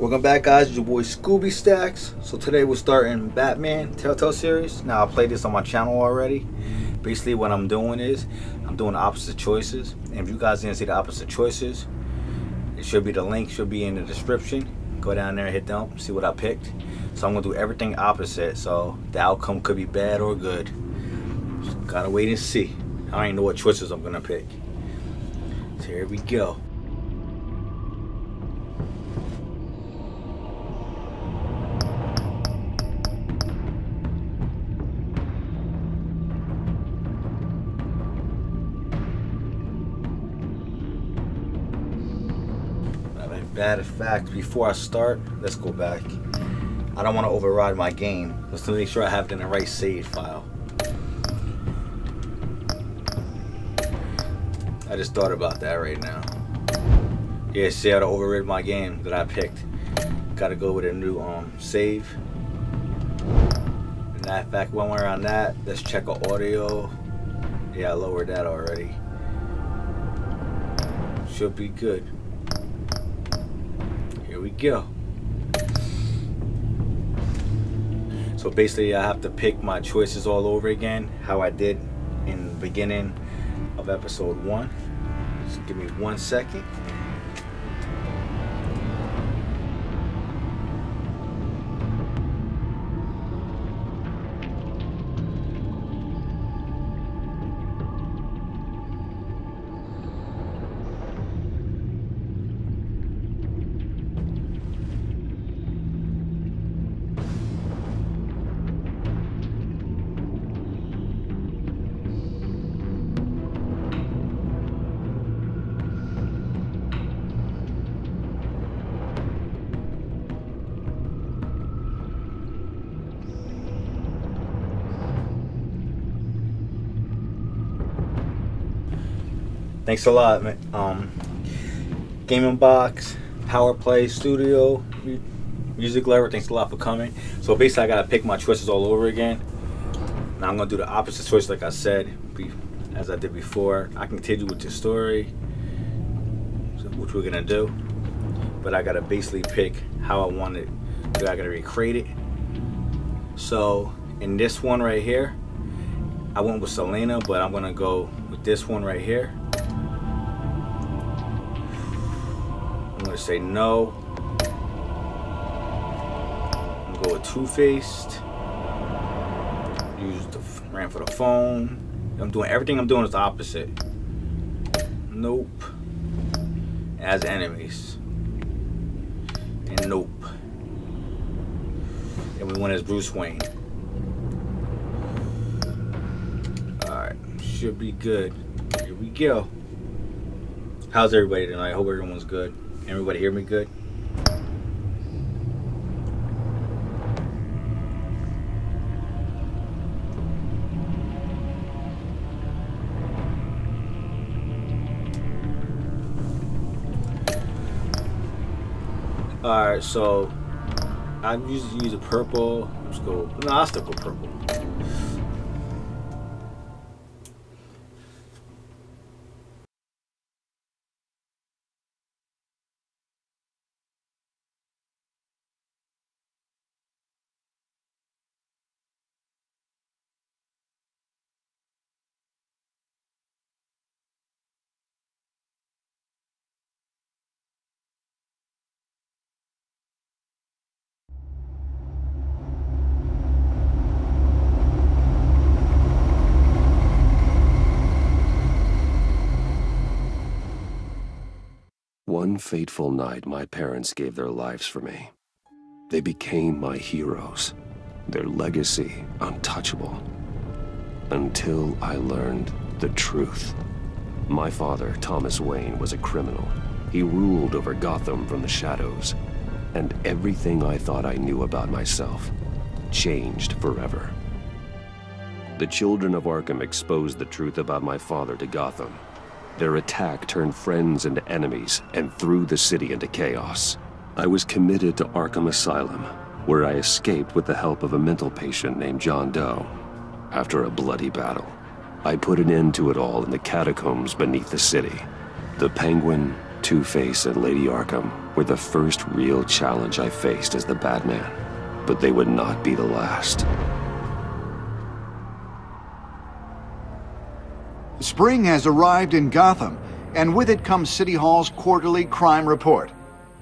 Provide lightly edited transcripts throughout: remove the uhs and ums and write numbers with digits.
Welcome back, guys. It's your boy Scooby Stacks. So today we're starting Batman Telltale series. Now I played this on my channel already. Basically what I'm doing is I'm doing opposite choices. And if you guys didn't see the opposite choices, it should be the link should be in the description. Go down there and hit them, see what I picked. So I'm gonna do everything opposite, so the outcome could be bad or good. Just gotta wait and see. I don't even know what choices I'm gonna pick. So here we go. Matter of fact, before I start, let's go back. I don't want to override my game. Let's make sure I have it in the right save file. I just thought about that right now. Yeah, see how to override my game that I picked. Gotta go with a new save. And that fact, when we're on that, let's check our audio. Yeah, I lowered that already. Should be good. Here we go. So basically I have to pick my choices all over again, how I did in the beginning of episode 1. Just give me 1 second. Thanks a lot, man. Gaming Box, Power Play Studio, Music Lover, thanks a lot for coming. So basically I gotta pick my choices all over again. Now I'm gonna do the opposite choice like I said, as I did before. I can continue with the story, which we're gonna do. But I gotta basically pick how I want it. So I gotta recreate it. So in this one right here, I went with Selena, but I'm gonna go with this one right here. I'm gonna say no. I'm gonna go with Two-Faced. Ran for the phone. I'm doing everything I'm doing is the opposite. Nope. As enemies. And nope. And we went as Bruce Wayne. Alright, should be good. Here we go. How's everybody tonight? I hope everyone's good. Everybody hear me good? Alright, so I usually use a purple. Let's go. No, I'll stick with purple. One fateful night, my parents gave their lives for me. They became my heroes, their legacy untouchable. Until I learned the truth. My father, Thomas Wayne, was a criminal. He ruled over Gotham from the shadows. And everything I thought I knew about myself changed forever. The children of Arkham exposed the truth about my father to Gotham. Their attack turned friends into enemies and threw the city into chaos. I was committed to Arkham Asylum, where I escaped with the help of a mental patient named John Doe. After a bloody battle, I put an end to it all in the catacombs beneath the city. The Penguin Two-Face and Lady Arkham were the first real challenge I faced as the Batman, but they would not be the last. Spring has arrived in Gotham, and with it comes City Hall's quarterly crime report.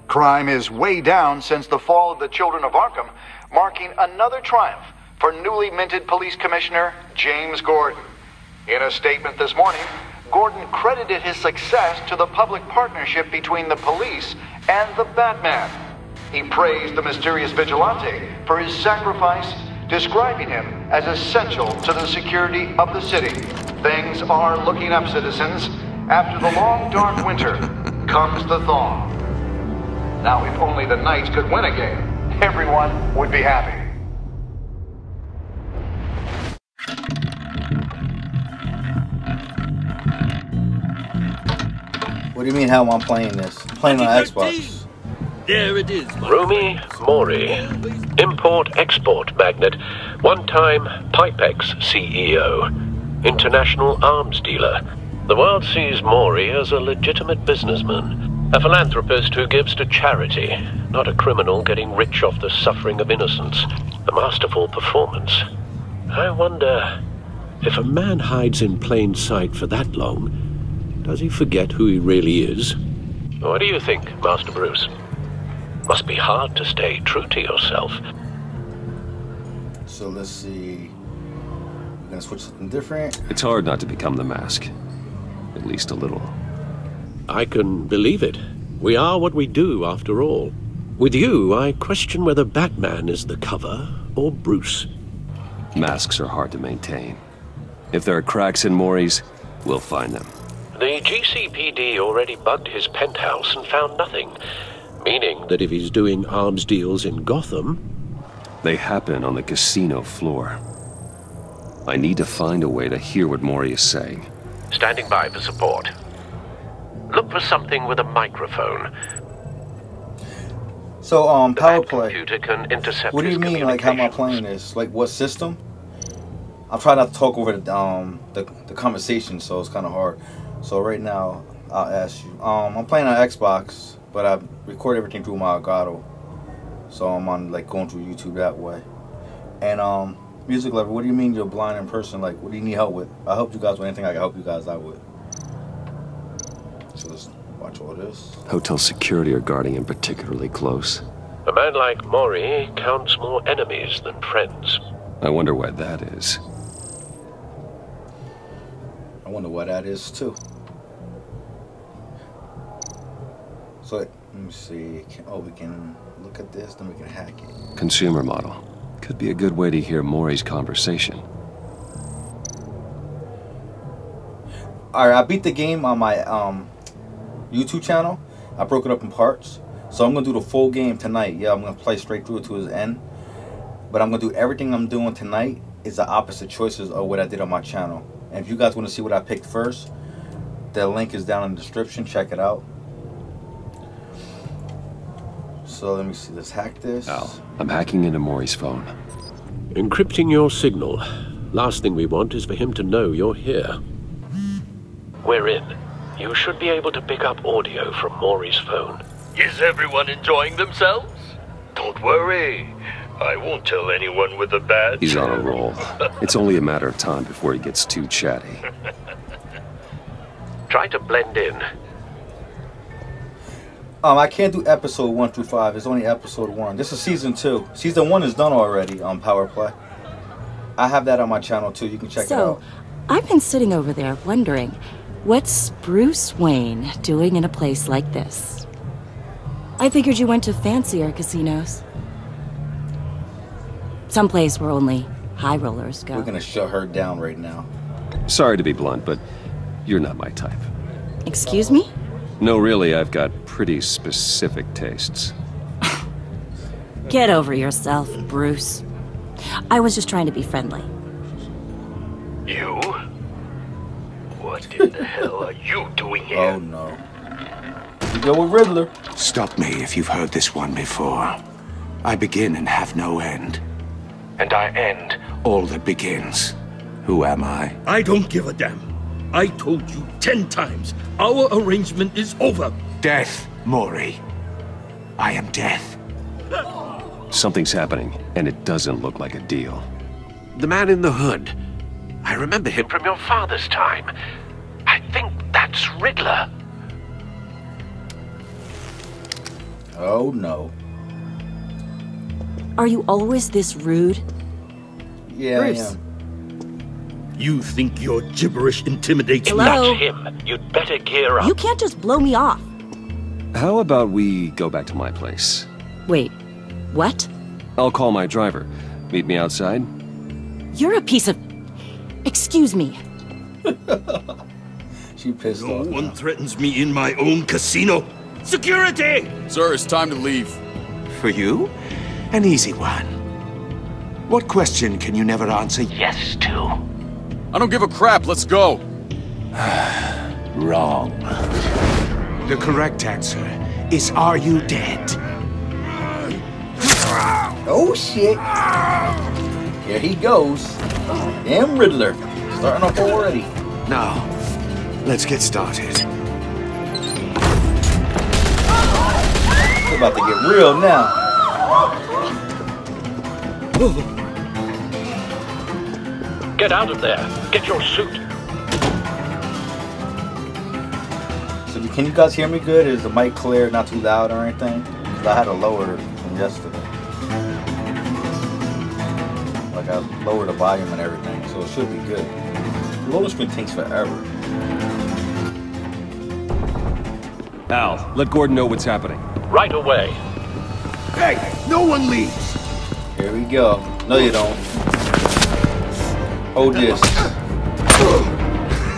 Crime is way down since the fall of the Children of Arkham, marking another triumph for newly minted Police Commissioner James Gordon. In a statement this morning, Gordon credited his success to the public partnership between the police and the Batman. He praised the mysterious vigilante for his sacrifice, describing him as essential to the security of the city. Things are looking up, citizens. After the long, dark winter comes the thaw. Now, if only the Knights could win a game, everyone would be happy. What do you mean how am I playing this? I'm playing on Xbox. There it is. Rumi Mori, import-export magnate, one-time Pipex CEO, international arms dealer. The world sees Mori as a legitimate businessman, a philanthropist who gives to charity, not a criminal getting rich off the suffering of innocence. A masterful performance. I wonder, if a man hides in plain sight for that long, does he forget who he really is? What do you think, Master Bruce? Must be hard to stay true to yourself. So let's see. We're gonna switch something different. It's hard not to become the Mask. At least a little. I can believe it. We are what we do, after all. With you, I question whether Batman is the cover or Bruce. Masks are hard to maintain. If there are cracks in Mori's, we'll find them. The GCPD already bugged his penthouse and found nothing. Meaning that if he's doing arms deals in Gotham... They happen on the casino floor. I need to find a way to hear what Mori is saying. Standing by for support. Look for something with a microphone. So, power play. Computer can intercept. What do you mean, like, how am I playing this? Like, what system? I'm trying not to talk over the conversation, so it's kind of hard. So right now, I'll ask you. I'm playing on Xbox, but I record everything through my Elgato. So I'm on, like, going through YouTube that way. And, music lover, what do you mean you're blind in person? Like, what do you need help with? I'll help you guys with anything I can help you guys out with. So let's watch all this. Hotel security are guarding him particularly close. A man like Mori counts more enemies than friends. I wonder why that is. I wonder why that is, too. So, let me see. We can look at this, then we can hack it. Consumer model. Could be a good way to hear Mori's conversation. Alright, I beat the game on my YouTube channel. I broke it up in parts. So I'm going to do the full game tonight. Yeah, I'm going to play straight through it to his end. But I'm going to do everything I'm doing tonight is the opposite choices of what I did on my channel. And if you guys want to see what I picked first, the link is down in the description. Check it out. So let me see. Let's hack this. Al, I'm hacking into Mori's phone. Encrypting your signal. Last thing we want is for him to know you're here. We're in. You should be able to pick up audio from Mori's phone. Is everyone enjoying themselves? Don't worry. I won't tell anyone with a badge. He's on a roll. It's only a matter of time before he gets too chatty. Try to blend in. I can't do episode 1 through 5. It's only episode 1. This is season 2. Season 1 is done already on Power Play. I have that on my channel too. You can check it out. So, I've been sitting over there wondering, what's Bruce Wayne doing in a place like this? I figured you went to fancier casinos. Someplace where only high rollers go. We're gonna shut her down right now. Sorry to be blunt, but you're not my type. Excuse me? No, really, I've got pretty specific tastes. Get over yourself, Bruce. I was just trying to be friendly. You? What in the hell are you doing here? Oh no. You go with Riddler. Stop me if you've heard this one before. I begin and have no end. And I end all that begins. Who am I? I don't give a damn. I told you 10 times. Our arrangement is over. Death, Maury. I am death. Something's happening, and it doesn't look like a deal. The man in the hood. I remember him from your father's time. I think that's Riddler. Oh no. Are you always this rude? Yeah, Bruce. I am. You think your gibberish intimidates me? Hello? That's him. You'd better gear up. You can't just blow me off. How about we go back to my place? Wait, what? I'll call my driver. Meet me outside? You're a piece of... Excuse me. She pissed No off. one threatens me in my own casino. Security! Sir, it's time to leave. For you? An easy one. What question can you never answer yes to? I don't give a crap, let's go. Wrong. The correct answer is, are you dead? Oh shit! Here he goes. Damn Riddler. Starting off already. Now, let's get started. It's about to get real now. Get out of there. Get your suit. So can you guys hear me good? Is the mic clear, not too loud or anything? Because I had to lower it from yesterday. Like I lowered the volume and everything, so it should be good. The loading screen takes forever. Al, let Gordon know what's happening. Right away. Hey, no one leaves! Here we go. No, you don't. Hold this.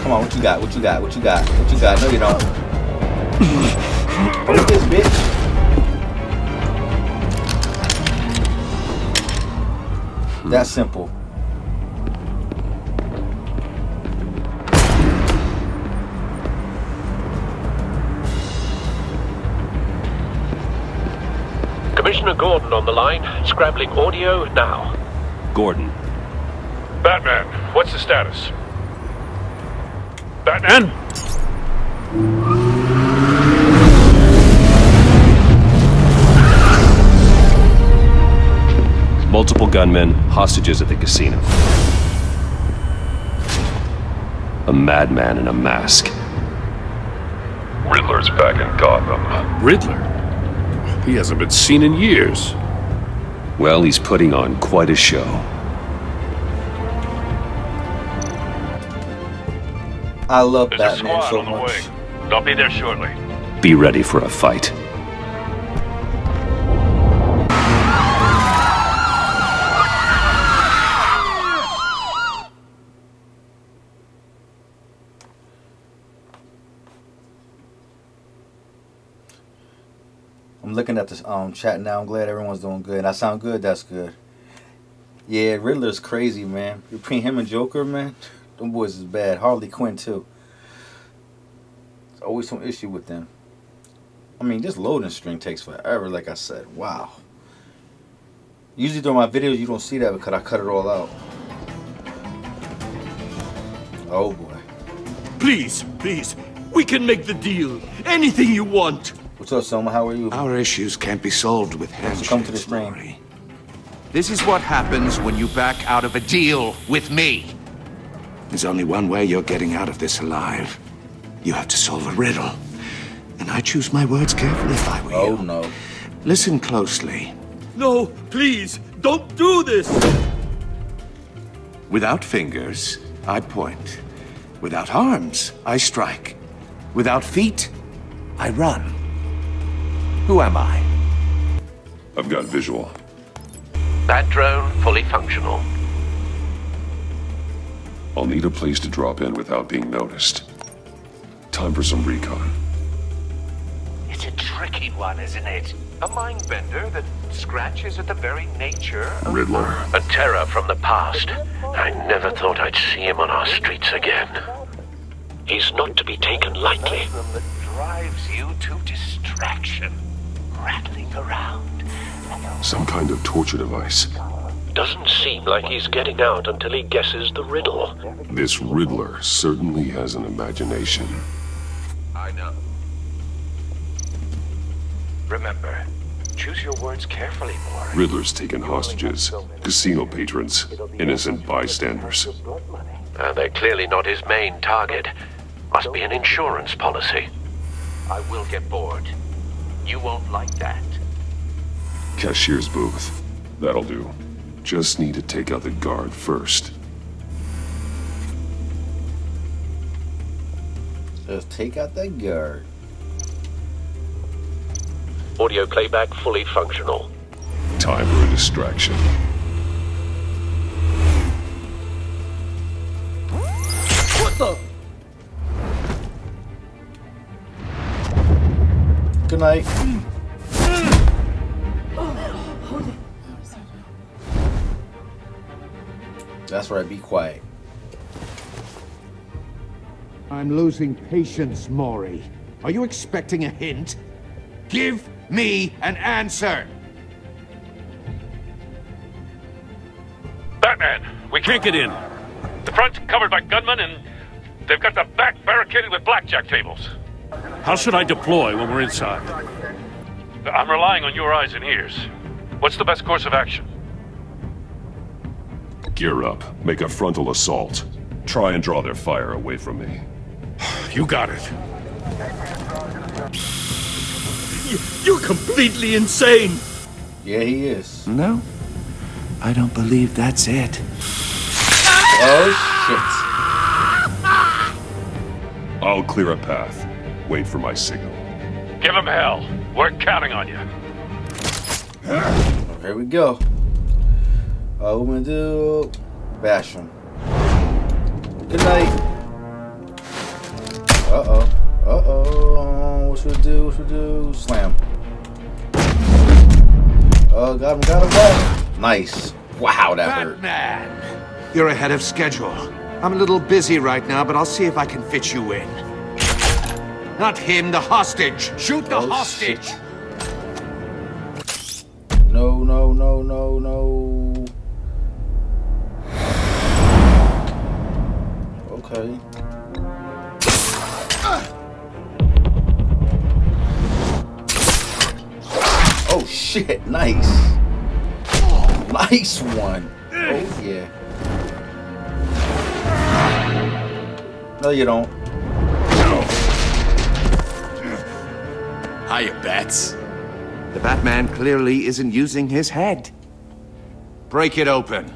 Come on, what you got? What you got? What you got? What you got? No, you don't. Hold this, bitch. That simple. Commissioner Gordon on the line. Scrabbling audio now. Gordon. Batman, what's the status? Batman? Multiple gunmen, hostages at the casino. A madman in a mask. Riddler's back in Gotham. Riddler? He hasn't been seen in years. Well, he's putting on quite a show. I love There's a Batman squad so on the much. way. They'll be there shortly. Be ready for a fight. I'm looking at this chat now. I'm glad everyone's doing good. I sound good. That's good. Yeah, Riddler's crazy, man. Between him and Joker, man, them boys is bad. Harley Quinn too. There's always some issue with them. I mean, this loading string takes forever. Like I said, wow. Usually during my videos you don't see that because I cut it all out. Oh boy. Please, please. We can make the deal. Anything you want. What's up, Selma? How are you? Our issues can't be solved with handshakes, come to the stream. Maury. This is what happens when you back out of a deal with me. There's only one way you're getting out of this alive. You have to solve a riddle. And I choose my words carefully if I were you. Oh no. Listen closely. No, please, don't do this. Without fingers, I point. Without arms, I strike. Without feet, I run. Who am I? I've got visual. Bat drone fully functional. I'll need a place to drop in without being noticed. Time for some recon. It's a tricky one, isn't it? A mind bender that scratches at the very nature of... Riddler. A terror from the past. I never thought I'd see him on our streets again. He's not to be taken lightly. That drives you to distraction. Rattling around. Some kind of torture device. Doesn't seem like he's getting out until he guesses the riddle. This Riddler certainly has an imagination. I know. Remember, choose your words carefully, Maury. Riddler's taken hostages, casino patrons, innocent bystanders. They're clearly not his main target. Must be an insurance policy. I will get bored. You won't like that. Cashier's booth. That'll do. Just need to take out the guard first. Just take out that guard. Audio playback fully functional. Time for a distraction. What the? Good night. That's right, be quiet. I'm losing patience, Maury. Are you expecting a hint? Give me an answer! Batman, we can't get in. The front's covered by gunmen, and they've got the back barricaded with blackjack tables. How should I deploy when we're inside? I'm relying on your eyes and ears. What's the best course of action? Gear up. Make a frontal assault. Try and draw their fire away from me. You got it. You're completely insane! Yeah, he is. No, I don't believe that's it. Oh, shit. I'll clear a path. Wait for my signal. Give him hell. We're counting on you. Oh, here we go. What we're gonna do? Bash him. Good night. Uh-oh. Uh-oh. What should we do? What should we do? Slam. Oh, got him, got him, got him. Nice. Wow, that hurt. Batman! You're ahead of schedule. I'm a little busy right now, but I'll see if I can fit you in. Not him, the hostage! Shoot the hostage! Shit. No, no, no, no, no. Okay. Oh shit, nice. Nice one. Oh yeah. No, you don't. Hiya, Bats. The Batman clearly isn't using his head. Break it open.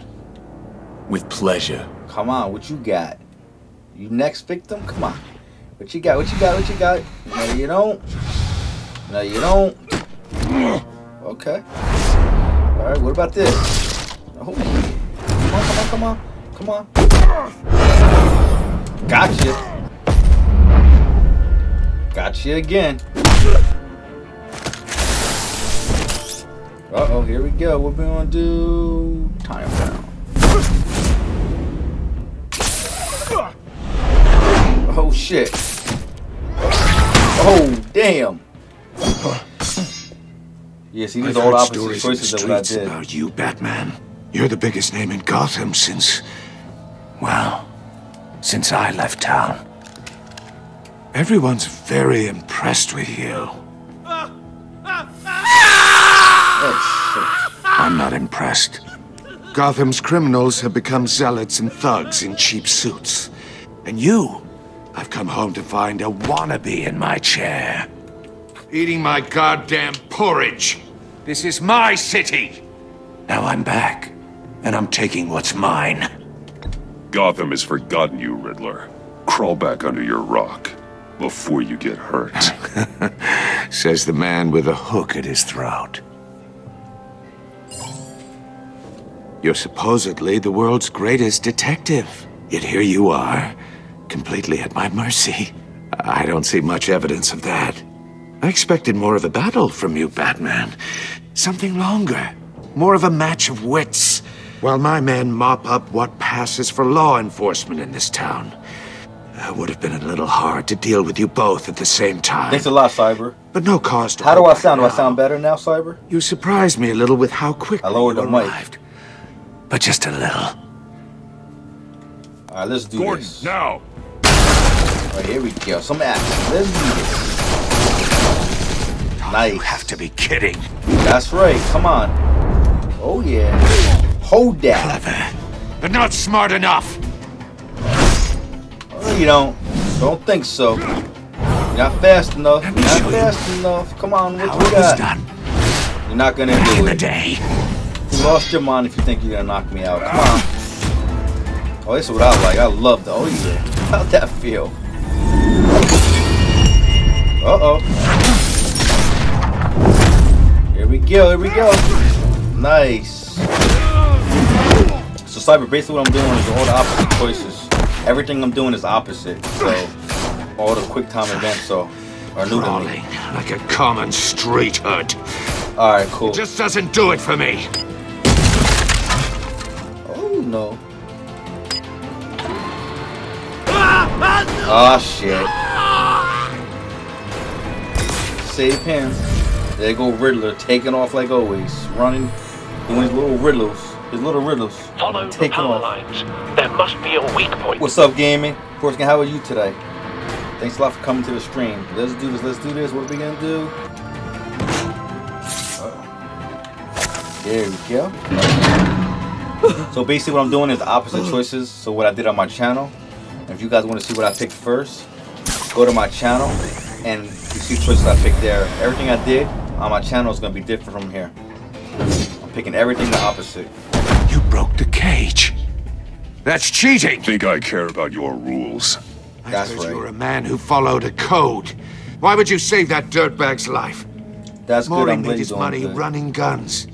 With pleasure. Come on, what you got? You next victim? Come on. What you got? What you got? What you got? No, you don't. No, you don't. Okay. Alright, what about this? Oh, yeah. Come on, come on, come on. Come on. Gotcha. Gotcha again. Uh-oh, here we go. What we gonna do? Time down. Oh, shit. Oh, damn. Yeah, see, these old opposite choices of what I did. About you, Batman. You're the biggest name in Gotham since... well, since I left town. Everyone's very impressed with you. I'm not impressed. Gotham's criminals have become zealots and thugs in cheap suits. And you, I've come home to find a wannabe in my chair. Eating my goddamn porridge. This is my city. Now I'm back, and I'm taking what's mine. Gotham has forgotten you, Riddler. Crawl back under your rock before you get hurt. Says the man with a hook at his throat. You're supposedly the world's greatest detective. Yet here you are, completely at my mercy. I don't see much evidence of that. I expected more of a battle from you, Batman. Something longer. More of a match of wits. While my men mop up what passes for law enforcement in this town. It would have been a little hard to deal with you both at the same time. Thanks a lot, Cyber. But no cause to... How do I sound? Do I sound better now, Cyber? You surprised me a little with how quickly I lowered you the mic. arrived. But just a little. Alright, let's do Gordon, this. now! Alright, here we go. Some action. Let's do this. Nice. You have to be kidding. That's right. Come on. Oh yeah. Hold that. Clever, but not smart enough. Oh, you don't think so. You're not fast enough. You're not fast enough. Come on, what you got? Done. You're not gonna Back do in it. the day. You lost your mind if you think you're gonna knock me out. Come on. Oh, this is what I like. I love the. Oh yeah. How'd that feel? Uh-oh. Here we go. Here we go. Nice. So Cyber, basically what I'm doing is all the opposite choices. Everything I'm doing is opposite. So all the quick time events are new to me. Like a common street hood. Alright, cool. Just doesn't do it for me. Oh no. Oh shit. Save him. There go Riddler, taking off like always. Running, doing his little Riddlers. Follow the taking power off. lines. There must be a weak point. What's up, gaming? Forskin, how are you today? Thanks a lot for coming to the stream. Let's do this. Let's do this. What are we gonna do? There we go. So basically what I'm doing is the opposite choices. So what I did on my channel. If you guys want to see what I picked first, go to my channel and you see choices I picked there. Everything I did on my channel is going to be different from here. I'm picking everything the opposite. You broke the cage. That's cheating. Think I care about your rules? That's right. right. You're a man who followed a code. Why would you save that dirtbag's life? That's good. Maury I'm glad made you're his doing money good. running guns,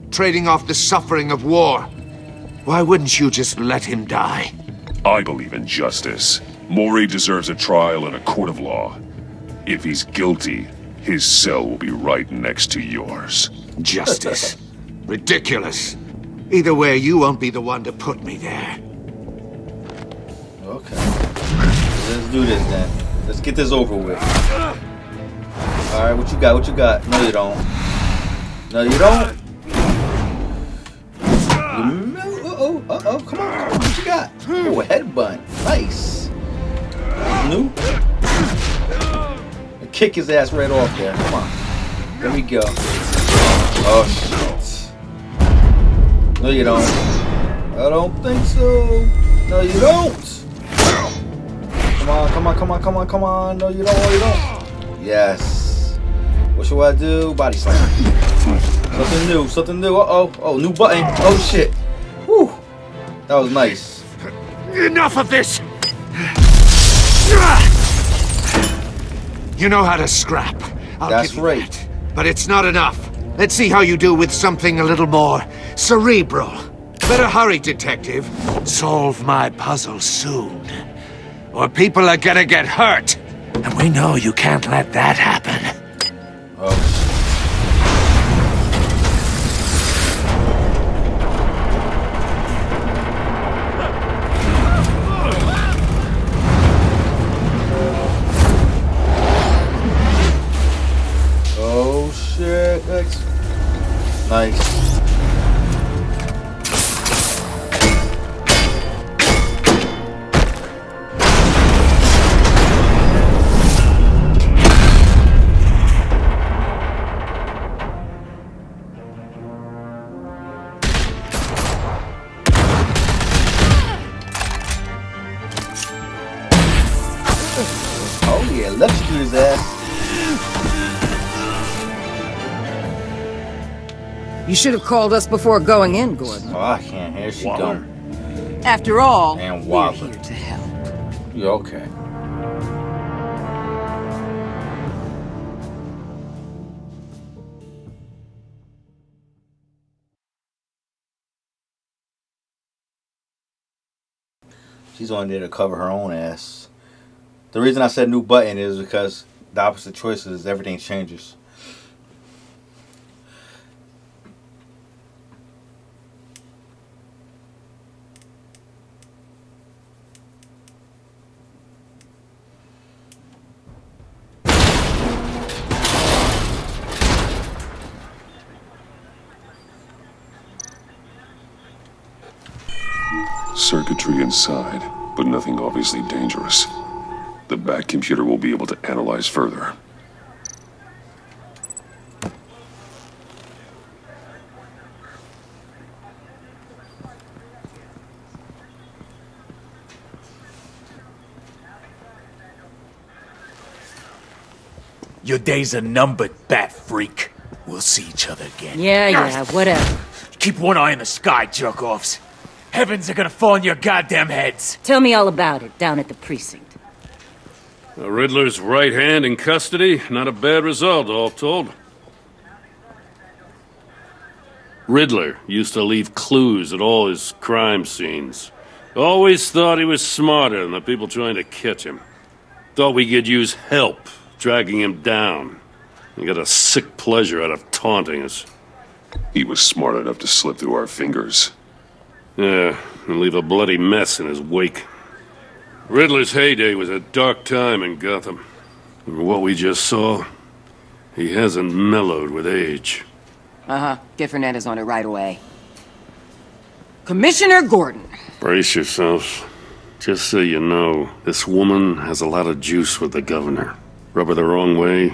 trading off the suffering of war. Why wouldn't you just let him die? I believe in justice. Maury deserves a trial in a court of law. If he's guilty, his cell will be right next to yours. Justice. Ridiculous. Either way, you won't be the one to put me there. Okay. Let's do this then. Let's get this over with. Alright, what you got? What you got? No, you don't. No, you don't. Uh-oh. Come on. What you got? Oh, a headbutt. Nice. New. Kick his ass right off there. Come on. There we go. Oh, shit. No, you don't. I don't think so. No, you don't. Come on. No, you don't. Yes. What should I do? Body slam. Something new. Uh-oh. Oh, new button. Oh, shit. Whew. That was nice. Enough of this! You know how to scrap. That's right. That. But it's not enough. Let's see how you do with something a little more cerebral. Better hurry, detective. Solve my puzzle soon. Or people are gonna get hurt. And we know you can't let that happen. Oh. Oh shit, that's nice. Oh yeah, let's do his ass. You should have called us before going in, Gordon. Oh, I can't hear she going. After all, And we're Wobbler. here to help. You okay? She's only there to cover her own ass. The reason I said new button is because the opposite choices, everything changes. Circuitry inside, but nothing obviously dangerous. The back computer will be able to analyze further. Your days are numbered, bat freak. We'll see each other again. Yeah, whatever. Keep one eye in the sky, jerk-offs. Heavens are gonna fall on your goddamn heads. Tell me all about it down at the precinct. The Riddler's right hand in custody. Not a bad result, all told. Riddler used to leave clues at all his crime scenes. Always thought he was smarter than the people trying to catch him. Thought we could use help dragging him down. He got a sick pleasure out of taunting us. He was smart enough to slip through our fingers. Yeah, and leave a bloody mess in his wake. Riddler's heyday was a dark time in Gotham. And what we just saw, he hasn't mellowed with age. Get Fernandez on it right away. Commissioner Gordon. Brace yourselves. Just so you know, this woman has a lot of juice with the governor. Rub her the wrong way,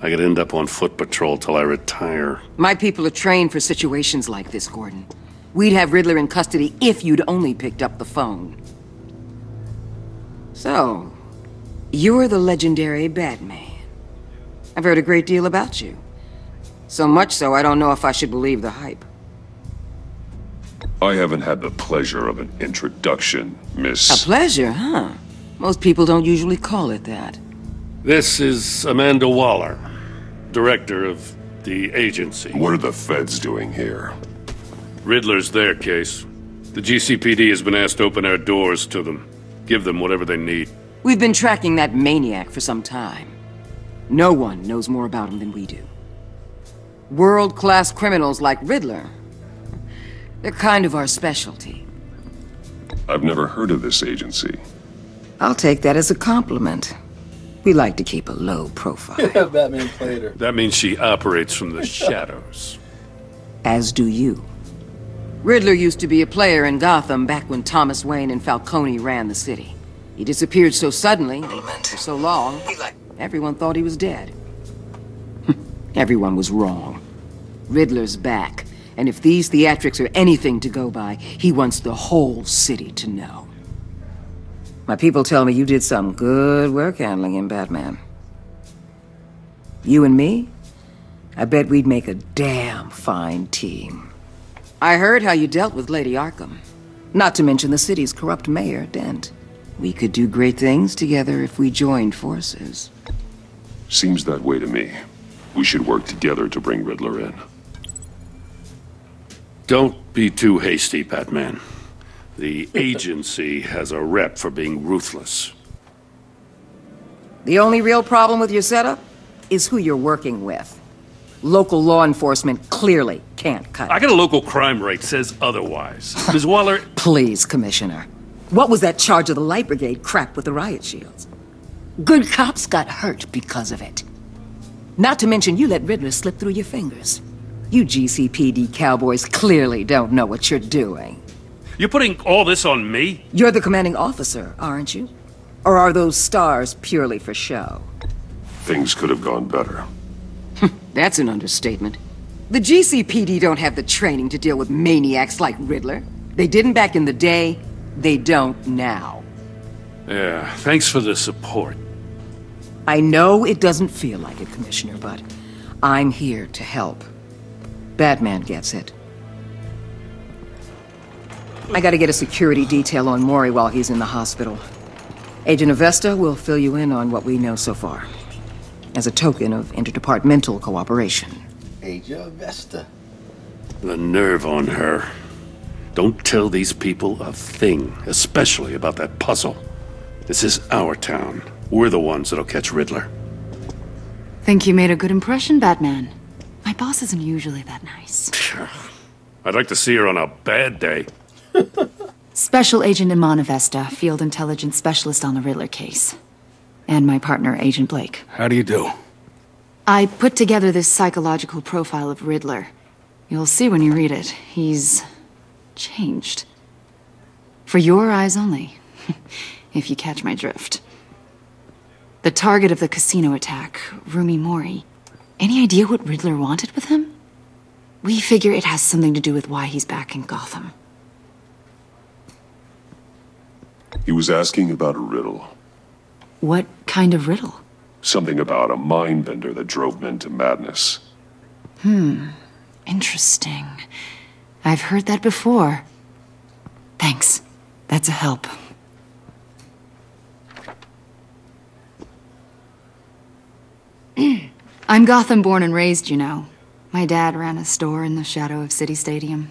I could end up on foot patrol till I retire. My people are trained for situations like this, Gordon. We'd have Riddler in custody if you'd only picked up the phone. So, you're the legendary Batman. I've heard a great deal about you. So much so, I don't know if I should believe the hype. I haven't had the pleasure of an introduction, Miss... A pleasure, huh? Most people don't usually call it that. This is Amanda Waller, director of the agency. What are the feds doing here? Riddler's their case. The GCPD has been asked to open our doors to them. Give them whatever they need. We've been tracking that maniac for some time. No one knows more about him than we do. World-class criminals like Riddler. They're kind of our specialty. I've never heard of this agency. I'll take that as a compliment. We like to keep a low profile. Batman played her. That means she operates from the shadows. As do you. Riddler used to be a player in Gotham back when Thomas Wayne and Falcone ran the city. He disappeared so suddenly, for so long, everyone thought he was dead. Everyone was wrong. Riddler's back, and if these theatrics are anything to go by, he wants the whole city to know. My people tell me you did some good work handling him, Batman. You and me? I bet we'd make a damn fine team. I heard how you dealt with Lady Arkham. Not to mention the city's corrupt mayor, Dent. We could do great things together if we joined forces. Seems that way to me. We should work together to bring Riddler in. Don't be too hasty, Batman. The agency has a rep for being ruthless. The only real problem with your setup is who you're working with. Local law enforcement clearly can't cut it. I got a local crime rate says otherwise. Ms. Waller... Please, Commissioner. What was that charge of the Light Brigade crap with the riot shields? Good cops got hurt because of it. Not to mention you let Riddler slip through your fingers. You GCPD cowboys clearly don't know what you're doing. You're putting all this on me? You're the commanding officer, aren't you? Or are those stars purely for show? Things could have gone better. That's an understatement. The GCPD don't have the training to deal with maniacs like Riddler. They didn't back in the day, they don't now. Yeah, thanks for the support. I know it doesn't feel like it, Commissioner, but I'm here to help. Batman gets it. I gotta get a security detail on Mori while he's in the hospital. Agent Avesta will fill you in on what we know so far, as a token of interdepartmental cooperation. Agent Avesta. The nerve on her. Don't tell these people a thing, especially about that puzzle. This is our town. We're the ones that'll catch Riddler. Think you made a good impression, Batman. My boss isn't usually that nice. I'd like to see her on a bad day. Special Agent Iman Avesta, Field Intelligence Specialist on the Riddler case. And my partner, Agent Blake. How do you do? I put together this psychological profile of Riddler. You'll see when you read it. He's changed. For your eyes only, if you catch my drift. The target of the casino attack, Rumi Mori. Any idea what Riddler wanted with him? We figure it has something to do with why he's back in Gotham. He was asking about a riddle. What kind of riddle? Something about a mind bender that drove men to madness. Interesting. I've heard that before. Thanks. That's a help. I'm Gotham born and raised, you know. My dad ran a store in the shadow of City Stadium.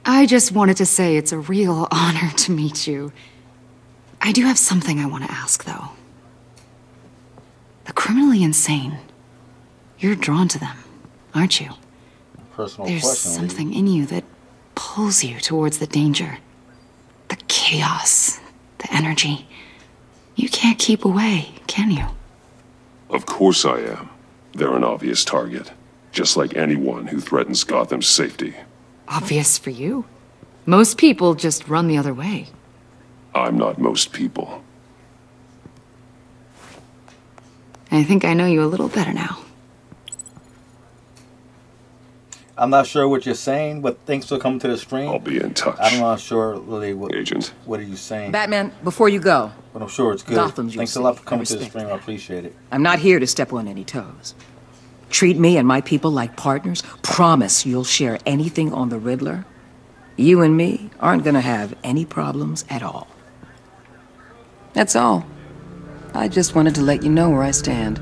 I just wanted to say it's a real honor to meet you. I do have something I want to ask, though. The criminally insane. You're drawn to them, aren't you? Personal There's question. something in you that pulls you towards the danger. The chaos, the energy. You can't keep away, can you? Of course I am. They're an obvious target, just like anyone who threatens Gotham's safety. Obvious for you. Most people just run the other way. I'm not most people. I think I know you a little better now. I'm not sure what you're saying, but thanks for coming to the stream. I'll be in touch. I'm not sure really what Agent. What are you saying? Batman, before you go. But I'm sure it's good. Gotham's your Thanks a lot for city. coming I to the respect stream. that. I appreciate it. I'm not here to step on any toes. Treat me and my people like partners. Promise you'll share anything on the Riddler. You and me aren't gonna have any problems at all. That's all. I just wanted to let you know where I stand.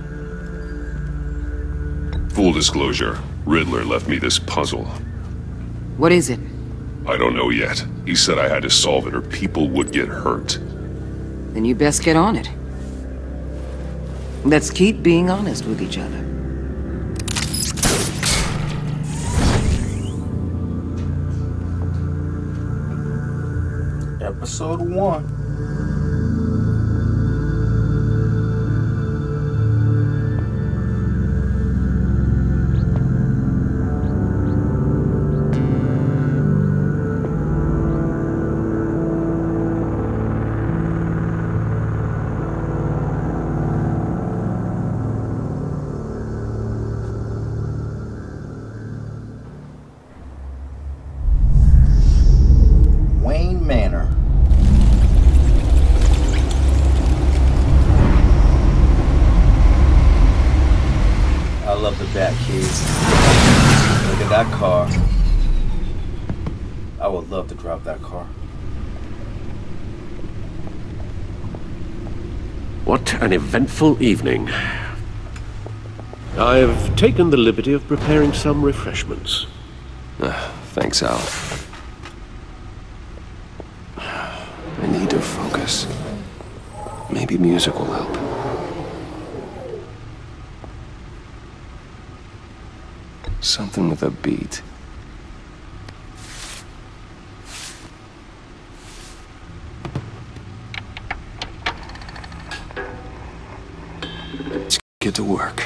Full disclosure, Riddler left me this puzzle. What is it? I don't know yet. He said I had to solve it or people would get hurt. Then you best get on it. Let's keep being honest with each other. Episode 1. That car. I would love to drive that car. What an eventful evening. I've taken the liberty of preparing some refreshments. Thanks, Al. I need to focus. Maybe music will help. Something with a beat. Let's get to work.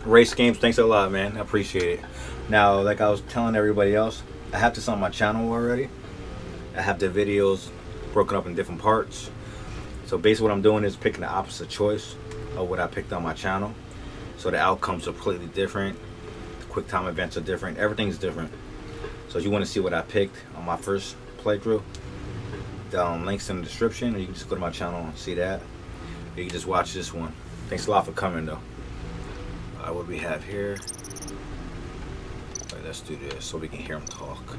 Race games, thanks a lot, man. I appreciate it. Now, like I was telling everybody else, I have this on my channel already. I have the videos broken up in different parts. So basically what I'm doing is picking the opposite choice of what I picked on my channel. So the outcomes are completely different. The quick time events are different. Everything's different. So if you want to see what I picked on my first playthrough, the links in the description, or you can just go to my channel and see that. You can just watch this one. Thanks a lot for coming though. What we have here. Right, let's do this so we can hear him talk.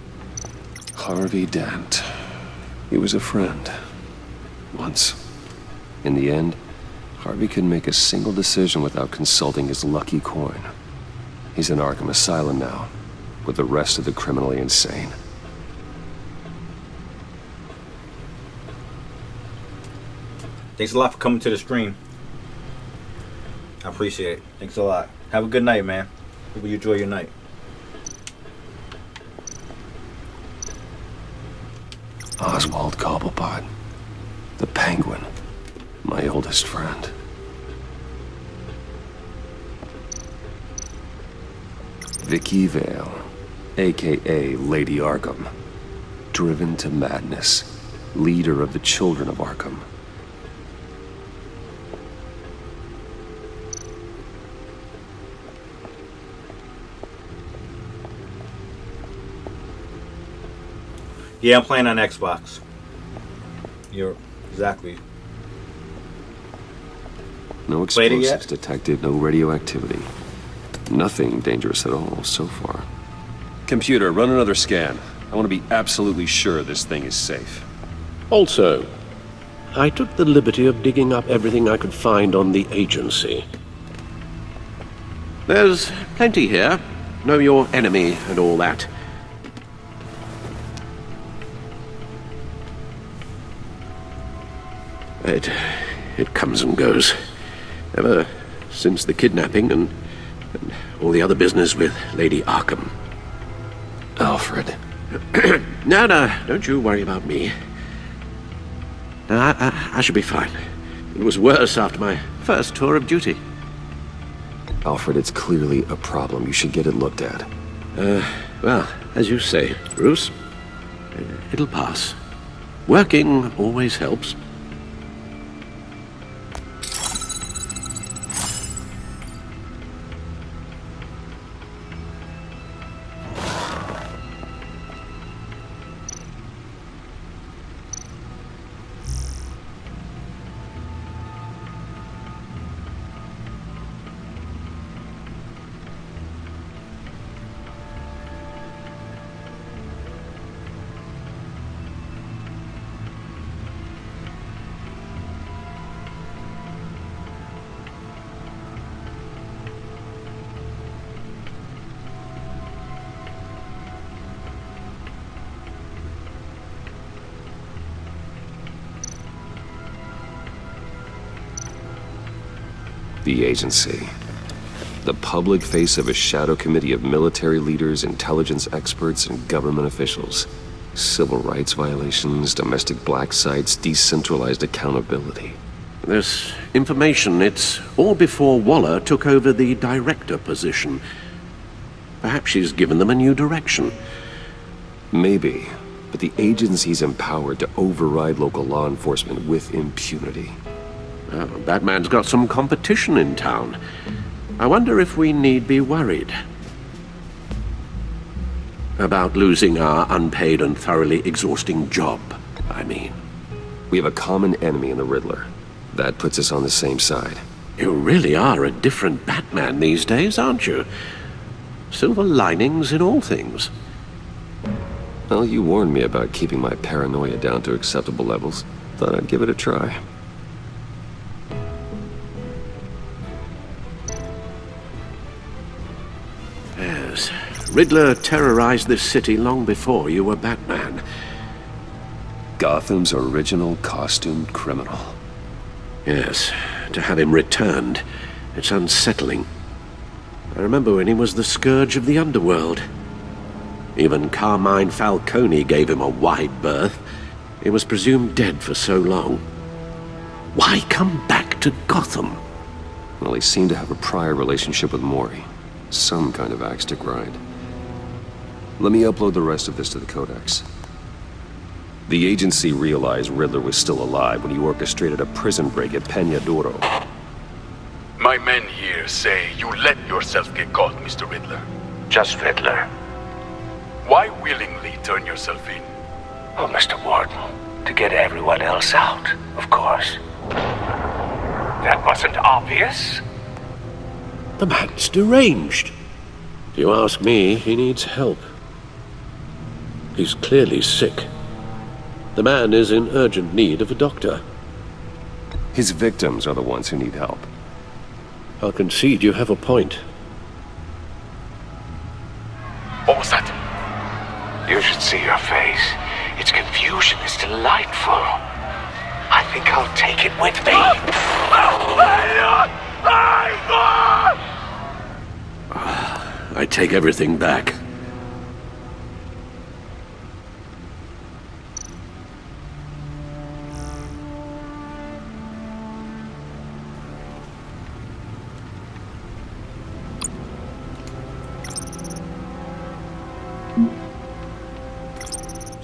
Harvey Dent. He was a friend. Once. In the end, Harvey couldn't make a single decision without consulting his lucky coin. He's in Arkham Asylum now, with the rest of the criminally insane. Thanks a lot for coming to the stream. I appreciate it. Thanks a lot. Have a good night, man. Hope you enjoy your night. Oswald Cobblepot. The Penguin. My oldest friend. Vicky Vale, a.k.a. Lady Arkham. Driven to madness. Leader of the Children of Arkham. Yeah, I'm playing on Xbox. You're exactly. No explosives detected, no radioactivity. Nothing dangerous at all so far. Computer, run another scan. I want to be absolutely sure this thing is safe. Also, I took the liberty of digging up everything I could find on the agency. There's plenty here. Know your enemy and all that. It comes and goes. Ever since the kidnapping and all the other business with Lady Arkham. Alfred. No, don't you worry about me. No, I should be fine. It was worse after my first tour of duty. Alfred, it's clearly a problem. You should get it looked at. Well, as you say, Bruce, it'll pass. Working always helps. The agency. The public face of a shadow committee of military leaders, intelligence experts, and government officials. Civil rights violations, domestic black sites, decentralized accountability. This information, it's all before Waller took over the director position. Perhaps she's given them a new direction. Maybe, but the agency's empowered to override local law enforcement with impunity. Well, Batman's got some competition in town. I wonder if we need be worried about losing our unpaid and thoroughly exhausting job, I mean. We have a common enemy in the Riddler. That puts us on the same side. You really are a different Batman these days, aren't you? Silver linings in all things. Well, you warned me about keeping my paranoia down to acceptable levels. Thought I'd give it a try. Yes. Riddler terrorized this city long before you were Batman. Gotham's original costumed criminal. Yes. To have him returned, it's unsettling. I remember when he was the scourge of the underworld. Even Carmine Falcone gave him a wide berth. He was presumed dead for so long. Why come back to Gotham? Well, he seemed to have a prior relationship with Mori. Some kind of axe to grind. Let me upload the rest of this to the Codex. The agency realized Riddler was still alive when he orchestrated a prison break at Peña Duro. My men here say you let yourself get caught, Mr. Riddler. Just Riddler. Why willingly turn yourself in? Oh, Mr. Warden, to get everyone else out, of course. That wasn't obvious. The man's deranged. If you ask me, he needs help. He's clearly sick. The man is in urgent need of a doctor. His victims are the ones who need help. I'll concede you have a point. What was that? You should see your face. Its confusion is delightful. I think I'll take it with me. I take everything back.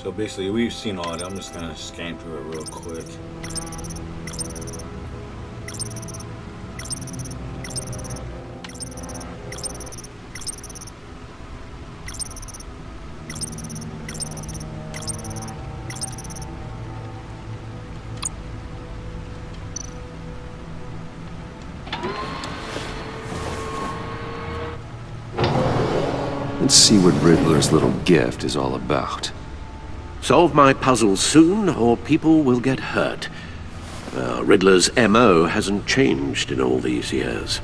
So basically, we've seen all that. I'm just gonna scan through it real quick. Let's see what Riddler's little gift is all about. Solve my puzzle soon, or people will get hurt. Riddler's MO hasn't changed in all these years.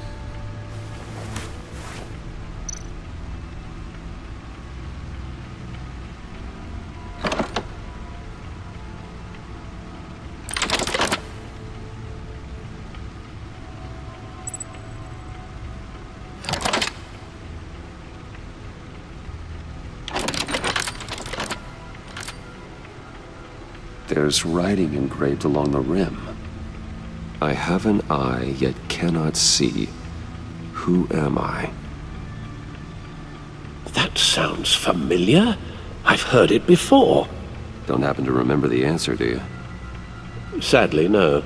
There's writing engraved along the rim. I have an eye, yet cannot see. Who am I? That sounds familiar. I've heard it before. Don't happen to remember the answer, do you? Sadly, no.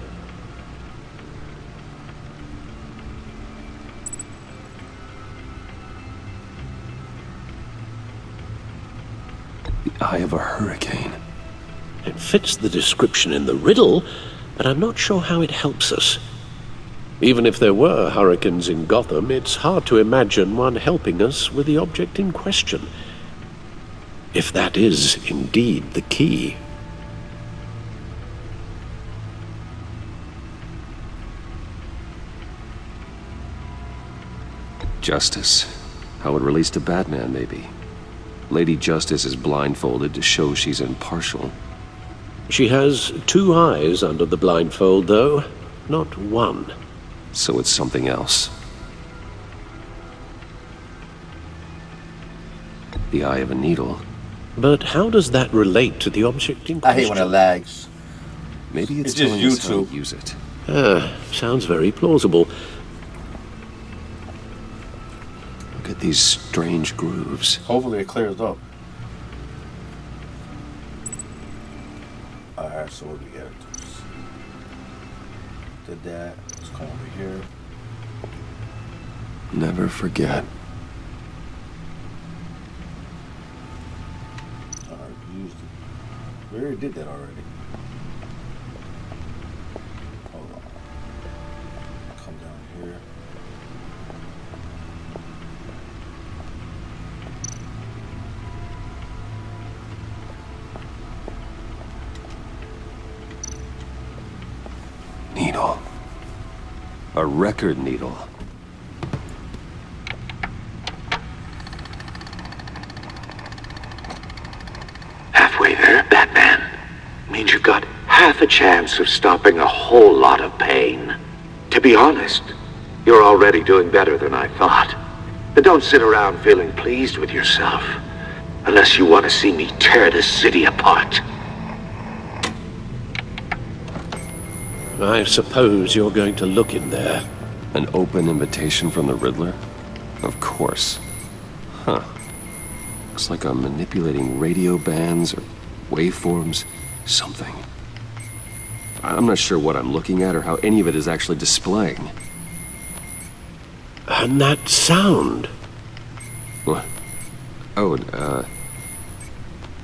The eye of a hurricane. It fits the description in the riddle, but I'm not sure how it helps us. Even if there were hurricanes in Gotham, it's hard to imagine one helping us with the object in question. If that is indeed the key. Justice. How it relates to Batman, maybe. Lady Justice is blindfolded to show she's impartial. She has 2 eyes under the blindfold, though, not 1. So it's something else. The eye of a needle. But how does that relate to the object in question? I hate when it lags. Maybe it's just telling us how YouTube. to use it. Sounds very plausible. Look at these strange grooves. Hopefully it clears up. Alright, so what do we got? Did that. Let's come over here. Never forget. Alright, used it. We already did that already. Hold on. Come down here. Needle. A record needle. Halfway there, Batman. Means you've got half a chance of stopping a whole lot of pain. To be honest, you're already doing better than I thought. But don't sit around feeling pleased with yourself. Unless you want to see me tear this city apart. I suppose you're going to look in there. An open invitation from the Riddler? Of course. Huh. Looks like I'm manipulating radio bands or waveforms. Something. I'm not sure what I'm looking at or how any of it is actually displaying. And that sound. What? Oh,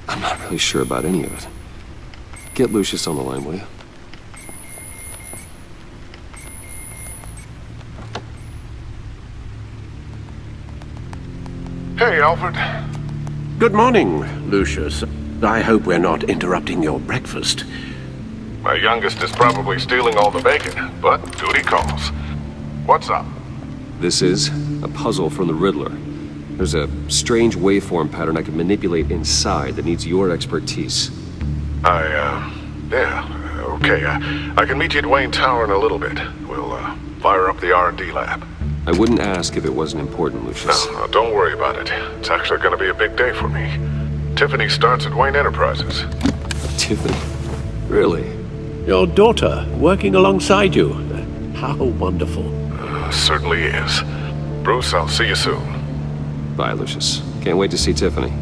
I'm not really sure about any of it. Get Lucius on the line, will you? Hey, Alfred. Good morning, Lucius. I hope we're not interrupting your breakfast. My youngest is probably stealing all the bacon, but duty calls. What's up? This is a puzzle from the Riddler. There's a strange waveform pattern I can manipulate inside that needs your expertise. Yeah, okay. I can meet you at Wayne Tower in a little bit. We'll, fire up the R&D lab. I wouldn't ask if it wasn't important, Lucius. No, don't worry about it. It's actually gonna be a big day for me. Tiffany starts at Wayne Enterprises. Tiffany? Really? Your daughter, working alongside you. How wonderful. Certainly is. Bruce, I'll see you soon. Bye, Lucius. Can't wait to see Tiffany.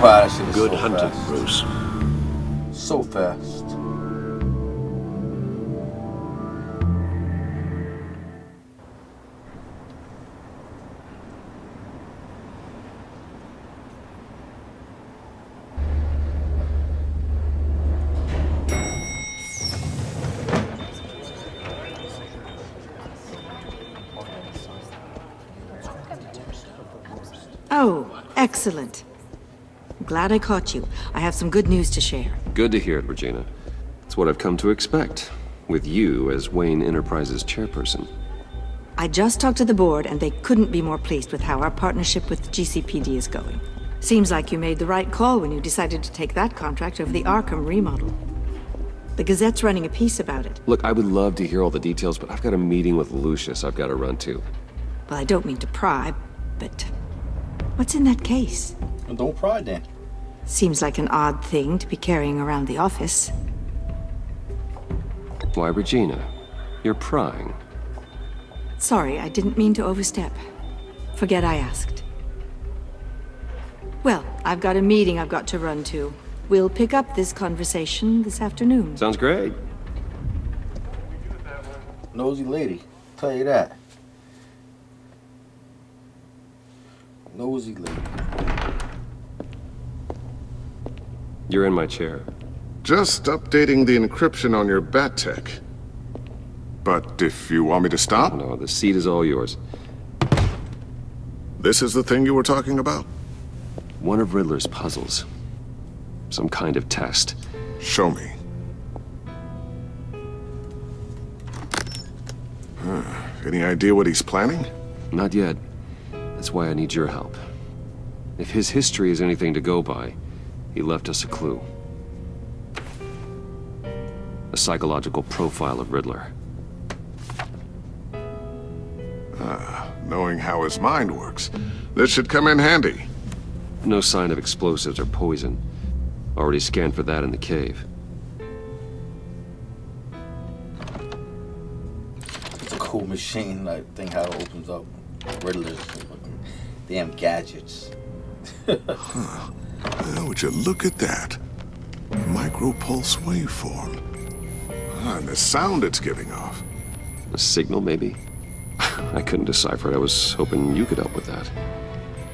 Wow, that shit is Good so hunting, fast. Bruce. So fast. Excellent. I'm glad I caught you. I have some good news to share. Good to hear it, Regina. It's what I've come to expect, with you as Wayne Enterprises chairperson. I just talked to the board, and they couldn't be more pleased with how our partnership with GCPD is going. Seems like you made the right call when you decided to take that contract over the Arkham remodel. The Gazette's running a piece about it. Look, I would love to hear all the details, but I've got a meeting with Lucius I've got to run to. Well, I don't mean to pry, but what's in that case? Well, don't pry then. Seems like an odd thing to be carrying around the office. Why, Regina? You're prying. Sorry, I didn't mean to overstep. Forget I asked. Well, I've got a meeting I've got to run to. We'll pick up this conversation this afternoon. Sounds great. Nosy lady, tell you that. Nosy lady. You're in my chair. Just updating the encryption on your bat tech. But if you want me to stop? No, the seat is all yours. This is the thing you were talking about? One of Riddler's puzzles. Some kind of test. Show me. Any idea what he's planning? Not yet. That's why I need your help. If his history is anything to go by, he left us a clue. A psychological profile of Riddler. Knowing how his mind works, this should come in handy. No sign of explosives or poison. Already scanned for that in the cave. It's a cool machine, I think, how it opens up Riddler's damn gadgets. Well, would you look at that? Micro-pulse waveform. And the sound it's giving off. A signal, maybe? I couldn't decipher it. I was hoping you could help with that.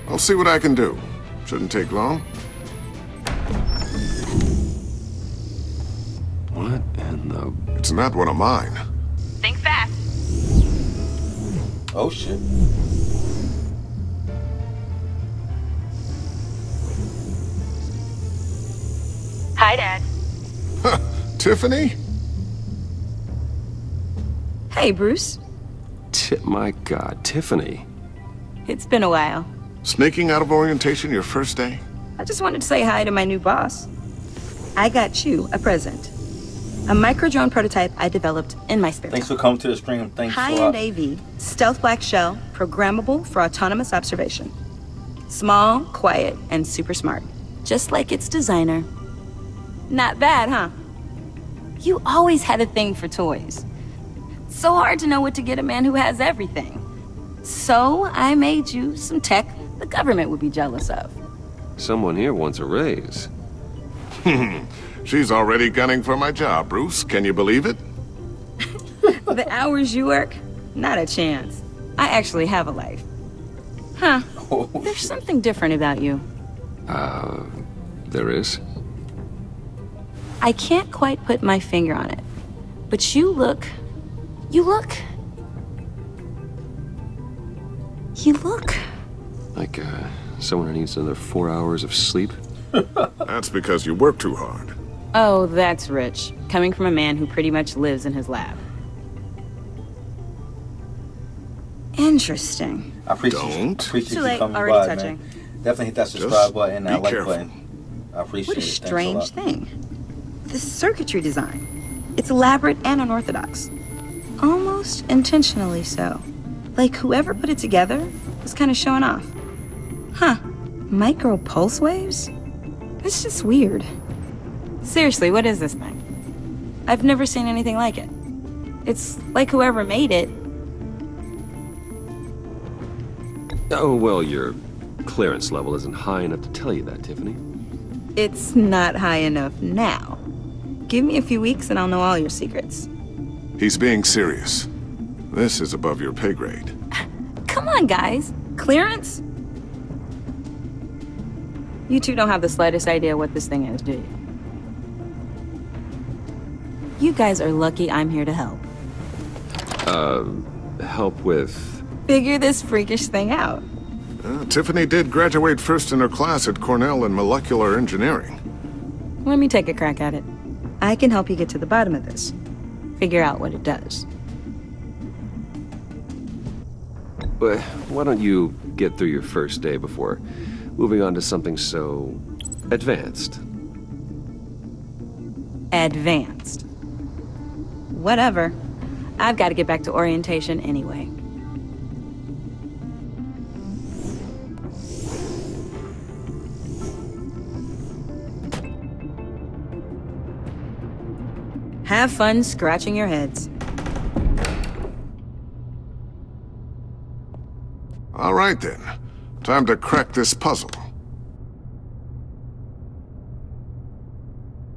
I'll see what I can do. Shouldn't take long. What in the... It's not one of mine. Think fast. Oh, shit. Hi, Dad. Tiffany? Hey, Bruce. My God, Tiffany. It's been a while. Sneaking out of orientation your first day? I just wanted to say hi to my new boss. I got you a present. A micro-drone prototype I developed in my spare time. Thanks for coming to the stream. Thanks a lot. High-end AV, stealth black shell, programmable for autonomous observation. Small, quiet, and super smart. Just like its designer. Not bad, huh? You always had a thing for toys. So hard to know what to get a man who has everything. So I made you some tech the government would be jealous of. Someone here wants a raise. She's already gunning for my job, Bruce. Can you believe it? The hours you work? Not a chance. I actually have a life. Huh. There's something different about you. There is? I can't quite put my finger on it. But you look... Like, someone who needs another 4 hours of sleep? That's because you work too hard. Oh, that's rich. Coming from a man who pretty much lives in his lab. Interesting. I appreciate Too you late, coming already by, touching. man. Definitely hit that subscribe button and that like careful. button. I appreciate What a it. strange thing. The circuitry design. It's elaborate and unorthodox. Almost intentionally so. Like whoever put it together was kind of showing off. Huh. Micro pulse waves? It's just weird. Seriously, what is this thing? I've never seen anything like it. It's like whoever made it. Oh, well, your clearance level isn't high enough to tell you that, Tiffany. It's not high enough now. Give me a few weeks and I'll know all your secrets. He's being serious. This is above your pay grade. Come on, guys. Clearance? You two don't have the slightest idea what this thing is, do you? You guys are lucky I'm here to help. Help with... Figure this freakish thing out. Tiffany did graduate first in her class at Cornell in molecular engineering. Let me take a crack at it. I can help you get to the bottom of this. Figure out what it does. But why don't you get through your first day before moving on to something so advanced? Advanced. Whatever. I've got to get back to orientation anyway. Have fun scratching your heads. All right then. Time to crack this puzzle.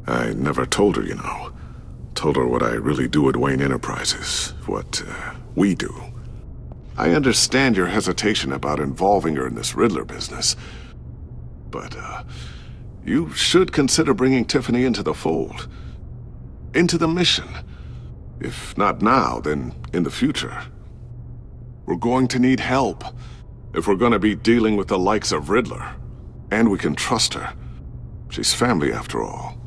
I never told her, you know. Told her what I really do at Wayne Enterprises. What, we do. I understand your hesitation about involving her in this Riddler business. But, you should consider bringing Tiffany into the fold. Into the mission. If not now, then in the future. We're going to need help if we're going to be dealing with the likes of Riddler. And we can trust her. She's family after all.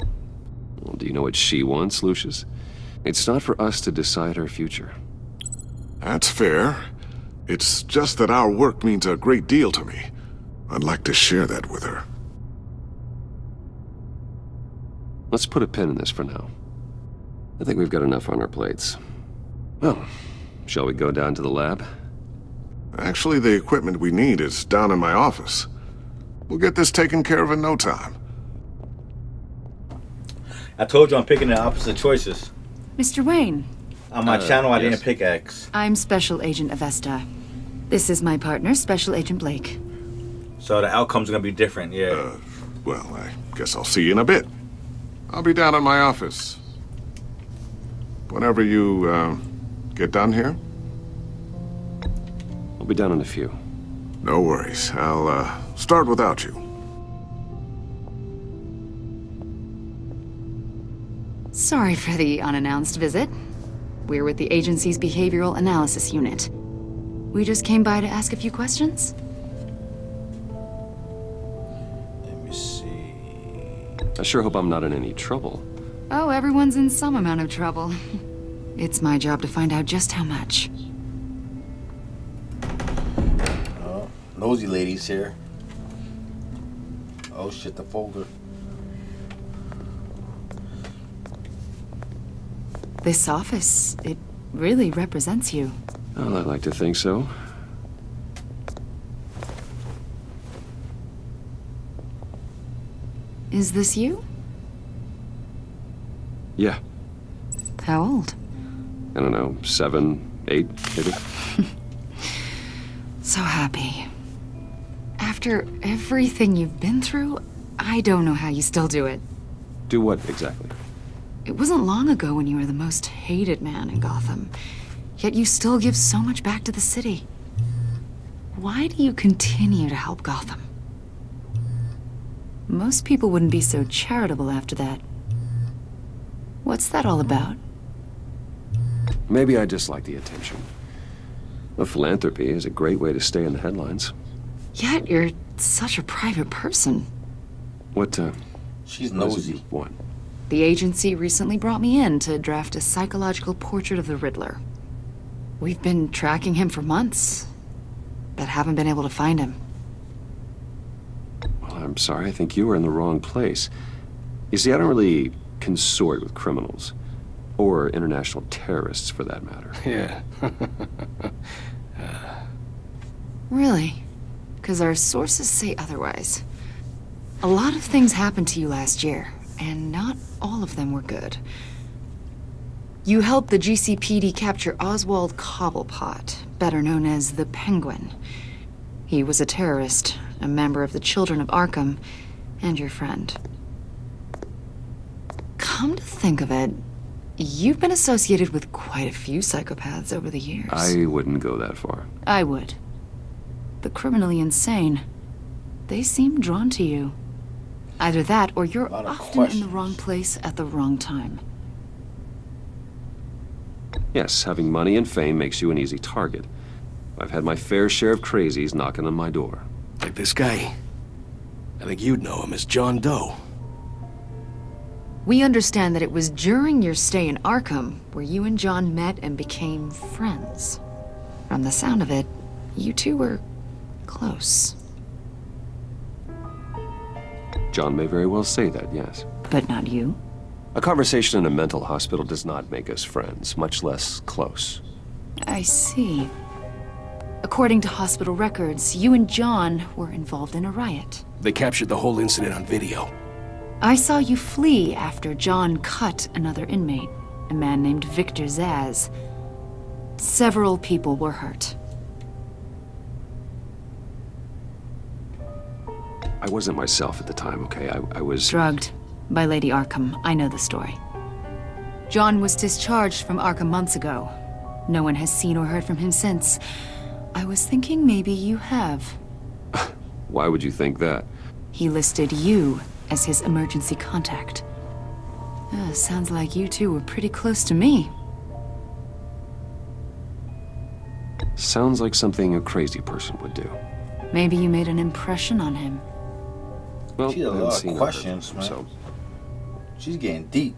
Well, do you know what she wants, Lucius? It's not for us to decide her future. That's fair. It's just that our work means a great deal to me. I'd like to share that with her. Let's put a pin in this for now. I think we've got enough on our plates. Well, shall we go down to the lab? Actually, the equipment we need is down in my office. We'll get this taken care of in no time. I told you I'm picking the opposite choices. Mr. Wayne. On my channel, I yes. didn't pick X. I'm Special Agent Avesta. This is my partner, Special Agent Blake. So the outcome's gonna be different, yeah. Well, I guess I'll see you in a bit. I'll be down in my office. Whenever you, get done here? We'll be down in a few. No worries. I'll, start without you. Sorry for the unannounced visit. We're with the agency's behavioral analysis unit. We just came by to ask a few questions. Let me see. I sure hope I'm not in any trouble. Oh, everyone's in some amount of trouble. It's my job to find out just how much. Oh, nosy ladies here. Oh shit, the folder. This office, it really represents you. Well, I'd like to think so. Is this you? Yeah. How old? I don't know, 7, 8, maybe? So happy. After everything you've been through, I don't know how you still do it. Do what, exactly? It wasn't long ago when you were the most hated man in Gotham. Yet you still give so much back to the city. Why do you continue to help Gotham? Most people wouldn't be so charitable after that. What's that all about? Maybe I just like the attention. Well, philanthropy is a great way to stay in the headlines. Yet you're such a private person. What, She's nosy. What? The agency recently brought me in to draft a psychological portrait of the Riddler. We've been tracking him for months, but haven't been able to find him. Well, I'm sorry, I think you were in the wrong place. You see, I don't really consort with criminals. Or international terrorists, for that matter. Yeah. Really? Because our sources say otherwise. A lot of things happened to you last year, and not all of them were good. You helped the GCPD capture Oswald Cobblepot, better known as the Penguin. He was a terrorist, a member of the Children of Arkham, and your friend. Come to think of it, you've been associated with quite a few psychopaths over the years. I wouldn't go that far. I would. The criminally insane. They seem drawn to you. Either that, or you're often in the wrong place at the wrong time. Yes, having money and fame makes you an easy target. I've had my fair share of crazies knocking on my door. Like this guy. I think you'd know him as John Doe. We understand that it was during your stay in Arkham where you and John met and became friends. From the sound of it, you two were close. John may very well say that, yes. But not you? A conversation in a mental hospital does not make us friends, much less close. I see. According to hospital records, you and John were involved in a riot. They captured the whole incident on video. I saw you flee after John cut another inmate, a man named Victor Zaz. Several people were hurt. I wasn't myself at the time, okay? I was... drugged by Lady Arkham. I know the story. John was discharged from Arkham months ago. No one has seen or heard from him since. I was thinking maybe you have. Why would you think that? He listed you as his emergency contact. Sounds like you two were pretty close to me. Sounds like something a crazy person would do. Maybe you made an impression on him. Well, she had a lot of questions, man. So. She's getting deep.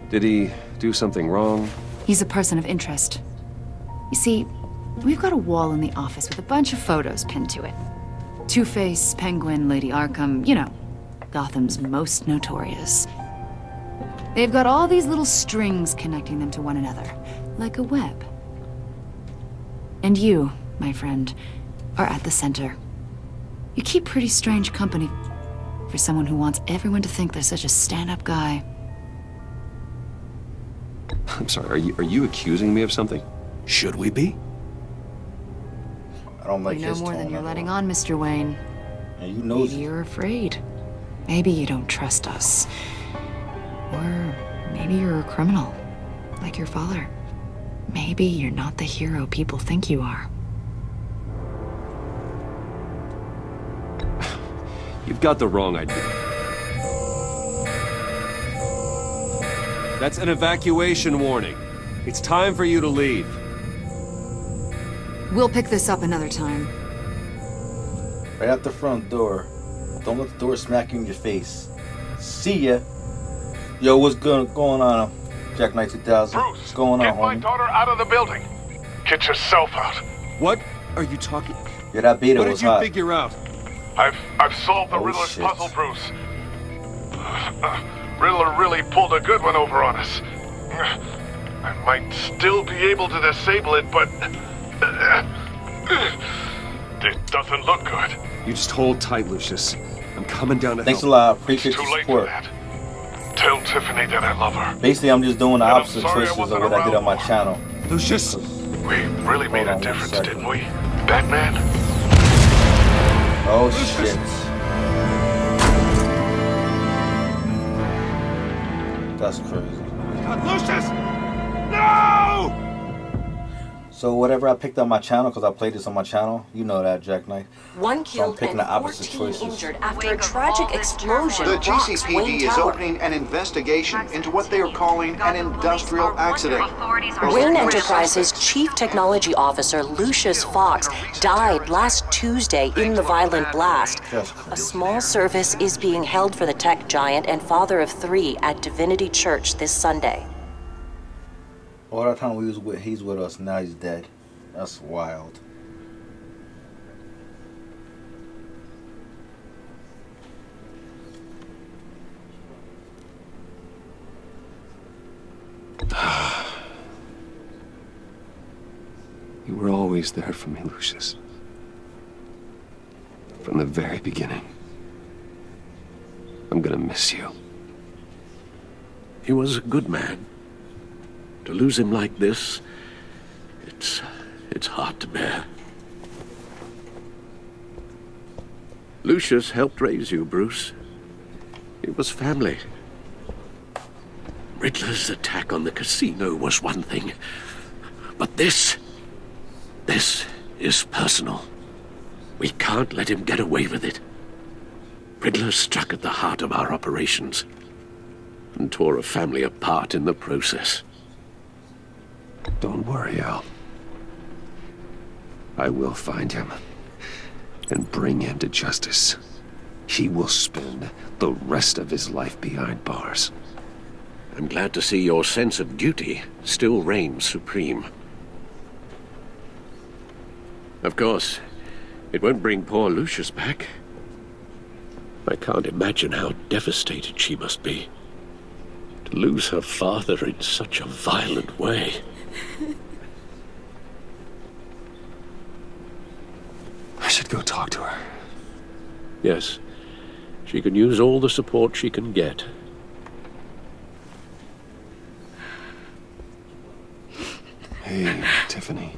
Did he do something wrong? He's a person of interest. You see, we've got a wall in the office with a bunch of photos pinned to it. Two-Face, Penguin, Lady Arkham, you know, Gotham's most notorious. They've got all these little strings connecting them to one another, like a web. And you, my friend, are at the center. You keep pretty strange company for someone who wants everyone to think they're such a stand-up guy. I'm sorry, are you accusing me of something? Should we be? I don't like you know his more tone than you're at letting all. on, Mr. Wayne. And you know Maybe you're afraid. Maybe you don't trust us. Or maybe you're a criminal, like your father. Maybe you're not the hero people think you are. You've got the wrong idea. That's an evacuation warning. It's time for you to leave. We'll pick this up another time. Right out the front door. Don't let the door smack you in your face. See ya. Yo, what's going on, Jack Knight 2000? Bruce, what's going on, get my homie? daughter out of the building. Get yourself out. What are you talking? Yeah, that beta what was did you hot. figure out? I've solved the Riddler's shit. puzzle, Bruce. Riddler really pulled a good one over on us. I might still be able to disable it, but it doesn't look good. You just hold tight, Lucius. I'm coming down to Thanks a help. lot. Appreciate Too your late for support. that. Tell Tiffany that I love her. Basically, I'm just doing the And I'm opposite sorry I choices of wasn't what I did on my around channel. Lucius! We really made a difference, didn't we, Batman? Oh shit. That's crazy. God, Lucius! No! So whatever I picked on my channel, because I played this on my channel, you know that, Jack Knight. One So I'm killed picking and the opposite 14 choices. injured after a tragic explosion The rocks GCPD Wayne is Tower. opening an investigation into what they are calling an industrial accident. Wayne Enterprises Chief Technology Officer Lucius Fox died last Tuesday in the violent blast. A small service is being held for the tech giant and father of 3 at Divinity Church this Sunday. All that time he's with us, now he's dead. That's wild. You were always there for me, Lucius. From the very beginning. I'm gonna miss you. He was a good man. To lose him like this, it's hard to bear. Lucius helped raise you, Bruce. It was family. Riddler's attack on the casino was one thing, but this is personal. We can't let him get away with it. Riddler struck at the heart of our operations and tore a family apart in the process. Don't worry, Al. I will find him and bring him to justice. He will spend the rest of his life behind bars. I'm glad to see your sense of duty still reigns supreme. Of course, it won't bring poor Lucius back. I can't imagine how devastated she must be. To lose her father in such a violent way. I should go talk to her. Yes, she can use all the support she can get. Hey, Tiffany.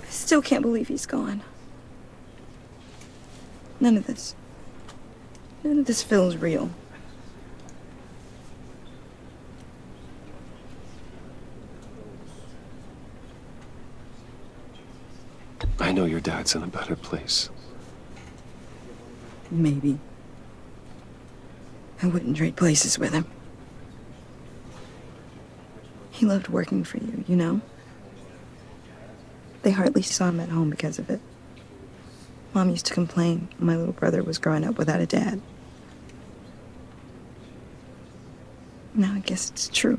I still can't believe he's gone. None of this feels real. I know your dad's in a better place. Maybe. I wouldn't trade places with him. He loved working for you, you know? They hardly saw him at home because of it. Mom used to complain my little brother was growing up without a dad. Now I guess it's true.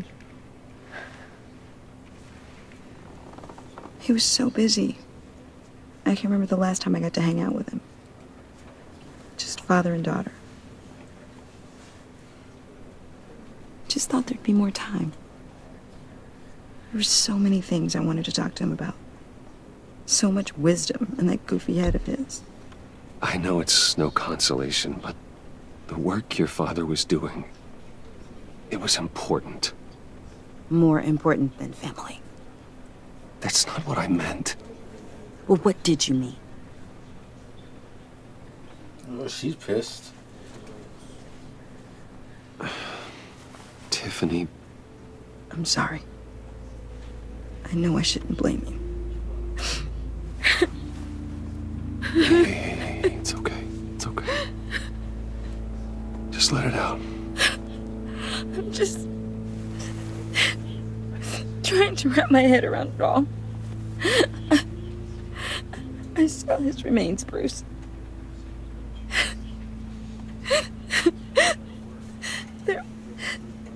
He was so busy. I can't remember the last time I got to hang out with him. Just father and daughter. Just thought there'd be more time. There were so many things I wanted to talk to him about. So much wisdom in that goofy head of his. I know it's no consolation, but the work your father was doing, it was important. More important than family. That's not what I meant. Well, what did you mean? Oh, she's pissed. Tiffany. I'm sorry. I know I shouldn't blame you. Hey, it's okay. It's okay. Just let it out. I'm just trying to wrap my head around it all. I saw his remains, Bruce.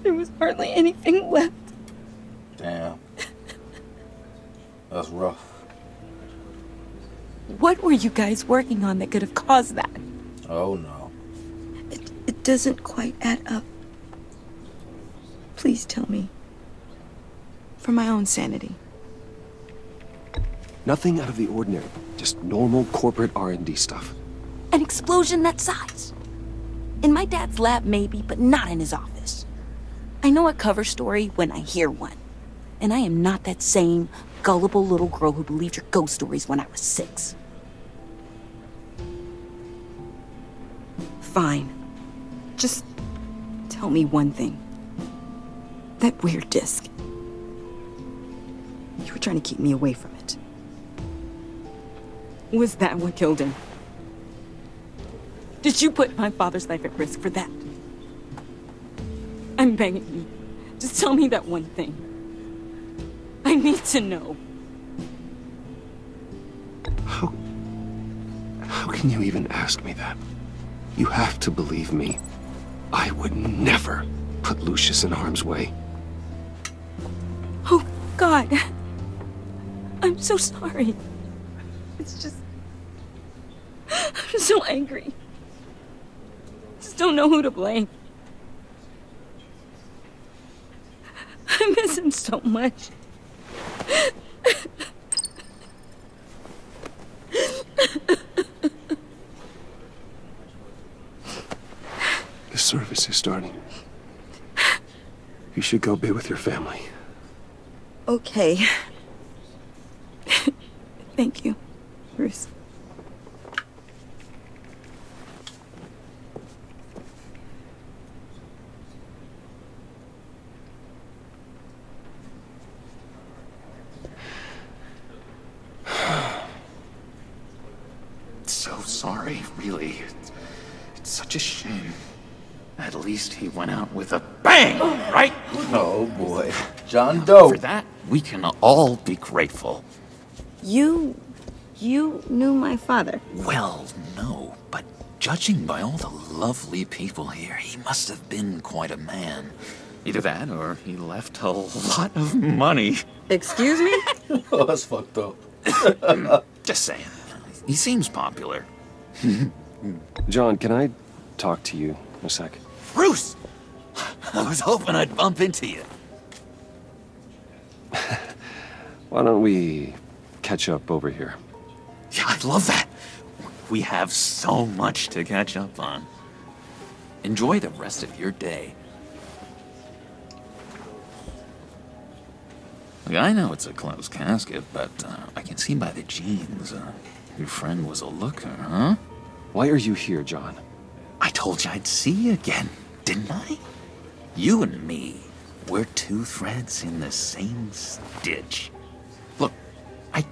There was hardly anything left. Damn. That's rough. What were you guys working on that could have caused that? Oh no. It doesn't quite add up. Please tell me. For my own sanity. Nothing out of the ordinary. Just normal corporate R&D stuff. An explosion that size. In my dad's lab, maybe, but not in his office. I know a cover story when I hear one. And I am not that same gullible little girl who believed your ghost stories when I was 6. Fine. Just tell me one thing. That weird disc. You were trying to keep me away from it. Was that what killed him? Did you put my father's life at risk for that? I'm begging you. Just tell me that one thing. I need to know. How can you even ask me that? You have to believe me. I would never put Lucius in harm's way. Oh, God. I'm so sorry. It's just... I'm so angry. Just don't know who to blame. I miss him so much. The service is starting. You should go be with your family. Okay. Thank you, Bruce. So sorry, really. It's such a shame. At least he went out with a bang, right? Oh boy. John Doe. For that, we can all be grateful. You knew my father? Well, no, but judging by all the lovely people here, he must have been quite a man. Either that, or he left a lot of money. Excuse me? Oh, that's fucked up. Just saying. He seems popular. John, can I talk to you a sec? Bruce! I was hoping I'd bump into you. Why don't we catch up over here? Yeah, I'd love that. We have so much to catch up on. Enjoy the rest of your day. Look, I know it's a closed casket, but I can see by the jeans, your friend was a looker, huh? Why are you here, John? I told you I'd see you again, didn't I? You and me, we're two threads in the same stitch. Look, I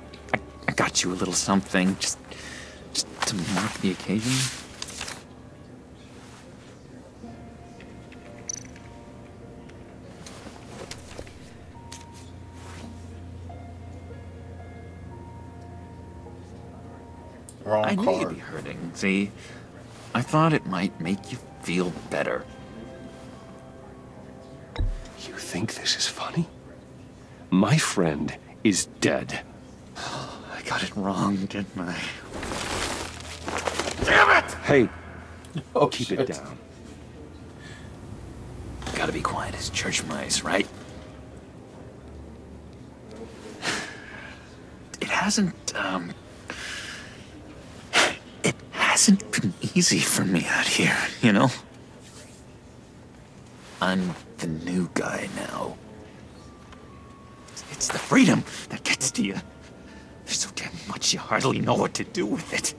got you a little something, just to mark the occasion. I knew you'd be hurting, see? I thought it might make you feel better. You think this is funny? My friend is dead. I got it wrong, didn't I? Damn it! Hey, keep it down. Gotta be quiet as church mice, right? It hasn't been easy for me out here, you know? I'm the new guy now. It's the freedom that gets to you. There's so damn much you hardly know what to do with it.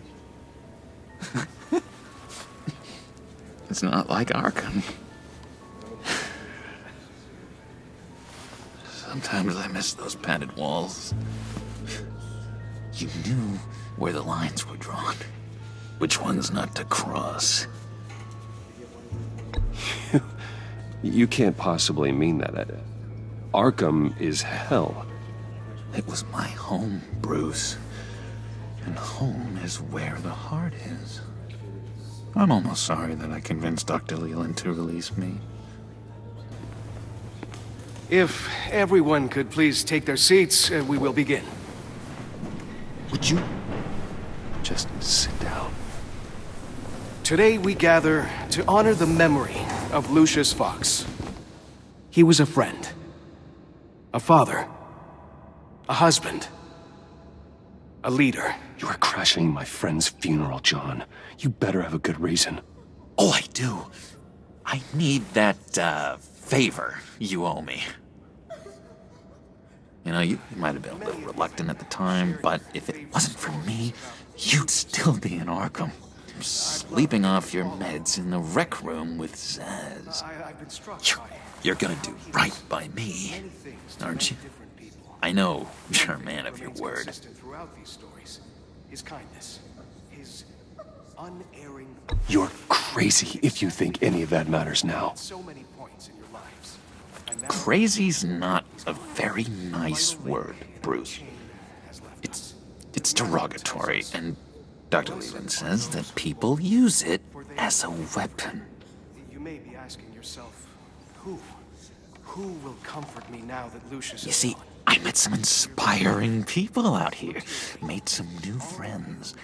It's not like Arkham. Sometimes I miss those padded walls. You knew where the lines were drawn. Which ones not to cross. You can't possibly mean that. Arkham is hell. It was my home, Bruce. And home is where the heart is. I'm almost sorry that I convinced Dr. Leland to release me. If everyone could please take their seats, we will begin. Would you just sit down? Today we gather to honor the memory of Lucius Fox. He was a friend, a father, a husband, a leader. You are crashing my friend's funeral, John. You better have a good reason. Oh, I do. I need that, favor you owe me. You know, you might have been a little reluctant at the time, but if it wasn't for me, you'd still be in Arkham. Sleeping off your meds in the rec room with Zaz. You're gonna do right by me, aren't you? I know you're a man of your word. His kindness, his unerring... You're crazy if you think any of that matters now. So many points in your lives. Crazy's not a very nice word, Bruce. It's derogatory, and Dr. Leland says that people use it as a weapon. You may be asking yourself, who will comfort me now that Lucius You is see, gone? I met some inspiring people out here. Made some new friends.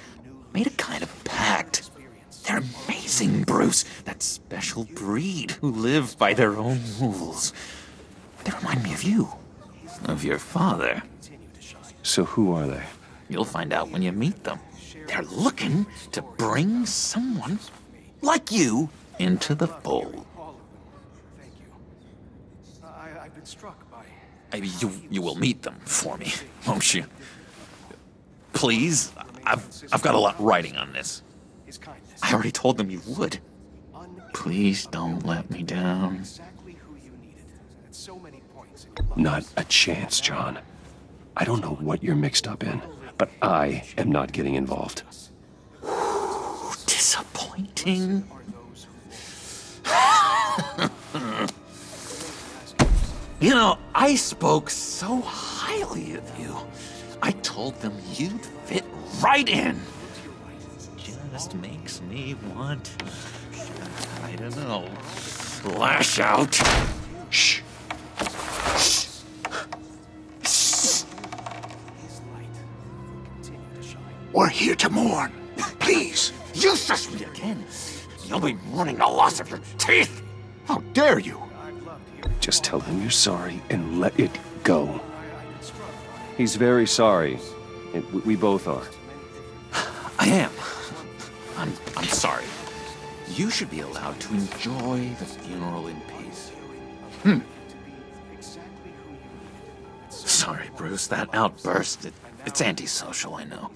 Made a kind of pact. They're amazing, Bruce. That special breed who live by their own rules. They remind me of you. Of your father. So who are they? You'll find out when you meet them. They're looking to bring someone like you into the fold. Thank you. I've been struck by... You will meet them for me, won't you? Please, I've got a lot riding on this. I already told them you would. Please don't let me down. Not a chance, John. I don't know what you're mixed up in, but I am not getting involved. Disappointing. You know, I spoke so highly of you. I told them you'd fit right in. Just makes me want, I don't know, lash out. Shh. We're here to mourn. Please. You shush me again. You'll be mourning the loss of your teeth. How dare you? Just tell him you're sorry and let it go. He's very sorry. And we both are. I am. I'm sorry. You should be allowed to enjoy the funeral in peace. Sorry, Bruce. That outburst, it's antisocial, I know.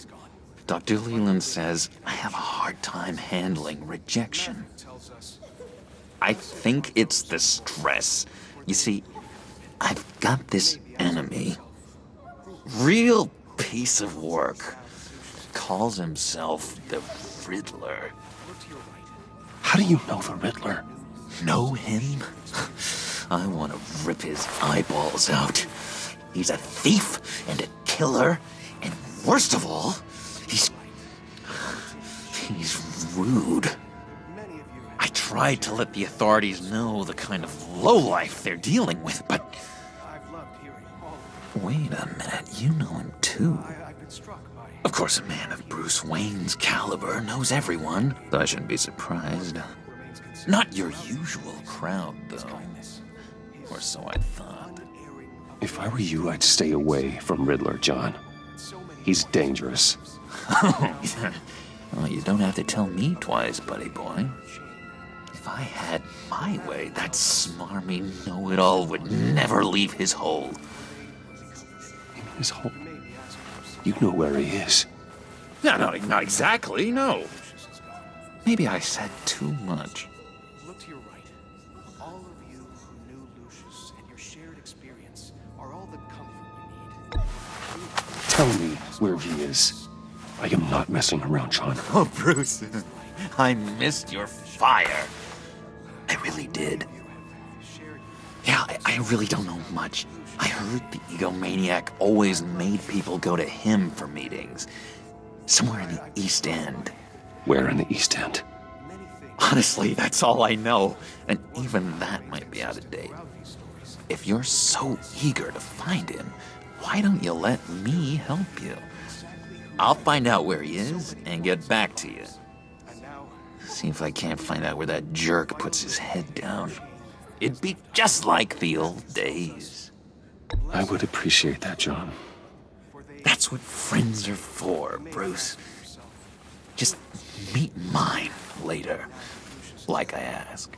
Dr. Leland says I have a hard time handling rejection. I think it's the stress. You see, I've got this enemy. Real piece of work. Calls himself the Riddler. How do you know the Riddler? Know him? I want to rip his eyeballs out. He's a thief and a killer, and worst of all, he's rude. I tried to let the authorities know the kind of lowlife they're dealing with, but... Wait a minute, you know him too. Of course, a man of Bruce Wayne's caliber knows everyone, so I shouldn't be surprised. Not your usual crowd, though. Or so I thought. If I were you, I'd stay away from Riddler, John. He's dangerous. Well, you don't have to tell me twice, buddy boy. If I had my way, that smarmy know-it-all would never leave his hole. His hole? You know where he is. No, not exactly, no. Maybe I said too much. Look to your right. All of you who knew Lucius and your shared experience are all the comfort you need. Tell me where he is. I am not messing around, John. Oh, Bruce. I missed your fire. I really did. Yeah, I really don't know much. I heard the egomaniac always made people go to him for meetings. Somewhere in the East End. Where in the East End? Honestly, that's all I know. And even that might be out of date. If you're so eager to find him, why don't you let me help you? I'll find out where he is and get back to you. See if I can't find out where that jerk puts his head down. It'd be just like the old days. I would appreciate that, John. That's what friends are for, Bruce. Just meet mine later, like I asked.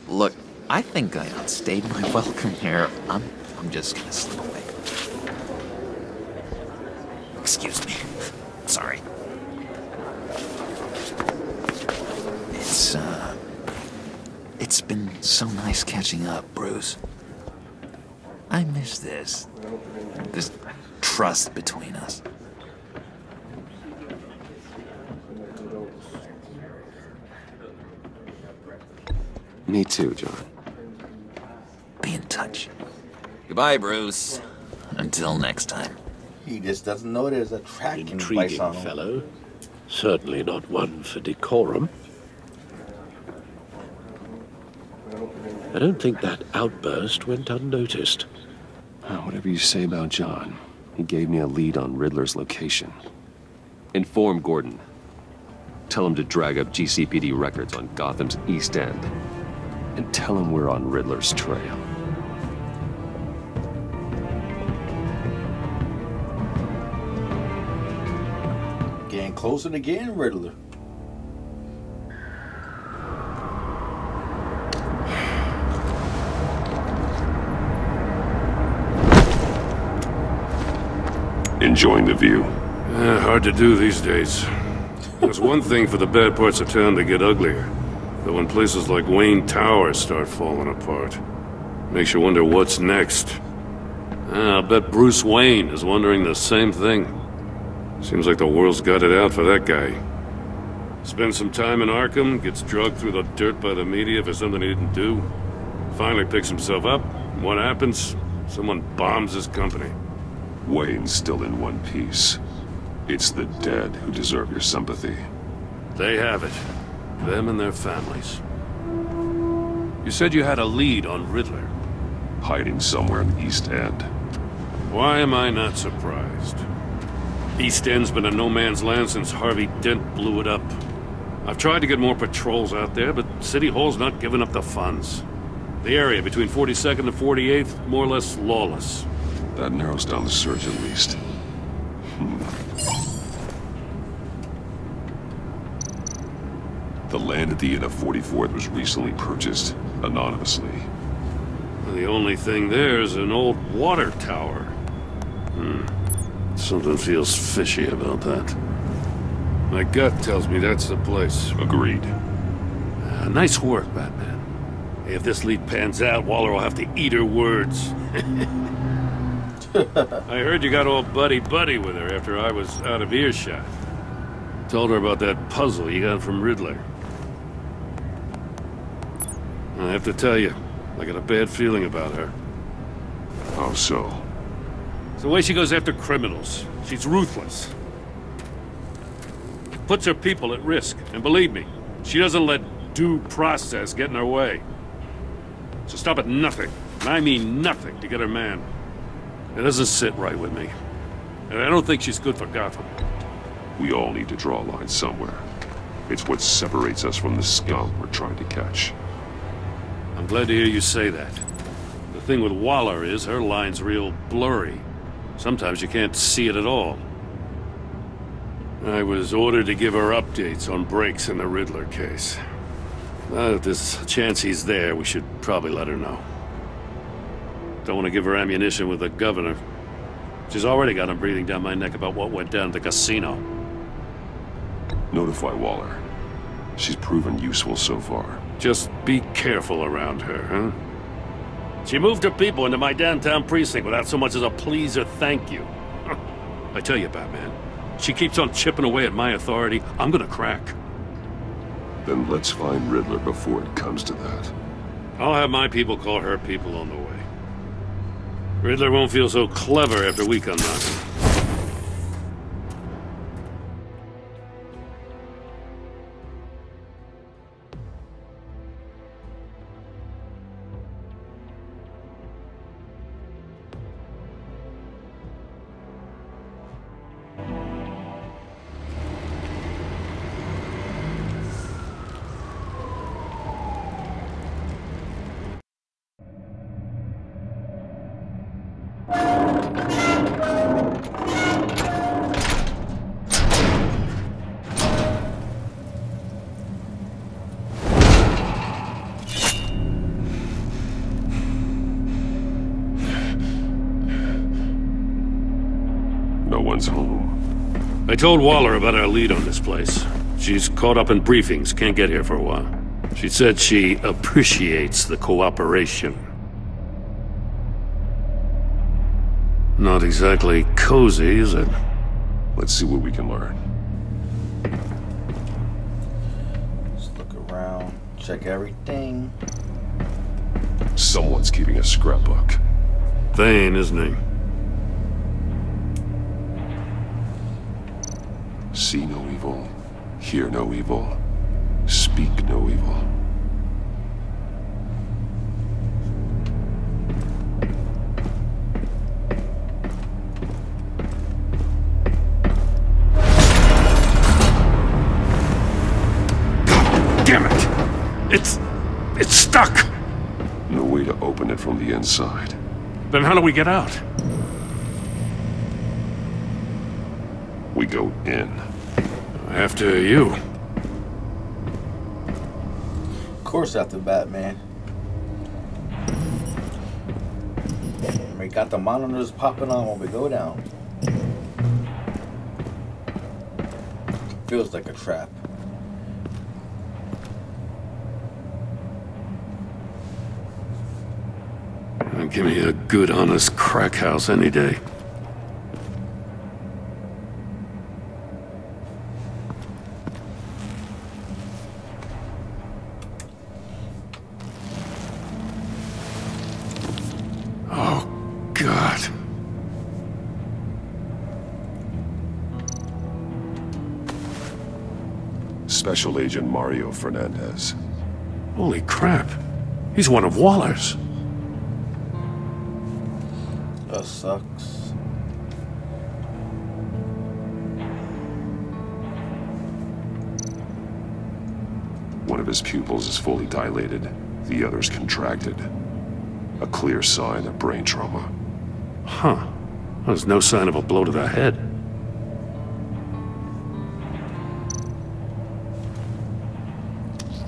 Look, I think I outstayed my welcome here. I'm just gonna slip away. Excuse me. Sorry. It's been so nice catching up, Bruce. I miss this trust between us. Me too, John. Be in touch. Goodbye, Bruce. Until next time. He just doesn't know there's a tracking device Intriguing on him. fellow. Certainly not one for decorum. I don't think that outburst went unnoticed. Whatever you say about John, he gave me a lead on Riddler's location. Inform Gordon. Tell him to drag up GCPD records on Gotham's East End. And tell him we're on Riddler's trail. Getting closer to getting Riddler. Enjoying the view. Hard to do these days. There's one thing for the bad parts of town to get uglier. But when places like Wayne Tower start falling apart, makes you wonder what's next. I'll bet Bruce Wayne is wondering the same thing. Seems like the world's got it out for that guy. Spends some time in Arkham, gets drugged through the dirt by the media for something he didn't do. Finally picks himself up. What happens? Someone bombs his company. Wayne's still in one piece. It's the dead who deserve your sympathy. They have it. Them and their families. You said you had a lead on Riddler. Hiding somewhere in the East End. Why am I not surprised? East End's been a no-man's land since Harvey Dent blew it up. I've tried to get more patrols out there, but City Hall's not giving up the funds. The area between 42nd and 48th, more or less lawless. That narrows down the search at least. The land at the end of 44th was recently purchased, anonymously. The only thing there is an old water tower. Something feels fishy about that. My gut tells me that's the place. Agreed. Nice work, Batman. If this lead pans out, Waller will have to eat her words. I heard you got all buddy-buddy with her after I was out of earshot. Told her about that puzzle you got from Riddler. I have to tell you, I got a bad feeling about her. How so? It's the way she goes after criminals. She's ruthless. Puts her people at risk. And believe me, she doesn't let due process get in her way. So stop at nothing, and I mean nothing, to get her man. It doesn't sit right with me. And I don't think she's good for Gotham. We all need to draw a line somewhere. It's what separates us from the scum we're trying to catch. I'm glad to hear you say that. The thing with Waller is her line's real blurry. Sometimes you can't see it at all. I was ordered to give her updates on breaks in the Riddler case. Now that there's a chance he's there, we should probably let her know. Don't want to give her ammunition with the governor. She's already got him breathing down my neck about what went down at the casino. Notify Waller. She's proven useful so far. Just be careful around her, huh? She moved her people into my downtown precinct without so much as a please or thank you. I tell you, Batman, she keeps on chipping away at my authority, I'm gonna crack. Then let's find Riddler before it comes to that. I'll have my people call her people on the way. Riddler won't feel so clever after we come knocking. Home. I told Waller about our lead on this place. She's caught up in briefings, can't get here for a while. She said she appreciates the cooperation. Not exactly cozy, is it? Let's see what we can learn. Just look around, check everything. Someone's keeping a scrapbook. Thane, isn't he? See no evil, hear no evil, speak no evil. Damn it! It's stuck! No way to open it from the inside. Then how do we get out? We go in. After you. Of course after Batman. We got the monitors popping on when we go down. Feels like a trap. Give me a good, honest crack house any day. Oh, God. Special Agent Mario Fernandez. Holy crap. He's one of Waller's. That sucks. One of his pupils is fully dilated, the other's contracted. A clear sign of brain trauma. Huh. There's no sign of a blow to the head.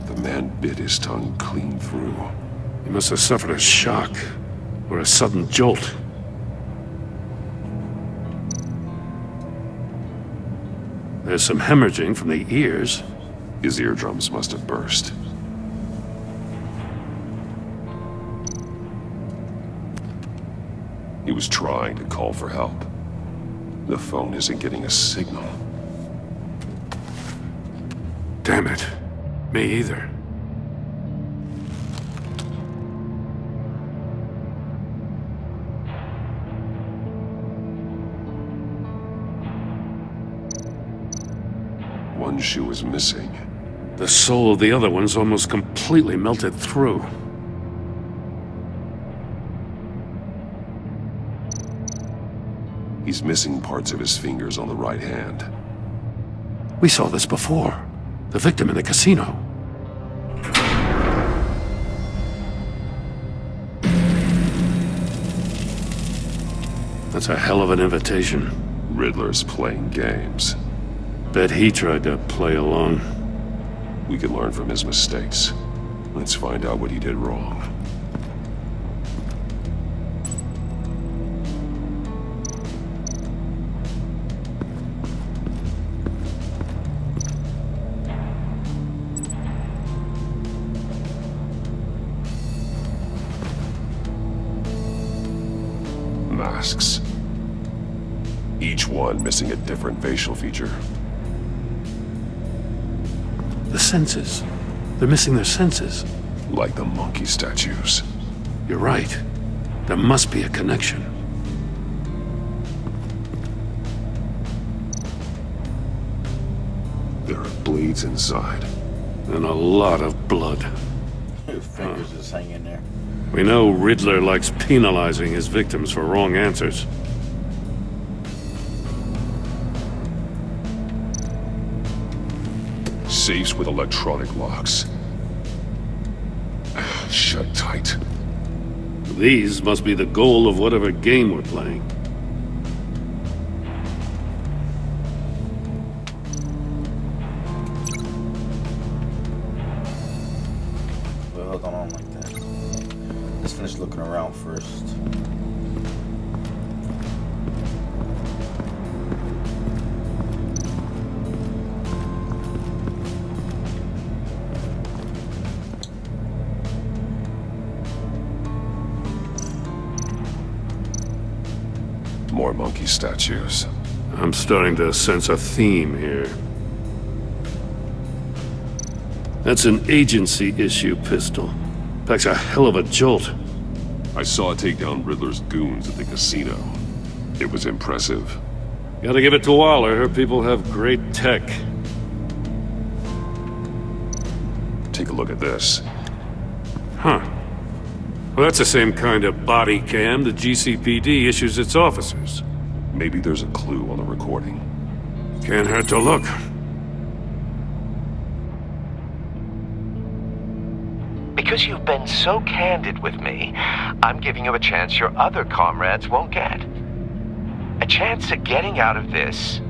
The man bit his tongue clean through. He must have suffered a shock, or a sudden jolt. There's some hemorrhaging from the ears. His eardrums must have burst. He was trying to call for help. The phone isn't getting a signal. Damn it. Me either. One shoe is missing. The sole of the other one's almost completely melted through. He's missing parts of his fingers on the right hand. We saw this before. The victim in the casino. That's a hell of an invitation. Riddler's playing games. Bet he tried to play along. We can learn from his mistakes. Let's find out what he did wrong. Masks. Each one missing a different facial feature. The senses. They're missing their senses. Like the monkey statues. You're right. There must be a connection. There are bleeds inside. And a lot of blood. Your fingers just hanging there. We know Riddler likes penalizing his victims for wrong answers. Safes with electronic locks. Shut tight. These must be the goal of whatever game we're playing. Well, hold on like that. Let's finish looking around first. More monkey statues. I'm starting to sense a theme here. That's an agency issue pistol. Packs a hell of a jolt. I saw it take down Riddler's goons at the casino. It was impressive. Gotta give it to Waller. Her people have great tech. Take a look at this. Huh. Well, that's the same kind of body cam the GCPD issues its officers. Maybe there's a clue on the recording. Can't hurt to look. Because you've been so candid with me, I'm giving you a chance your other comrades won't get. A chance at getting out of this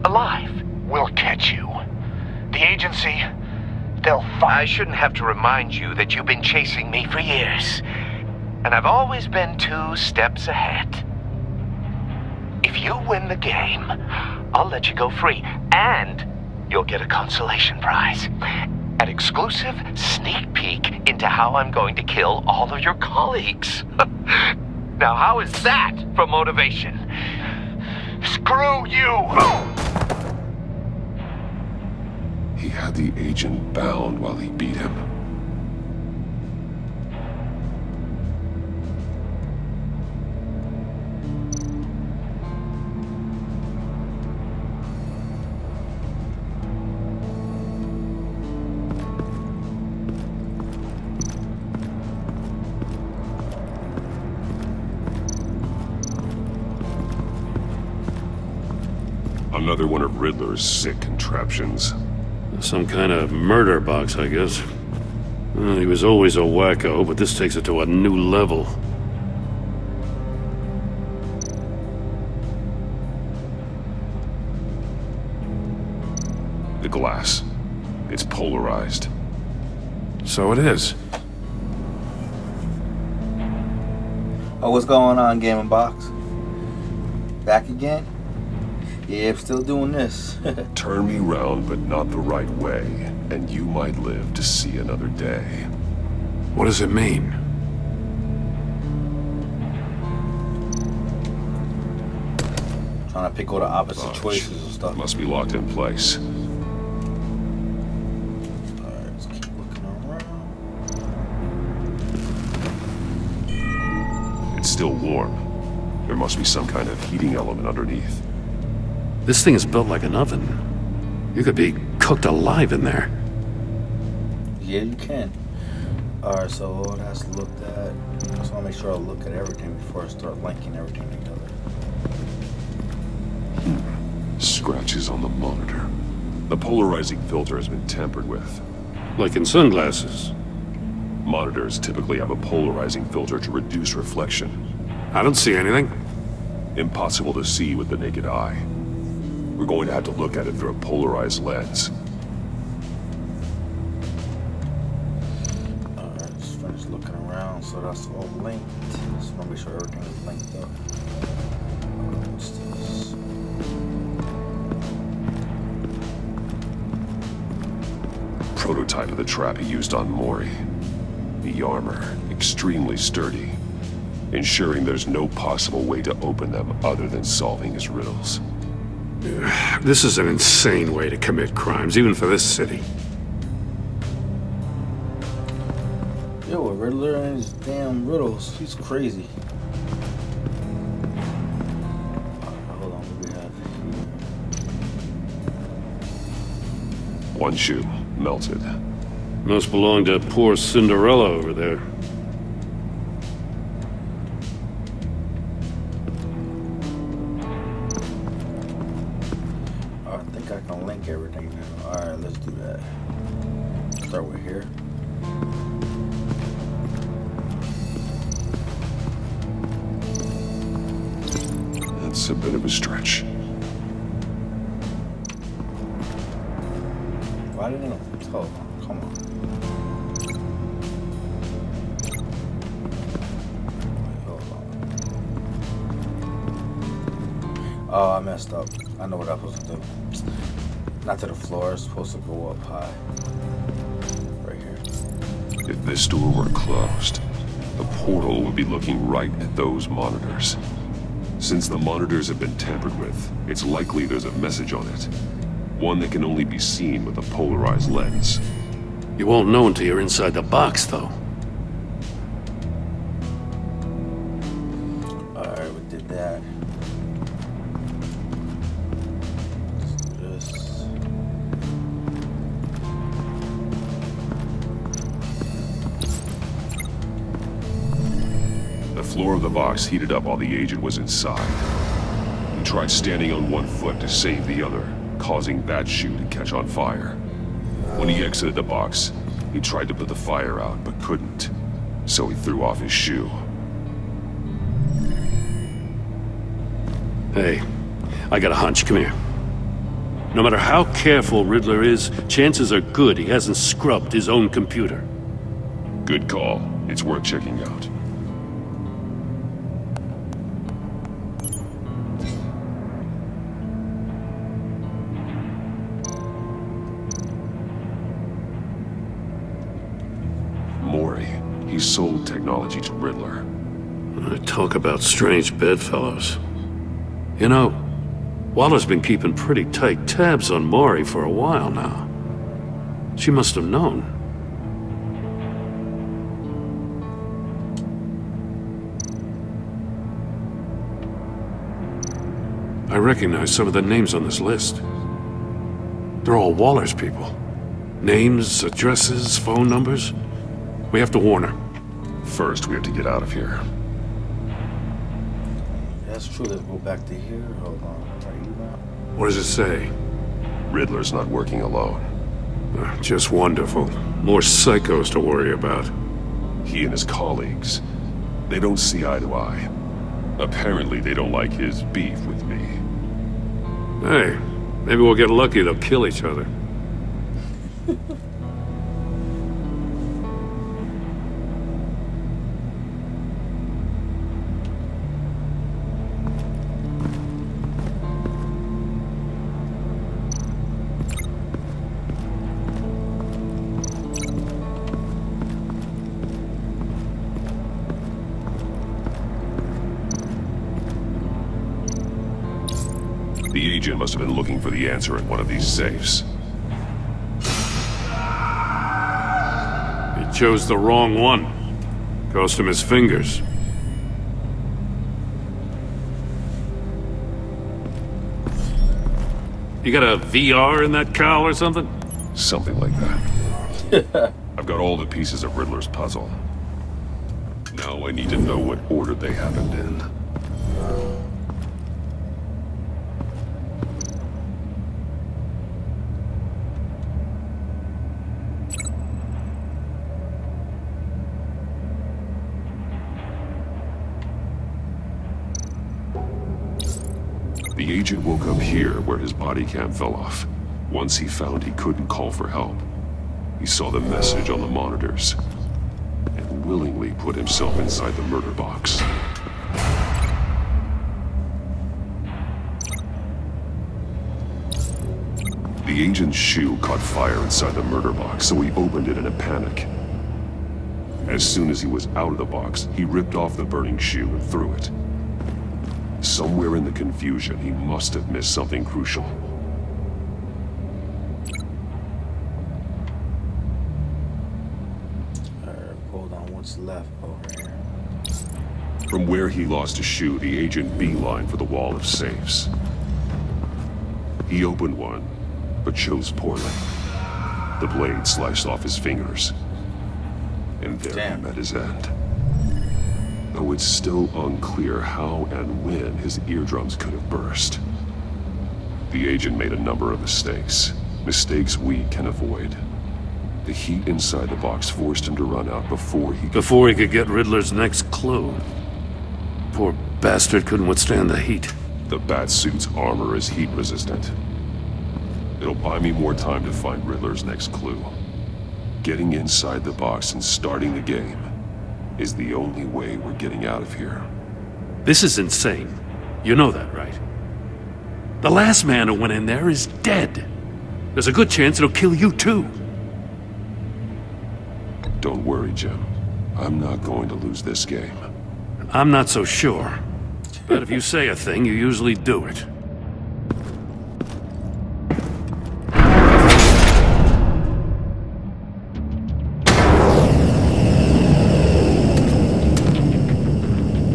alive. We'll catch you. The agency, they'll find... I shouldn't have to remind you that you've been chasing me for years. And I've always been 2 steps ahead. If you win the game, I'll let you go free. And you'll get a consolation prize. An exclusive sneak peek into how I'm going to kill all of your colleagues. Now, how is that for motivation? Screw you! He had the agent bound while he beat him. Another one of Riddler's sick contraptions. Some kind of murder box, I guess. Well, he was always a wacko, but this takes it to a new level. The glass. It's polarized. So it is. Oh, what's going on, Game & Box? Back again? Yeah, I'm still doing this. Turn me round, but not the right way, and you might live to see another day. What does it mean? Trying to pick all the opposite choices and stuff. Must be locked in place. Alright, let's keep looking around. It's still warm. There must be some kind of heating element underneath. This thing is built like an oven. You could be cooked alive in there. Yeah, you can. Alright, so all that's looked at. So I want to make sure I look at everything before I start linking everything together. Scratches on the monitor. The polarizing filter has been tampered with. Like in sunglasses. Monitors typically have a polarizing filter to reduce reflection. I don't see anything. Impossible to see with the naked eye. We're going to have to look at it through a polarized lens. Alright, just finish looking around, so that's all linked. Just want to make sure everything is linked up. What's this? Prototype of the trap he used on Mori. The armor, extremely sturdy, ensuring there's no possible way to open them other than solving his riddles. This is an insane way to commit crimes, even for this city. Yo, a Riddler and his damn riddles. He's crazy. Hold on, what do we have here? One shoe, melted. Must belong to poor Cinderella over there. I think I can link everything now. Alright, let's do that. Start with here. That's a bit of a stretch. Why didn't it? Hold on, come on. Hold on. Oh, I messed up. I know what I'm supposed to do. Not to the floor, it's supposed to go up high. Right here. If this door were closed, the portal would be looking right at those monitors. Since the monitors have been tampered with, it's likely there's a message on it. One that can only be seen with a polarized lens. You won't know until you're inside the box, though. Alright, we did that. The floor of the box heated up while the agent was inside. He tried standing on one foot to save the other, causing that shoe to catch on fire. When he exited the box, he tried to put the fire out, but couldn't. So he threw off his shoe. Hey, I got a hunch. Come here. No matter how careful Riddler is, chances are good he hasn't scrubbed his own computer. Good call. It's worth checking out. He sold technology to Riddler. Talk about strange bedfellows. You know, Waller's been keeping pretty tight tabs on Mori for a while now. She must have known. I recognize some of the names on this list. They're all Waller's people. Names, addresses, phone numbers. We have to warn her. First, we have to get out of here. That's true. Let's go back to here. Hold on. Are you What does it say? Riddler's not working alone. Just wonderful. More psychos to worry about. He and his colleagues, they don't see eye to eye. Apparently they don't like his beef with me. Hey, maybe we'll get lucky, they'll kill each other. The agent must have been looking for the answer in one of these safes. He chose the wrong one. Cost him his fingers. You got a VR in that cowl or something? Something like that. I've got all the pieces of Riddler's puzzle. Now I need to know what order they happened in. The agent woke up here where his body cam fell off. Once he found he couldn't call for help, he saw the message on the monitors and willingly put himself inside the murder box. The agent's shoe caught fire inside the murder box, so he opened it in a panic. As soon as he was out of the box, he ripped off the burning shoe and threw it. Somewhere in the confusion, he must have missed something crucial. Hold on, what's left over here? From where he lost a shoe, the agent beelined for the wall of safes. He opened one, but chose poorly. The blade sliced off his fingers. And there he met his end. Though it's still unclear how and when his eardrums could have burst. The agent made a number of mistakes. Mistakes we can avoid. The heat inside the box forced him to run out before he could get Riddler's next clue. Poor bastard couldn't withstand the heat. The Batsuit's armor is heat resistant. It'll buy me more time to find Riddler's next clue. Getting inside the box and starting the game is the only way we're getting out of here. This is insane. You know that, right? The last man who went in there is dead. There's a good chance it'll kill you too. Don't worry, Jim. I'm not going to lose this game. I'm not so sure. But if you say a thing, you usually do it.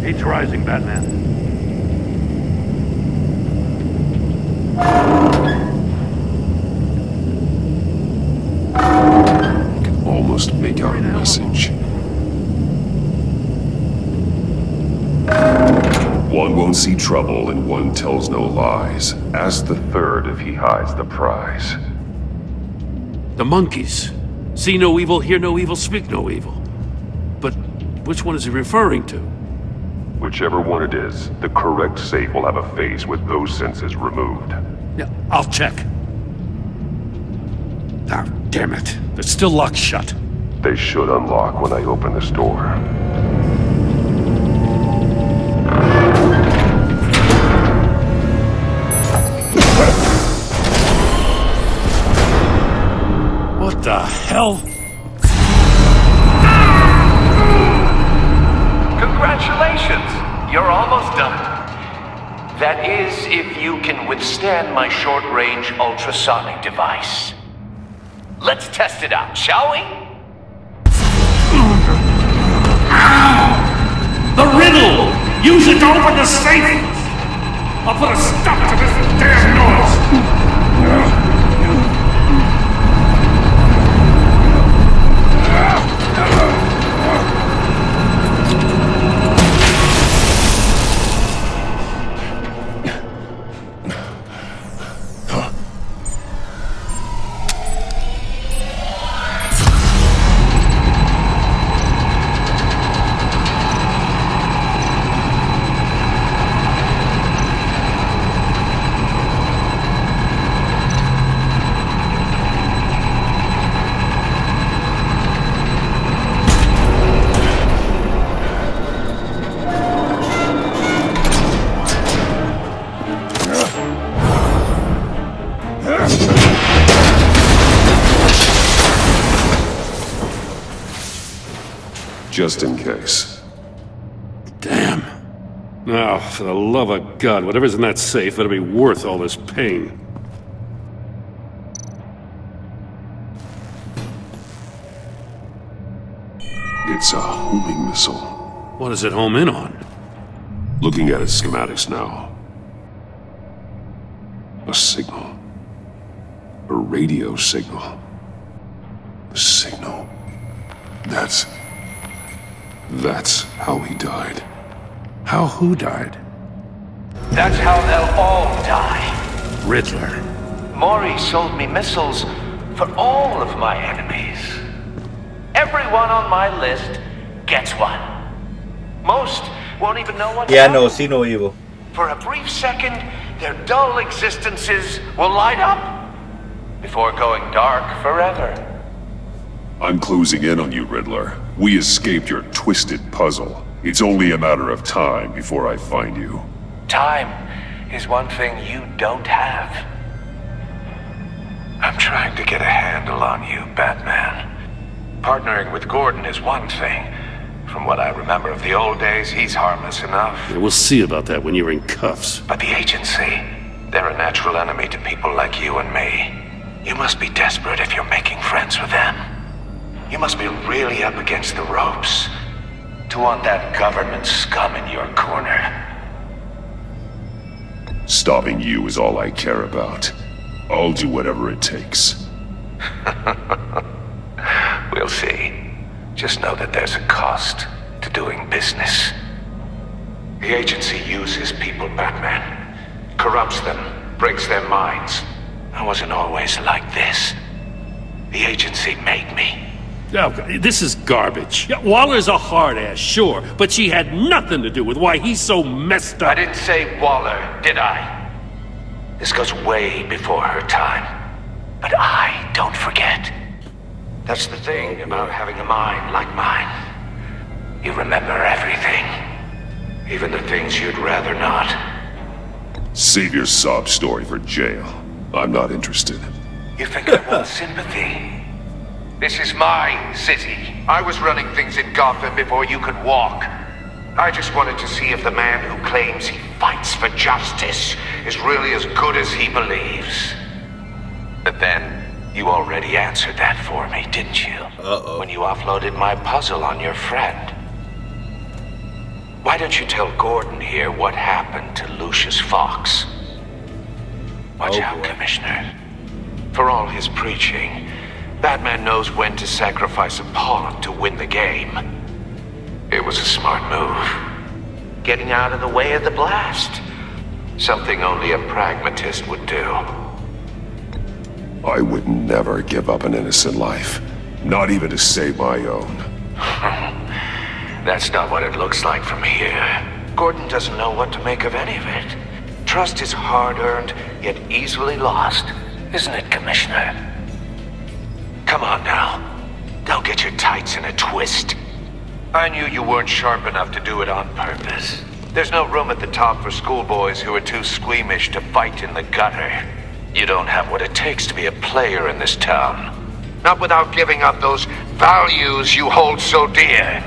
Heat's rising, Batman. I can almost make out a message. One won't see trouble and one tells no lies. Ask the third if he hides the prize. The monkeys. See no evil, hear no evil, speak no evil. But which one is he referring to? Whichever one it is, the correct safe will have a face with those senses removed. Yeah, I'll check. Ah, damn it. They're still locked shut. They should unlock when I open this door. What the hell? Congratulations! You're almost done. That is, if you can withstand my short-range ultrasonic device. Let's test it out, shall we? The riddle! Use it to open the safe! I'll put a stop to this damn noise! Just in case. Damn. Now, for the love of God, whatever's in that safe better be worth all this pain. It's a homing missile. What does it home in on? Looking at its schematics now. A signal. A radio signal. A signal. That's how he died. How who died? That's how they'll all die. Riddler. Maury sold me missiles for all of my enemies. Everyone on my list gets one. Most won't even know what. Yeah, I know. See no evil. For a brief second, their dull existences will light up before going dark forever. I'm closing in on you, Riddler. We escaped your twisted puzzle. It's only a matter of time before I find you. Time is one thing you don't have. I'm trying to get a handle on you, Batman. Partnering with Gordon is one thing. From what I remember of the old days, he's harmless enough. Yeah, we'll see about that when you're in cuffs. But the agency, they're a natural enemy to people like you and me. You must be desperate if you're making friends with them. You must be really up against the ropes to want that government scum in your corner. Stopping you is all I care about. I'll do whatever it takes. We'll see. Just know that there's a cost to doing business. The agency uses people, Batman. Corrupts them, breaks their minds. I wasn't always like this. The agency made me. Oh, this is garbage. Yeah, Waller's a hard ass, sure, but she had nothing to do with why he's so messed up. I didn't say Waller, did I? This goes way before her time. But I don't forget. That's the thing about having a mind like mine. You remember everything. Even the things you'd rather not. Save your sob story for jail. I'm not interested. You think I want sympathy? This is my city. I was running things in Gotham before you could walk. I just wanted to see if the man who claims he fights for justice is really as good as he believes. But then, you already answered that for me, didn't you? Uh-oh. When you offloaded my puzzle on your friend. Why don't you tell Gordon here what happened to Lucius Fox? Watch out, Commissioner. For all his preaching, Batman knows when to sacrifice a pawn to win the game. It was a smart move. Getting out of the way of the blast. Something only a pragmatist would do. I would never give up an innocent life. Not even to save my own. That's not what it looks like from here. Gordon doesn't know what to make of any of it. Trust is hard-earned, yet easily lost. Isn't it, Commissioner? Come on now. Don't get your tights in a twist. I knew you weren't sharp enough to do it on purpose. There's no room at the top for schoolboys who are too squeamish to fight in the gutter. You don't have what it takes to be a player in this town. Not without giving up those values you hold so dear.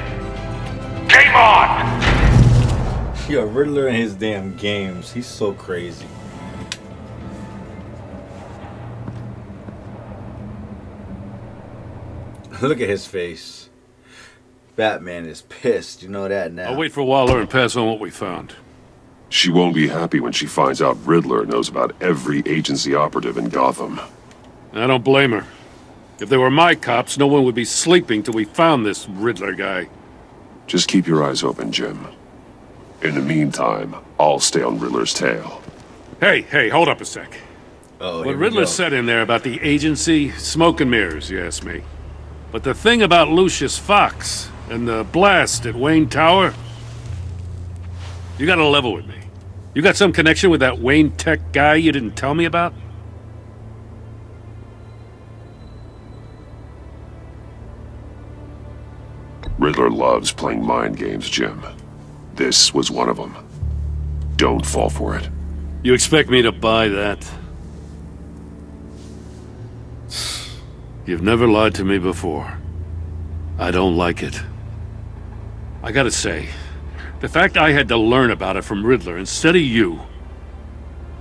Game on! Yo, Riddler and his damn games. He's so crazy. Look at his face. Batman is pissed. You know that now. I'll wait for Waller and pass on what we found. She won't be happy when she finds out Riddler knows about every agency operative in Gotham. I don't blame her. If they were my cops, no one would be sleeping till we found this Riddler guy. Just keep your eyes open, Jim. In the meantime, I'll stay on Riddler's tail. Hey, hold up a sec. Oh, what Riddler said in there about the agency, smoke and mirrors, you ask me. But the thing about Lucius Fox and the blast at Wayne Tower, you gotta level with me. You got some connection with that Wayne Tech guy you didn't tell me about? Riddler loves playing mind games, Jim. This was one of them. Don't fall for it. You expect me to buy that? You've never lied to me before. I don't like it. I gotta say, the fact I had to learn about it from Riddler instead of you,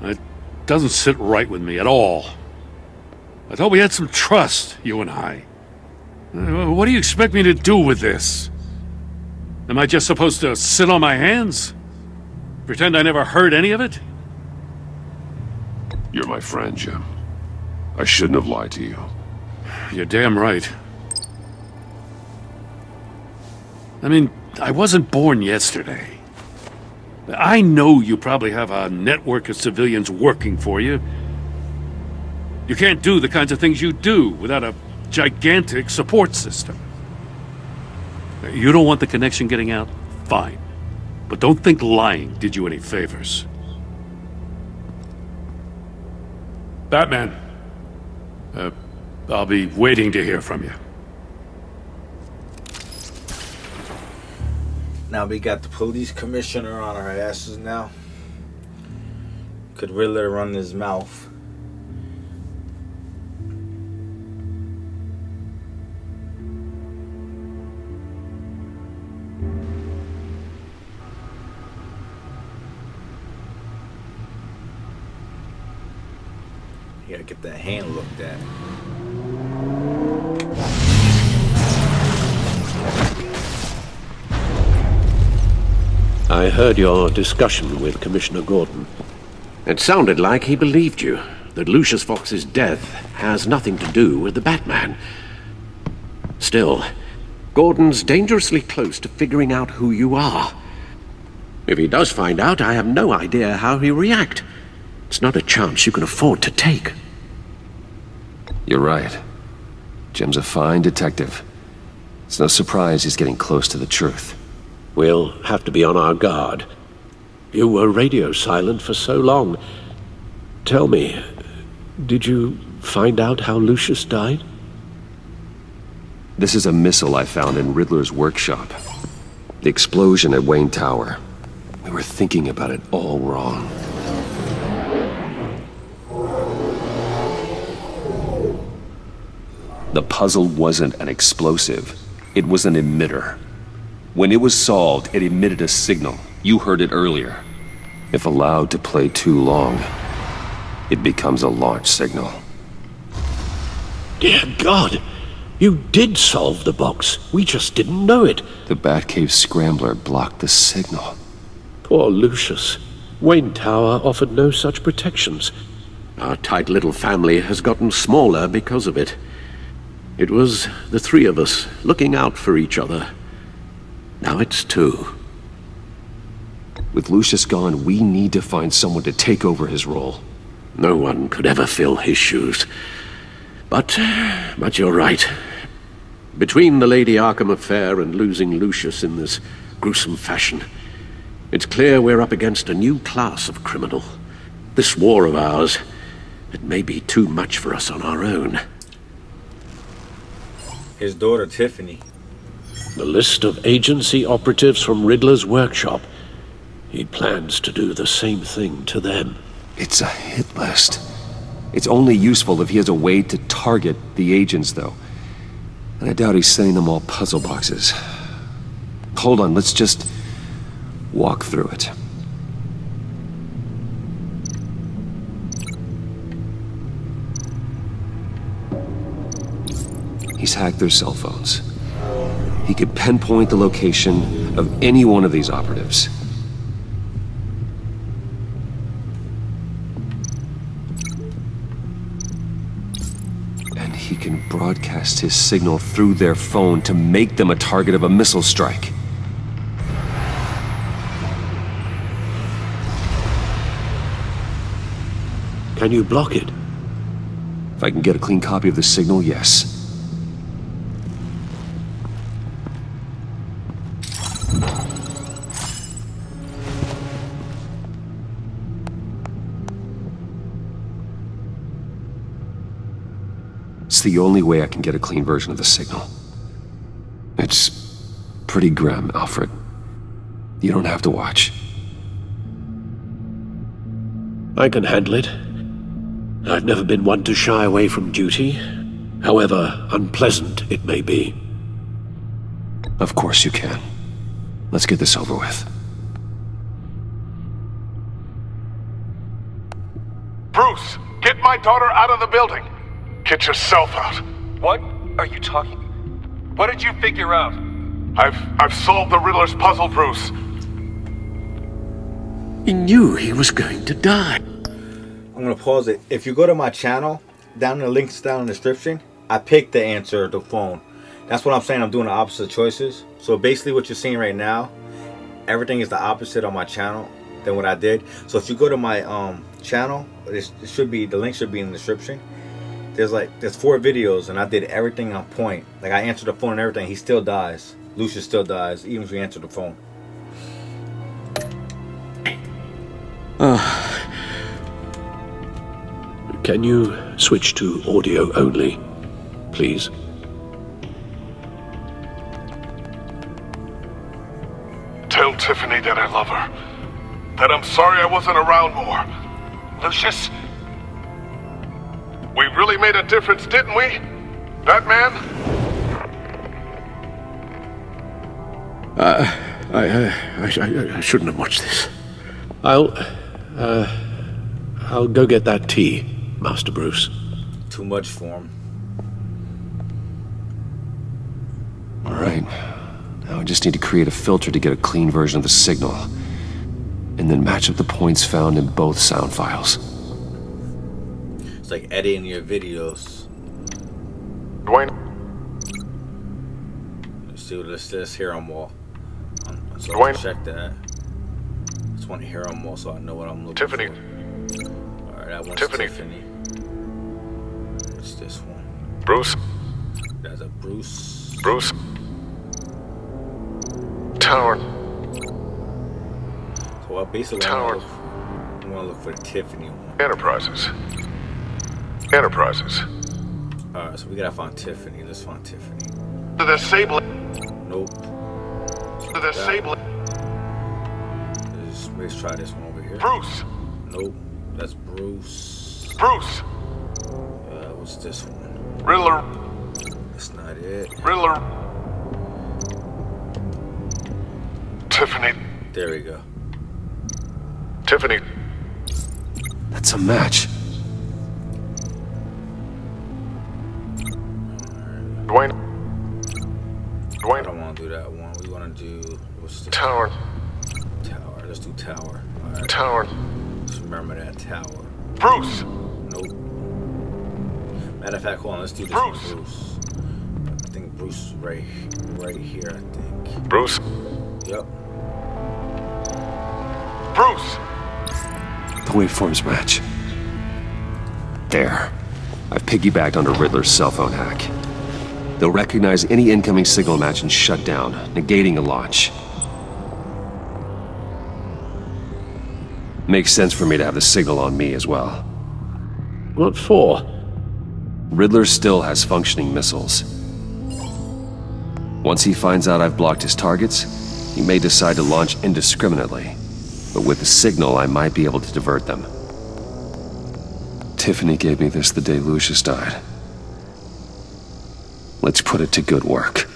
it doesn't sit right with me at all. I thought we had some trust, you and I. What do you expect me to do with this? Am I just supposed to sit on my hands? Pretend I never heard any of it? You're my friend, Jim. I shouldn't have lied to you. You're damn right. I mean, I wasn't born yesterday. I know you probably have a network of civilians working for you. You can't do the kinds of things you do without a gigantic support system. You don't want the connection getting out? Fine. But don't think lying did you any favors. Batman. I'll be waiting to hear from you. Now we got the police commissioner on our asses now. Could Riddler run his mouth? You gotta get that hand looked at. I heard your discussion with Commissioner Gordon. It sounded like he believed you, that Lucius Fox's death has nothing to do with the Batman. Still, Gordon's dangerously close to figuring out who you are. If he does find out, I have no idea how he'll react. It's not a chance you can afford to take. You're right. Jim's a fine detective. It's no surprise he's getting close to the truth. We'll have to be on our guard. You were radio silent for so long. Tell me, did you find out how Lucius died? This is a missile I found in Riddler's workshop. The explosion at Wayne Tower. We were thinking about it all wrong. The puzzle wasn't an explosive. It was an emitter. When it was solved, it emitted a signal. You heard it earlier. If allowed to play too long, it becomes a launch signal. Dear God! You did solve the box. We just didn't know it. The Batcave scrambler blocked the signal. Poor Lucius. Wayne Tower offered no such protections. Our tight little family has gotten smaller because of it. It was the three of us looking out for each other. Now it's two. With Lucius gone, we need to find someone to take over his role. No one could ever fill his shoes. But you're right. Between the Lady Arkham affair and losing Lucius in this gruesome fashion, it's clear we're up against a new class of criminal. This war of ours, it may be too much for us on our own. His daughter, Tiffany. The list of agency operatives from Riddler's workshop. He plans to do the same thing to them. It's a hit list. It's only useful if he has a way to target the agents, though. And I doubt he's sending them all puzzle boxes. Hold on, let's just walk through it. He's hacked their cell phones. He could pinpoint the location of any one of these operatives. And he can broadcast his signal through their phone to make them a target of a missile strike. Can you block it? If I can get a clean copy of the signal, yes. It's the only way I can get a clean version of the signal. It's pretty grim, Alfred. You don't have to watch. I can handle it. I've never been one to shy away from duty, however unpleasant it may be. Of course you can. Let's get this over with. Bruce, get my daughter out of the building. Get yourself out. What are you talking? What did you figure out? I've solved the Riddler's puzzle, Bruce. He knew he was going to die. I'm gonna pause it. If you go to my channel, down in the links down in the description, I picked the answer, the phone. That's what I'm saying. I'm doing the opposite choices. So basically what you're seeing right now, everything is the opposite on my channel than what I did. So if you go to my channel, it should be, the link should be in the description. There's 4 videos and I did everything on point. Like I answered the phone and everything. He still dies. Lucius still dies, even if we answer the phone. Can you switch to audio only, please? Tell Tiffany that I love her. That I'm sorry I wasn't around more. Lucius? We really made a difference, didn't we? Batman? I shouldn't have watched this. I'll go get that tea, Master Bruce. Too much for him. Alright. Now I just need to create a filter to get a clean version of the signal. And then match up the points found in both sound files. It's like editing your videos. Dwayne. Let's see what this says here on wall. So Dwayne. Check that. Just want to hear them all so I know what I'm looking Tiffany. for. Alright, that one's Tiffany. What's this one? Bruce. That's a Bruce. Bruce. Tower. So I basically Tower. want to look for the Tiffany one. Enterprises. Enterprises. Alright, so we gotta find Tiffany. Let's find Tiffany. The disable. Nope. The disable. Let's try this one over here. Bruce. Nope. That's Bruce. Bruce. What's this one? Riddler. That's not it. Riddler. Tiffany. There we go. Tiffany. That's a match. Dwayne. I don't want to do that one. We want to do what's this? Tower. Tower. Let's do tower. All right. Tower. Just remember that tower. Bruce. Nope. Matter of fact, hold on. Let's do this Bruce. one. Bruce. I think Bruce is right here. I think. Bruce. Yep. Bruce. The waveforms match. There. I've piggybacked onto Riddler's cell phone hack. They'll recognize any incoming signal match and shut down, negating a launch. Makes sense for me to have the signal on me as well. What for? Riddler still has functioning missiles. Once he finds out I've blocked his targets, he may decide to launch indiscriminately. But with the signal, I might be able to divert them. Tiffany gave me this the day Lucius died. Let's put it to good work.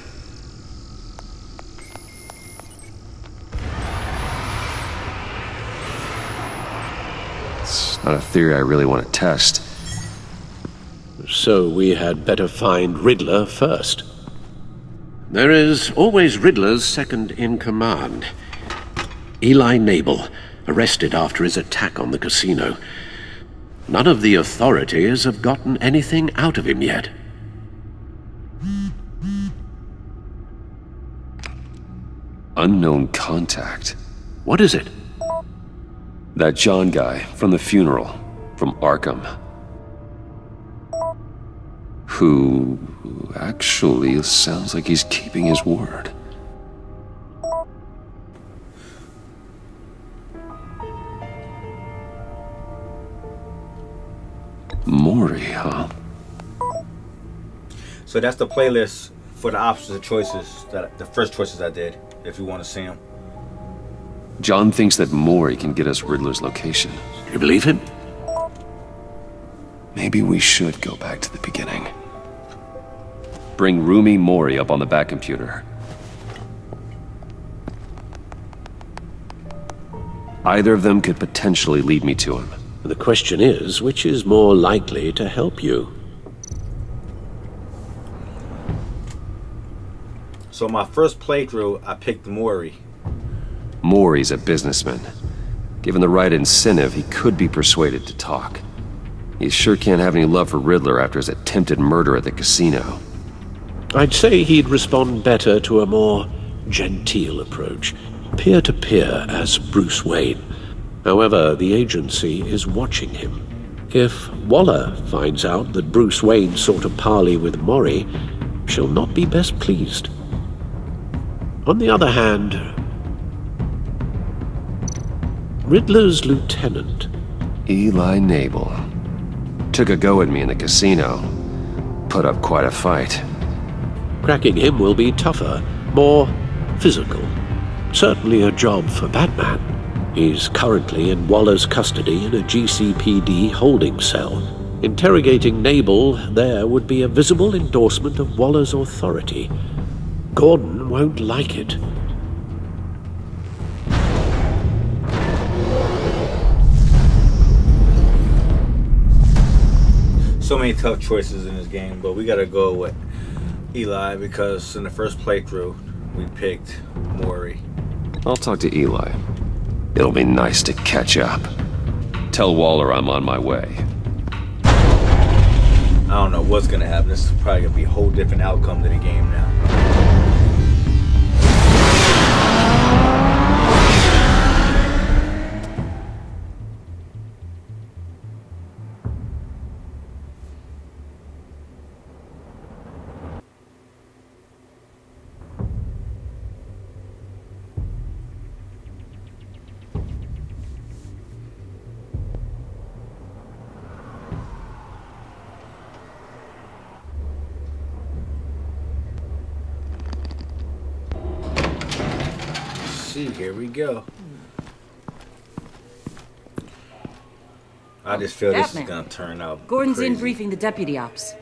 It's not a theory I really want to test. So we had better find Riddler first. There is always Riddler's second in command. Eli Nabel, arrested after his attack on the casino. None of the authorities have gotten anything out of him yet. Unknown contact. What is it? That John guy from the funeral, from Arkham. Who actually sounds like he's keeping his word. Mori, huh? So that's the playlist for the opposite choices, the first choices I did, if you want to see them. John thinks that Mori can get us Riddler's location. You believe him? Maybe we should go back to the beginning. Bring Rumi Mori up on the back computer. Either of them could potentially lead me to him. The question is, which is more likely to help you? So my first playthrough, I picked Mori. Mori's a businessman. Given the right incentive, he could be persuaded to talk. He sure can't have any love for Riddler after his attempted murder at the casino. I'd say he'd respond better to a more genteel approach, peer-to-peer as Bruce Wayne. However, the agency is watching him. If Waller finds out that Bruce Wayne sought a parley with Mori, she'll not be best pleased. On the other hand, Riddler's lieutenant, Eli Nabel, took a go at me in the casino. Put up quite a fight. Cracking him will be tougher, more physical. Certainly a job for Batman. He's currently in Waller's custody in a GCPD holding cell. Interrogating Nabel there would be a visible endorsement of Waller's authority. Gordon won't like it. So many tough choices in this game, but we gotta go with Eli because in the first playthrough, we picked Mori. I'll talk to Eli. It'll be nice to catch up. Tell Waller I'm on my way. I don't know what's gonna happen. This is probably gonna be a whole different outcome to the game now. Here we go. I just feel this is gonna turn out Gordon's crazy. in briefing the deputy ops.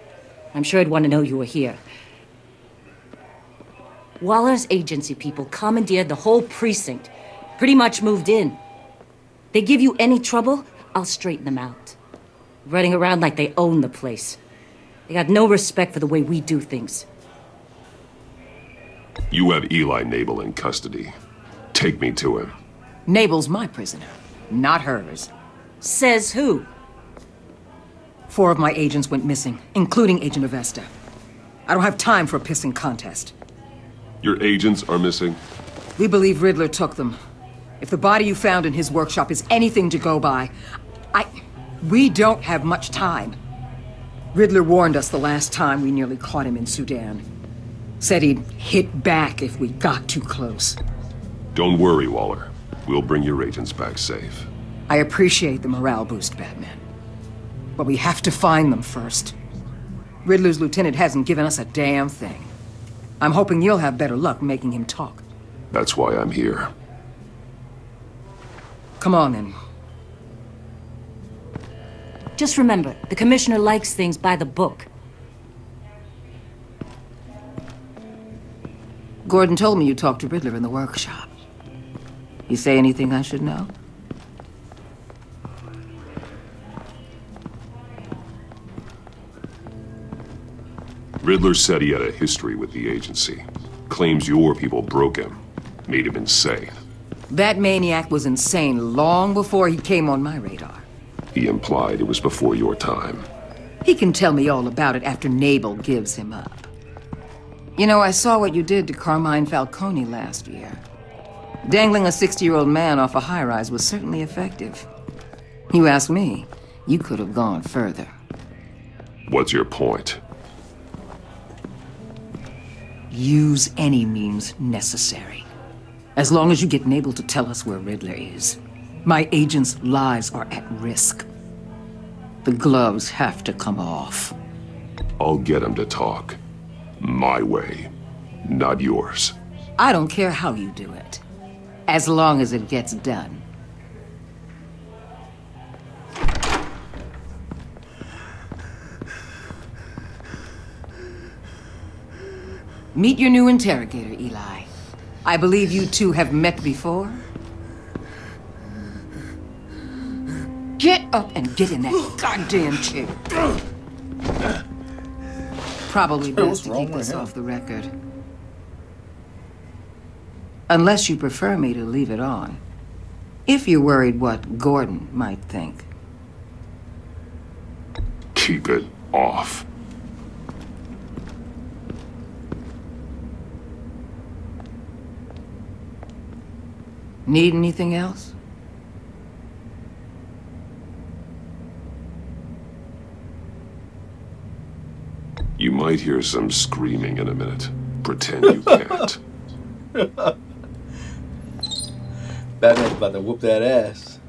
I'm sure I'd want to know you were here. Waller's agency people commandeered the whole precinct. Pretty much moved in. They give you any trouble, I'll straighten them out. Running around like they own the place. They got no respect for the way we do things. You have Eli Nabel in custody. Take me to him. Nabel's my prisoner, not hers. Says who? 4 of my agents went missing, including Agent Avesta. I don't have time for a pissing contest. Your agents are missing? We believe Riddler took them. If the body you found in his workshop is anything to go by, we don't have much time. Riddler warned us the last time we nearly caught him in Sudan. Said he'd hit back if we got too close. Don't worry, Waller. We'll bring your agents back safe. I appreciate the morale boost, Batman. But we have to find them first. Riddler's lieutenant hasn't given us a damn thing. I'm hoping you'll have better luck making him talk. That's why I'm here. Come on, then. Just remember, the commissioner likes things by the book. Gordon told me you talked to Riddler in the workshop. You say anything I should know? Riddler said he had a history with the agency. Claims your people broke him. Made him insane. That maniac was insane long before he came on my radar. He implied it was before your time. He can tell me all about it after Nabel gives him up. You know, I saw what you did to Carmine Falcone last year. Dangling a 60-year-old man off a high-rise was certainly effective. You ask me, you could have gone further. What's your point? Use any means necessary. As long as you get Nabel to tell us where Riddler is. My agents' lives are at risk. The gloves have to come off. I'll get him to talk. My way, not yours. I don't care how you do it, as long as it gets done. Meet your new interrogator, Eli. I believe you two have met before? up and get in that goddamn chair. Probably best to keep this off the record. Unless you prefer me to leave it on. If you're worried what Gordon might think. Keep it off. Need anything else? You might hear some screaming in a minute. Pretend you can't. Batman's about to whoop that ass.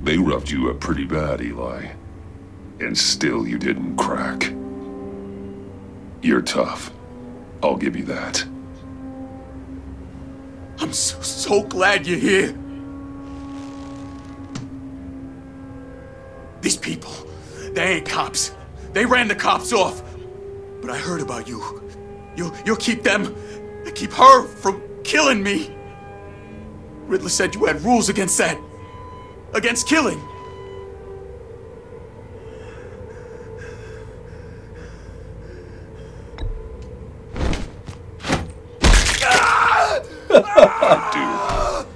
They roughed you up pretty bad, Eli. And still you didn't crack. You're tough. I'll give you that. I'm so glad you're here. These people, they ain't cops. They ran the cops off. But I heard about you. You'll keep them, keep her from killing me. Riddler said you had rules against that. Against killing.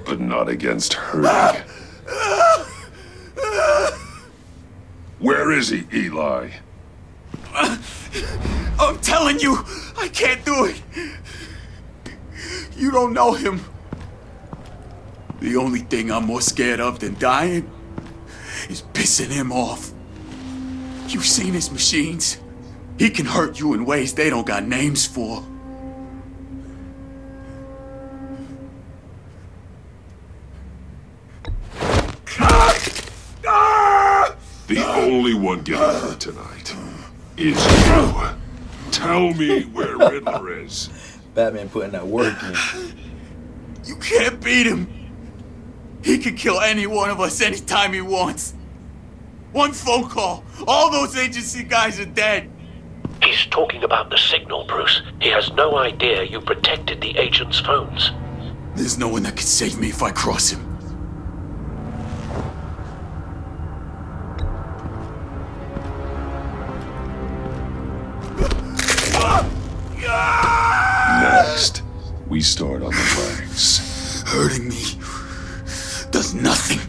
But not against hurting. Where is he, Eli? I'm telling you, I can't do it. You don't know him. The only thing I'm more scared of than dying is pissing him off. You've seen his machines. He can hurt you in ways they don't got names for. The only one getting hurt tonight is you. Tell me where Riddler is. Batman putting that work in. You can't beat him. He can kill any one of us anytime he wants. One phone call, all those agency guys are dead. He's talking about the signal, Bruce. He has no idea you protected the agent's phones. There's no one that can save me if I cross him. Next, we start on the legs. Hurting me does nothing.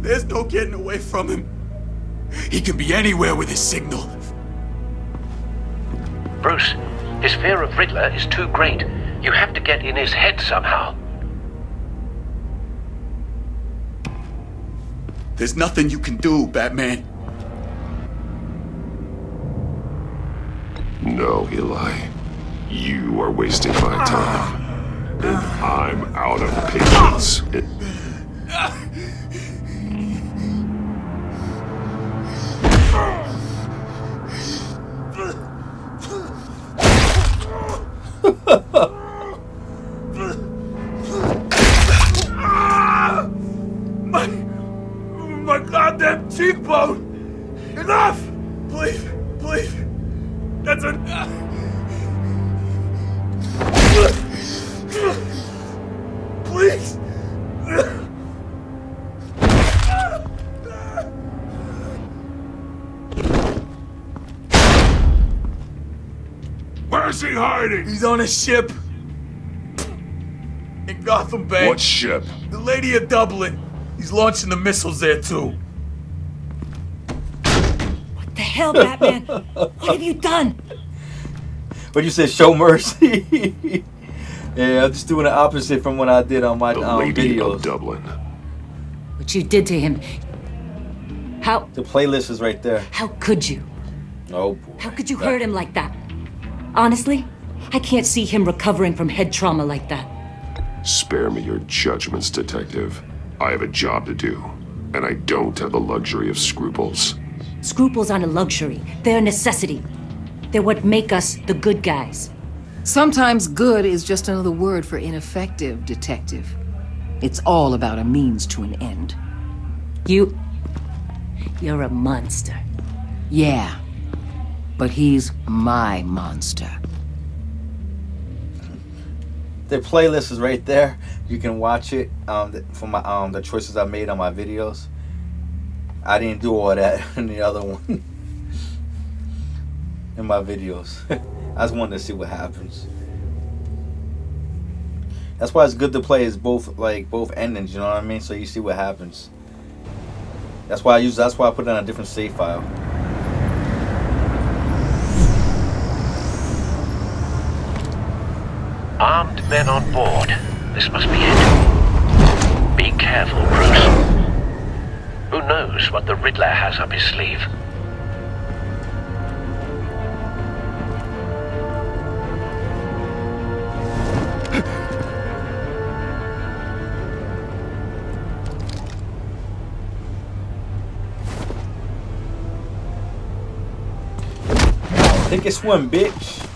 There's no getting away from him. He can be anywhere with his signal. Bruce, his fear of Riddler is too great. You have to get in his head somehow. There's nothing you can do, Batman. No, Eli. You are wasting my time. And I'm out of patience. My goddamn cheekbone! Enough! Please, please. That's enough. Please. Where's he hiding? He's on a ship. In Gotham Bay. What ship? The Lady of Dublin. He's launching the missiles there, too. What the hell, Batman? What have you done? But you said show mercy. Yeah, I'm just doing the opposite from what I did on my Lady videos. of Dublin. What you did to him. How? The playlist is right there. How could you? Oh boy. How could you hurt him like that? Honestly, I can't see him recovering from head trauma like that. Spare me your judgments, Detective. I have a job to do, and I don't have the luxury of scruples. Scruples aren't a luxury. They're a necessity. They're what make us the good guys. Sometimes good is just another word for ineffective, Detective. It's all about a means to an end. You're a monster. Yeah, but he's my monster. The playlist is right there. You can watch it for my the choices I made on my videos. I didn't do all that in the other one. In my videos. I just wanted to see what happens. That's why it's good to play as both endings, you know what I mean? So you see what happens. That's why I put it on a different save file. Armed men on board. This must be it. Be careful, Bruce. Who knows what the Riddler has up his sleeve? Take a swim, bitch.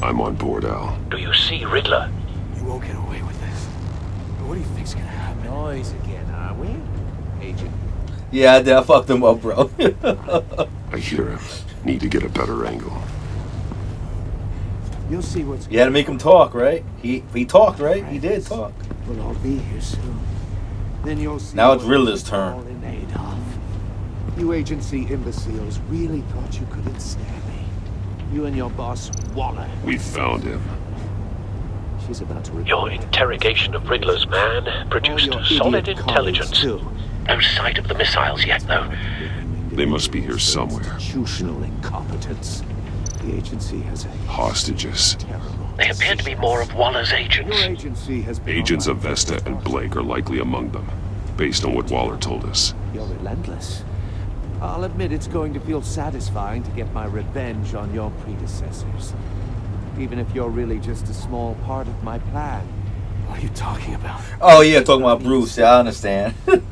I'm on board, Al. Do you see Riddler? You won't get away with this. What do you think's gonna happen? Noise again, are we? Agent. Yeah, I fucked him up, bro. I hear him. Need to get a better angle. You'll see what's. You had to make him talk, right? He talked, right? He did talk. We'll all be here soon. Then you'll see. Now it's Riddler's turn. You agency imbeciles really thought you could ensnare me. You and your boss, Waller. We found him. She's about to. Your interrogation of Riddler's man produced solid intelligence. No sight of the missiles yet, though. They must be here somewhere. Institutional incompetence. The agency has hostages. They appear to be more of Waller's agents. Your agency has been Agents of Vesta and Blake are likely among them, based on what Waller told us. You're relentless. I'll admit it's going to feel satisfying to get my revenge on your predecessors. Even if you're really just a small part of my plan. What are you talking about? Oh yeah, talking about Bruce. Yeah, I understand. They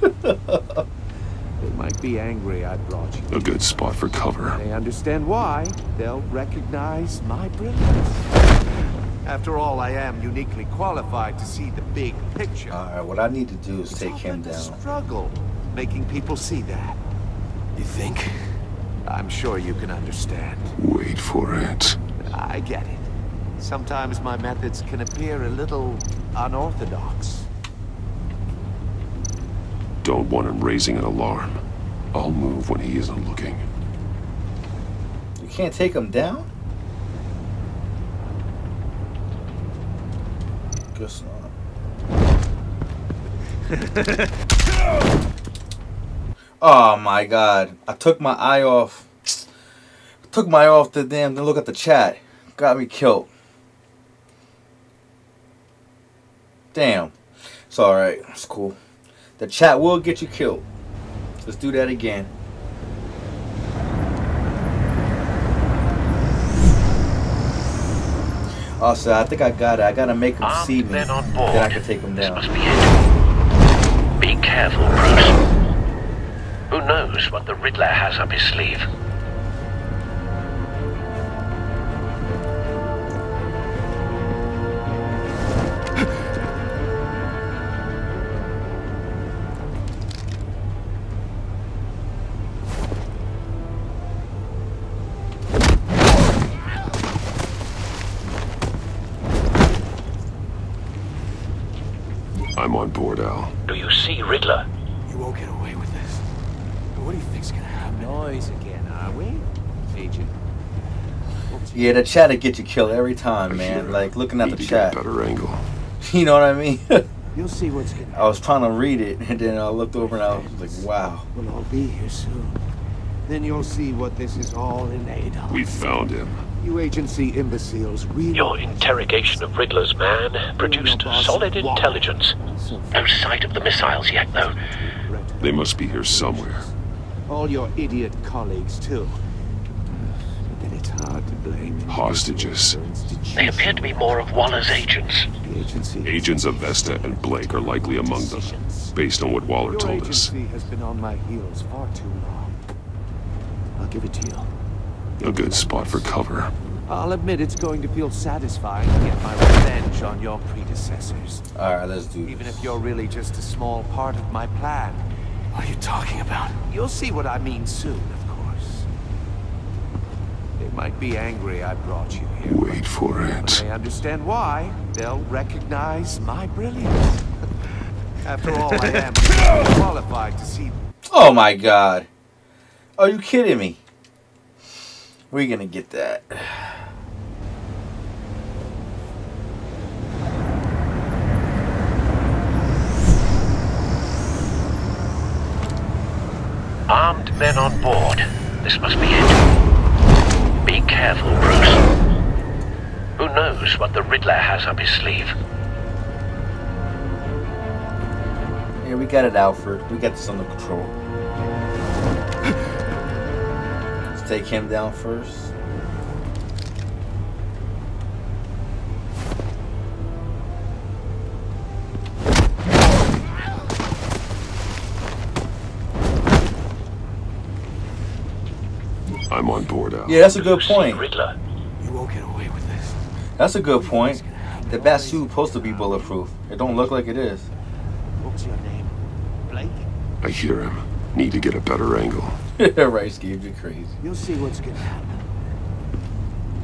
might be angry I brought you. A good spot for cover. They understand why. They'll recognize my brilliance. After all, I am uniquely qualified to see the big picture. Alright, what I need to do is take him down. Struggle making people see that. You think? I'm sure you can understand. Wait for it. I get it. Sometimes my methods can appear a little unorthodox. Don't want him raising an alarm. I'll move when he isn't looking. You can't take him down? Guess not. Oh my god. I took my eye off. Took my eye off the damn. Then look at the chat. Got me killed. Damn. It's alright. It's cool. The chat will get you killed. Let's do that again. Also, I think I got it. I gotta make him see me. Then I can take him down. This must be it. Be careful, Bruce. Who knows what the Riddler has up his sleeve? I'm on board, Al. Do you see Riddler? You won't get away with this. What do you think's gonna happen? Noise again, are we? Agent. Yeah, the chat will get you killed every time, man. Like looking at the chat. Better angle. You know what I mean? You'll see what's gonna happen. I was trying to read it, and then I looked over and I was like, wow. We'll all be here soon. Then you'll see what this is all in aid of. We found him. You agency imbeciles really... Your interrogation of Riddler's man produced solid intelligence. No sight of the missiles yet, though. They must be here somewhere. All your idiot colleagues, too. But then it's hard to blame. Hostages. They appear to be more of Waller's agents. The agency... Agents of Vesta and Blake are likely among them, based on what Waller told us. Your agency has been on my heels far too long. I'll give it to you. A good spot for cover. I'll admit it's going to feel satisfying to get my revenge on your predecessors. Alright, let's do this. Even if you're really just a small part of my plan. What are you talking about? You'll see what I mean soon, of course. They might be angry I brought you here. Wait for it. When they understand why, they'll recognize my brilliance. After all, I am qualified to see. Oh my god. Are you kidding me? We're gonna get that. Armed men on board. This must be it. Be careful, Bruce. Who knows what the Riddler has up his sleeve? Yeah, we got it, Alfred. We got this under control. Let's take him down first. I'm on board, Al. Yeah, that's a good point. Riddler. You won't get away with this. That's a good point. The bat suit is supposed to be bulletproof. It don't look like it is. What's your name? Blake? I hear him. Need to get a better angle. Rice gave you crazy. You'll see what's gonna happen.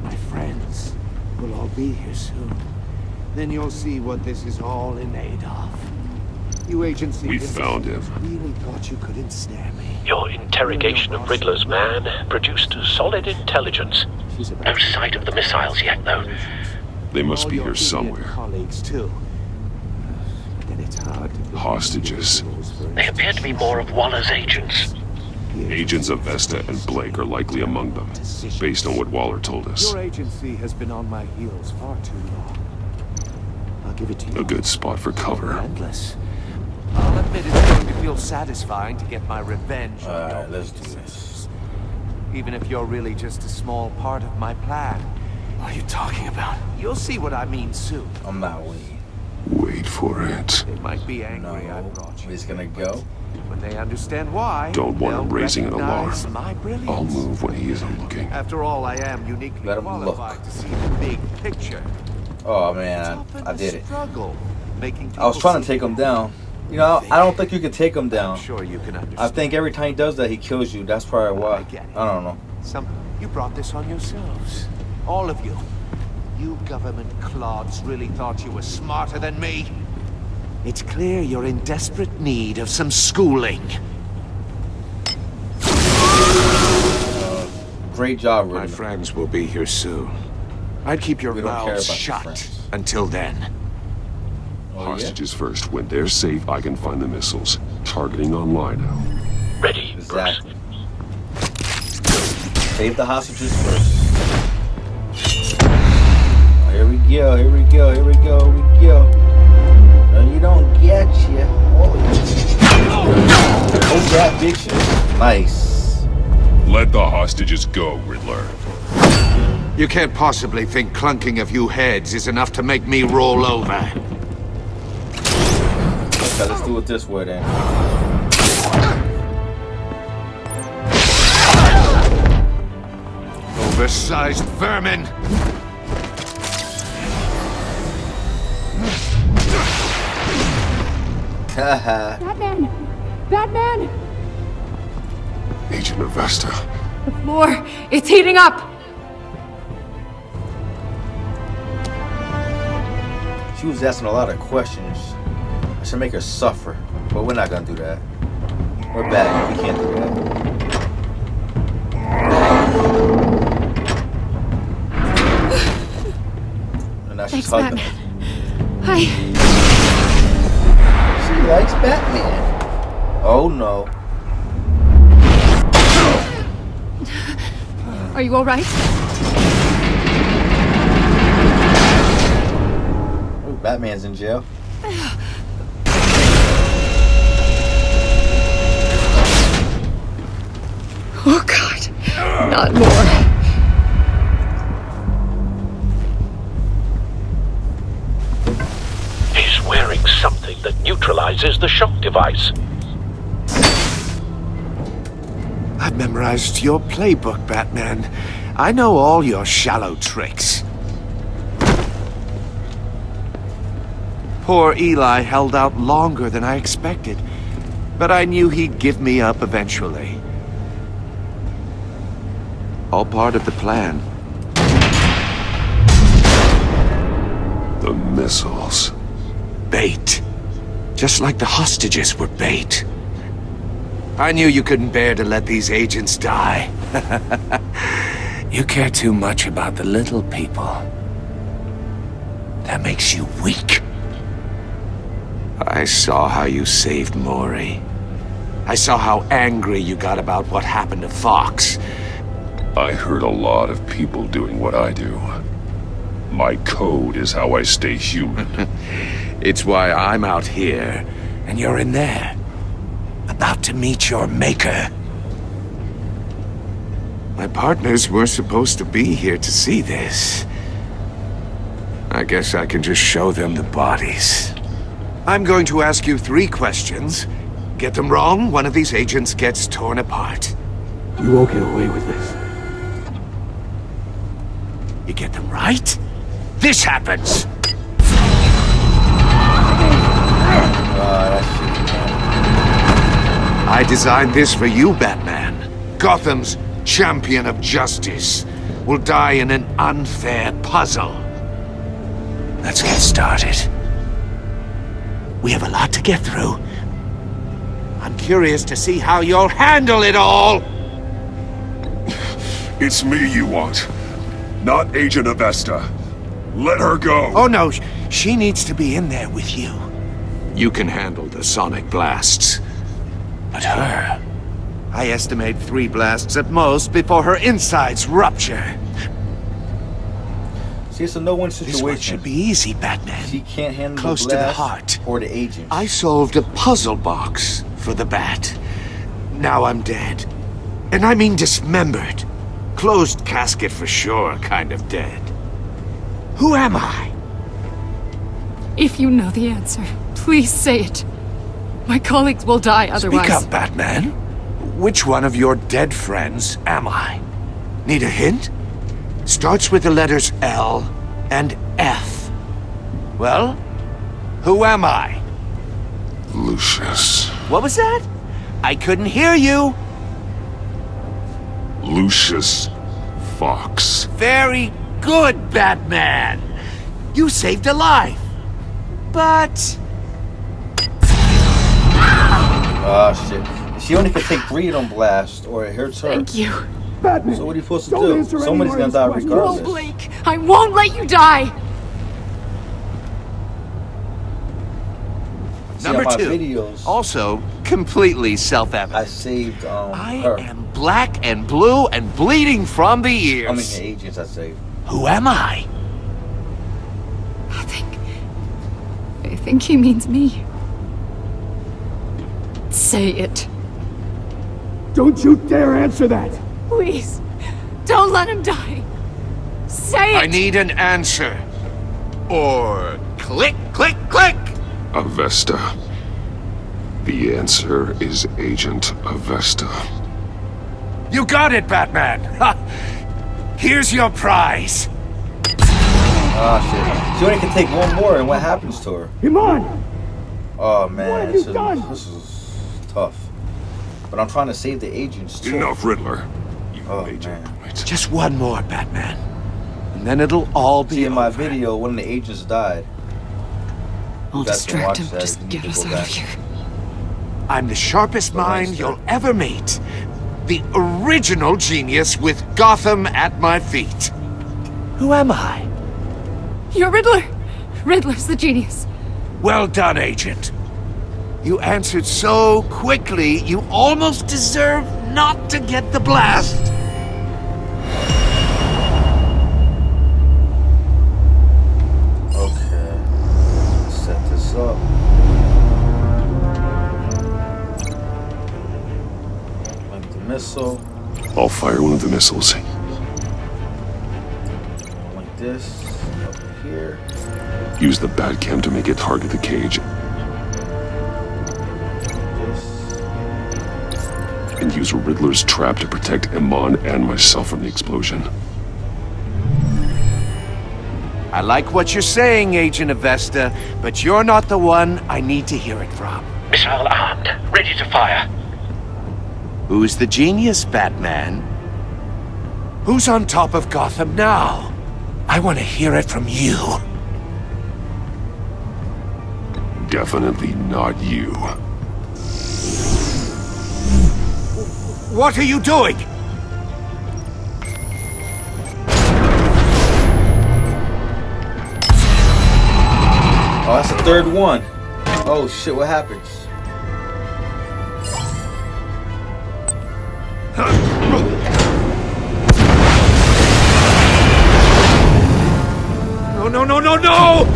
My friends will all be here soon. Then you'll see what this is all in aid of. You agency. We found him. Really thought you couldn't stand me. Your interrogation of Riddler's man produced solid intelligence. No sight of the missiles yet, though. They must be here somewhere. Colleagues too. Then it's hard to Hostages. They appear to be more of Waller's agents. Agents of Vesta and Blake are likely among them, based on what Waller told us. Your agency has been on my heels far too long. I'll give it to you. A good spot for cover. Endless. I'll admit it's going to feel satisfying to get my revenge. Alright, let's do this. Even if you're really just a small part of my plan. What are you talking about? You'll see what I mean soon. I'm not waiting. Wait for it. They might be angry I brought you. We're just gonna go. When they understand why, Don't want him they'll raising an alarm. recognize my brilliance. I'll move when he isn't looking. After all, I am uniquely Let him qualified to see the big picture. Oh man, I did it. Struggle, making I was trying to take him down. You know, I don't think you can take him down. Sure you can understand. I think every time he does that, he kills you. That's probably why. I don't know. You brought this on yourselves. All of you. You government clods really thought you were smarter than me. It's clear you're in desperate need of some schooling. Great job, Riddler. My friends will be here soon. I'd keep your mouths shut until then. Hostages first. When they're safe, I can find the missiles. Targeting online now. Ready, exactly. Save the hostages first. Oh, here we go, here we go, here we go, here we go. No, you don't get you. Oh, that bitch. Nice. Let the hostages go, Riddler. You can't possibly think clunking a few heads is enough to make me roll over. Okay, let's do it this way then. Oversized vermin! Batman! Batman! Agent of Vesta. The floor, it's heating up! She was asking a lot of questions. I should make her suffer, but we're not gonna do that. We're bad. We can't do that. And now she's hugging him. Hi. She likes Batman. Oh no. Are you all right? Oh, Batman's in jail. Oh God, not more. He's wearing something that neutralizes the shock device. I've memorized your playbook, Batman. I know all your shallow tricks. Poor Eli held out longer than I expected, but I knew he'd give me up eventually. All part of the plan. The missiles. Bait. Just like the hostages were bait. I knew you couldn't bear to let these agents die. You care too much about the little people. That makes you weak. I saw how you saved Maury. I saw how angry you got about what happened to Fox. I heard a lot of people doing what I do. My code is how I stay human. It's why I'm out here, and you're in there. About to meet your maker. My partners were supposed to be here to see this. I guess I can just show them the bodies. I'm going to ask you 3 questions. Get them wrong, one of these agents gets torn apart. You won't get away with this. You get them right, this happens! I designed this for you, Batman. Gotham's champion of justice will die in an unfair puzzle. Let's get started. We have a lot to get through. I'm curious to see how you'll handle it all! It's me you want, not Agent Avesta. Let her go! Oh no, she needs to be in there with you. You can handle the sonic blasts. But her... I estimate 3 blasts at most before her insides rupture. See, it's a no-win situation. This one should be easy, Batman. She can't handle close the to the blast heart. Or the agent. I solved a puzzle box for the Bat. Now I'm dead. And I mean dismembered. Closed casket for sure, kind of dead. Who am I? If you know the answer, please say it. My colleagues will die otherwise. Speak up, Batman. Which one of your dead friends am I? Need a hint? Starts with the letters L and F. Well, who am I? Lucius. What was that? I couldn't hear you. Lucius Fox. Very good, Batman. You saved a life. But... Oh, shit. She only can take Freedom Blast, or it hurts her. Thank you. Batman, so what are you supposed to do? Somebody's gonna die regardless. No, Blake. I won't let you die. Number 2, videos, also completely self-evident. I saved her. I am black and blue and bleeding from the ears. I mean, the agents I saved. Who am I? I think he means me. Say it. Don't you dare answer that! Please, don't let him die. Say it! I need an answer. Or click, click, click! Avesta. The answer is Agent Avesta. You got it, Batman! Ha. Here's your prize. Oh shit. She only can take one more, and what happens to her? Come on! Oh man, this is tough. But I'm trying to save the agents too. Enough, Riddler. Oh man. Just one more, Batman. And then it'll all be See, in my over. video, one of the agents died. I'll distract him. Just get us out of here. I'm the sharpest mind you'll ever meet. The original genius with Gotham at my feet. Who am I? You're Riddler. Riddler's the genius. Well done, Agent. You answered so quickly, you almost deserve not to get the blast. Okay. Let's set this up. Like the missile. I'll fire one of the missiles. Like this. Up here. Use the Batcam to make it target the cage. and use Riddler's trap to protect Iman and myself from the explosion. I like what you're saying, Agent Avesta, but you're not the one I need to hear it from. Missile armed, ready to fire. Who's the genius, Batman? Who's on top of Gotham now? I want to hear it from you. Definitely not you. What are you doing? Oh, that's the third one. Oh shit, what happens? No, no, no, no, no!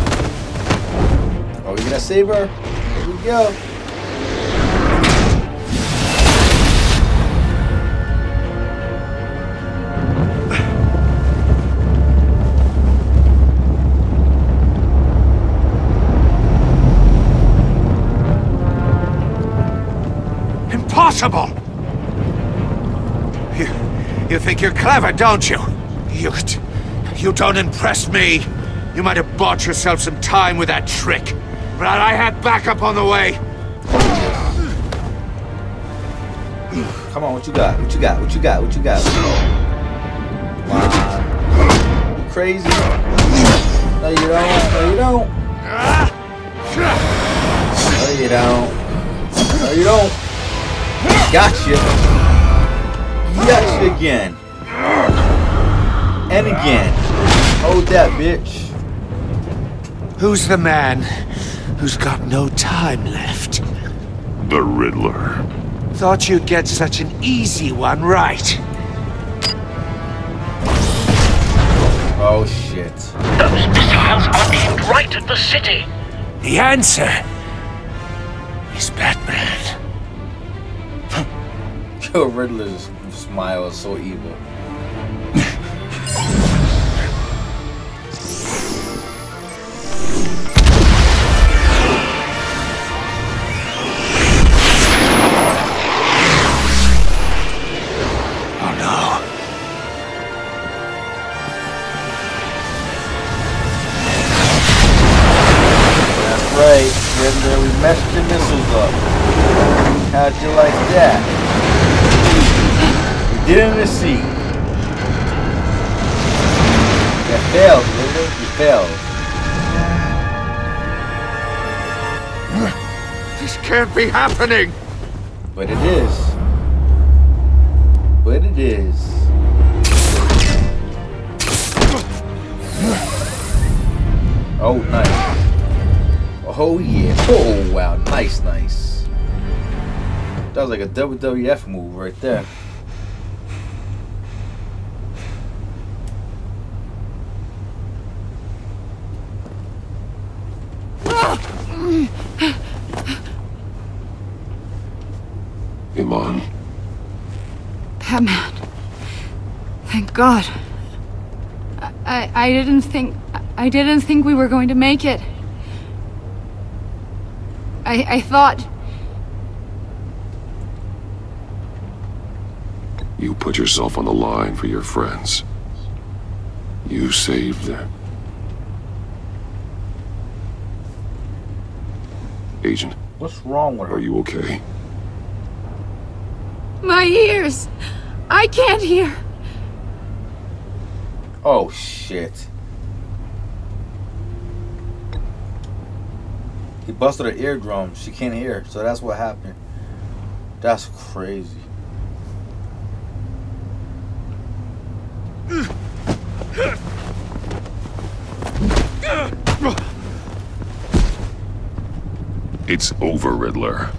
Oh, you gonna save her? Here we go. Impossible! You think you're clever, don't you? You don't impress me. You might have bought yourself some time with that trick, but I had backup on the way. Come on, what you got? What you got? What you got? What you got? Wow. You crazy? No, you don't. No, you don't. No, you don't. No, you don't. Gotcha. Gotcha again. And again. Hold that, bitch. Who's the man who's got no time left? The Riddler. Thought you'd get such an easy one right. Oh, shit. Those missiles are aimed right at the city. The answer is Batman. Yo, Riddler's smile is so evil. Oh no. That's right, Riddler, we messed your missiles up. How'd you like that? We did it in the sea. You failed, Riddler. You failed. This can't be happening! But it is. But it is. Oh, nice. Oh, yeah. Oh, wow. Nice, nice. That was like a WWF move right there. Iman. Batman. Thank God. I didn't think we were going to make it. I thought... You put yourself on the line for your friends. You saved them. Agent. What's wrong with her? Are you okay? My ears! I can't hear! Oh, shit. He busted her eardrum. She can't hear, so that's what happened. That's crazy. It's over, Riddler.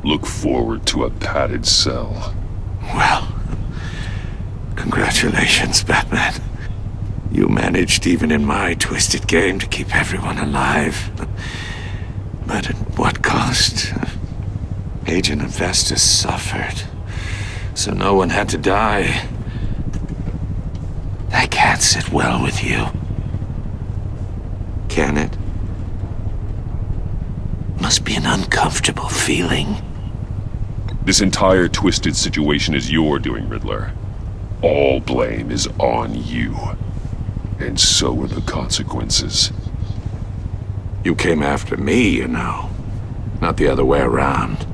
Look forward to a padded cell. Well, congratulations, Batman. You managed, even in my twisted game, to keep everyone alive. But at what cost? Agent Avesta suffered, so no one had to die. That can't sit well with you. Can it? Must be an uncomfortable feeling. This entire twisted situation is your doing, Riddler. All blame is on you. And so are the consequences. You came after me, you know. Not the other way around.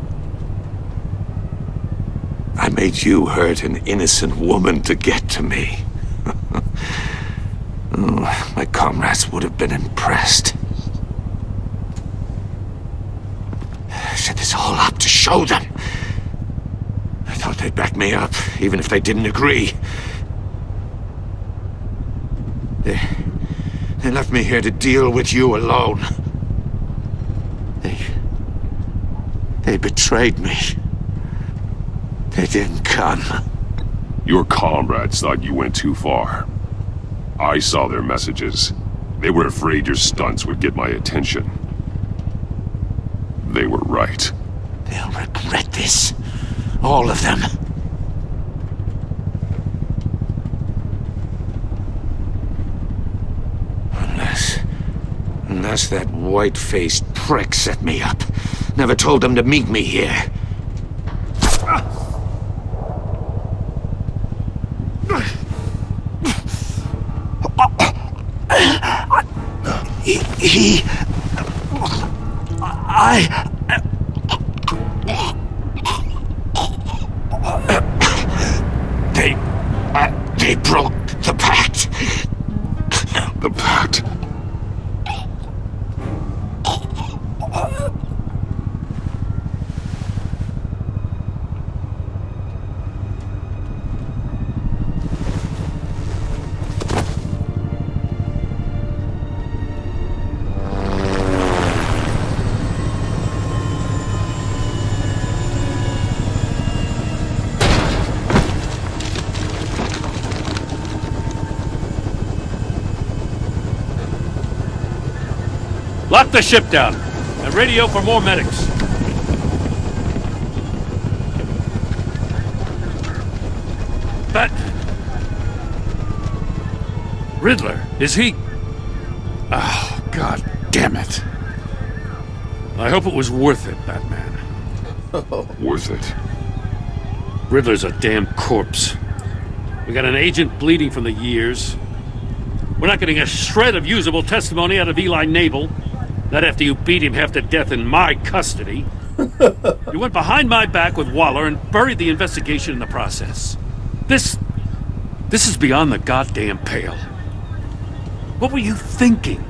I made you hurt an innocent woman to get to me. Oh, my comrades would have been impressed. I set this all up to show them. I thought they'd back me up, even if they didn't agree. They left me here to deal with you alone. They betrayed me. They didn't come. Your comrades thought you went too far. I saw their messages. They were afraid your stunts would get my attention. They were right. They'll regret this. All of them. Unless that white-faced prick set me up. Never told them to meet me here. They broke the Pact. The Pact? Lock the ship down and radio for more medics. But Riddler, is he? Oh, God damn it. I hope it was worth it, Batman. Worth it? Riddler's a damn corpse. We got an agent bleeding from the years. We're not getting a shred of usable testimony out of Eli Nabel. Not after you beat him half to death in my custody. You went behind my back with Waller and buried the investigation in the process. This is beyond the goddamn pale. What were you thinking?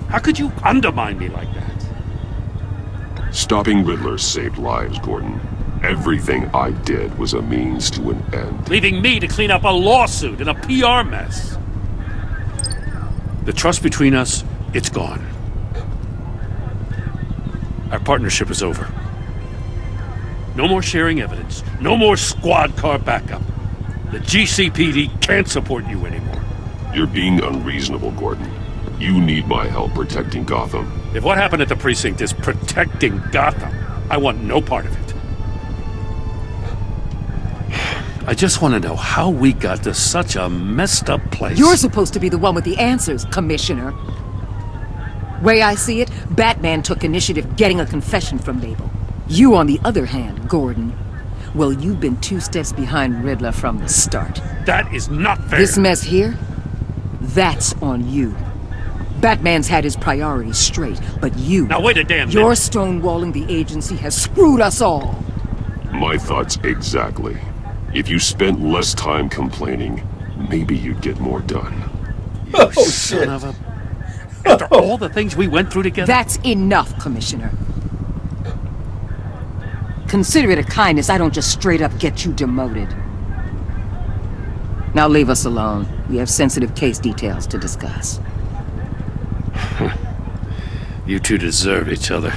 How could you undermine me like that? Stopping Riddler saved lives, Gordon. Everything I did was a means to an end. Leaving me to clean up a lawsuit and a PR mess. The trust between us, it's gone. Our partnership is over. No more sharing evidence. No more squad car backup. The GCPD can't support you anymore. You're being unreasonable, Gordon. You need my help protecting Gotham. If what happened at the precinct is protecting Gotham, I want no part of it. I just want to know how we got to such a messed up place. You're supposed to be the one with the answers, Commissioner. Way I see it, Batman took initiative getting a confession from Nabel. You, on the other hand, Gordon, well, you've been 2 steps behind Riddler from the start. That is not fair. This mess here, that's on you. Batman's had his priorities straight, but you... Now wait a damn minute. Your stonewalling the agency has screwed us all. My thoughts exactly. If you spent less time complaining, maybe you'd get more done. You son of a... After all the things we went through together? That's enough, Commissioner. Consider it a kindness I don't just straight up get you demoted. Now leave us alone. We have sensitive case details to discuss. You two deserve each other.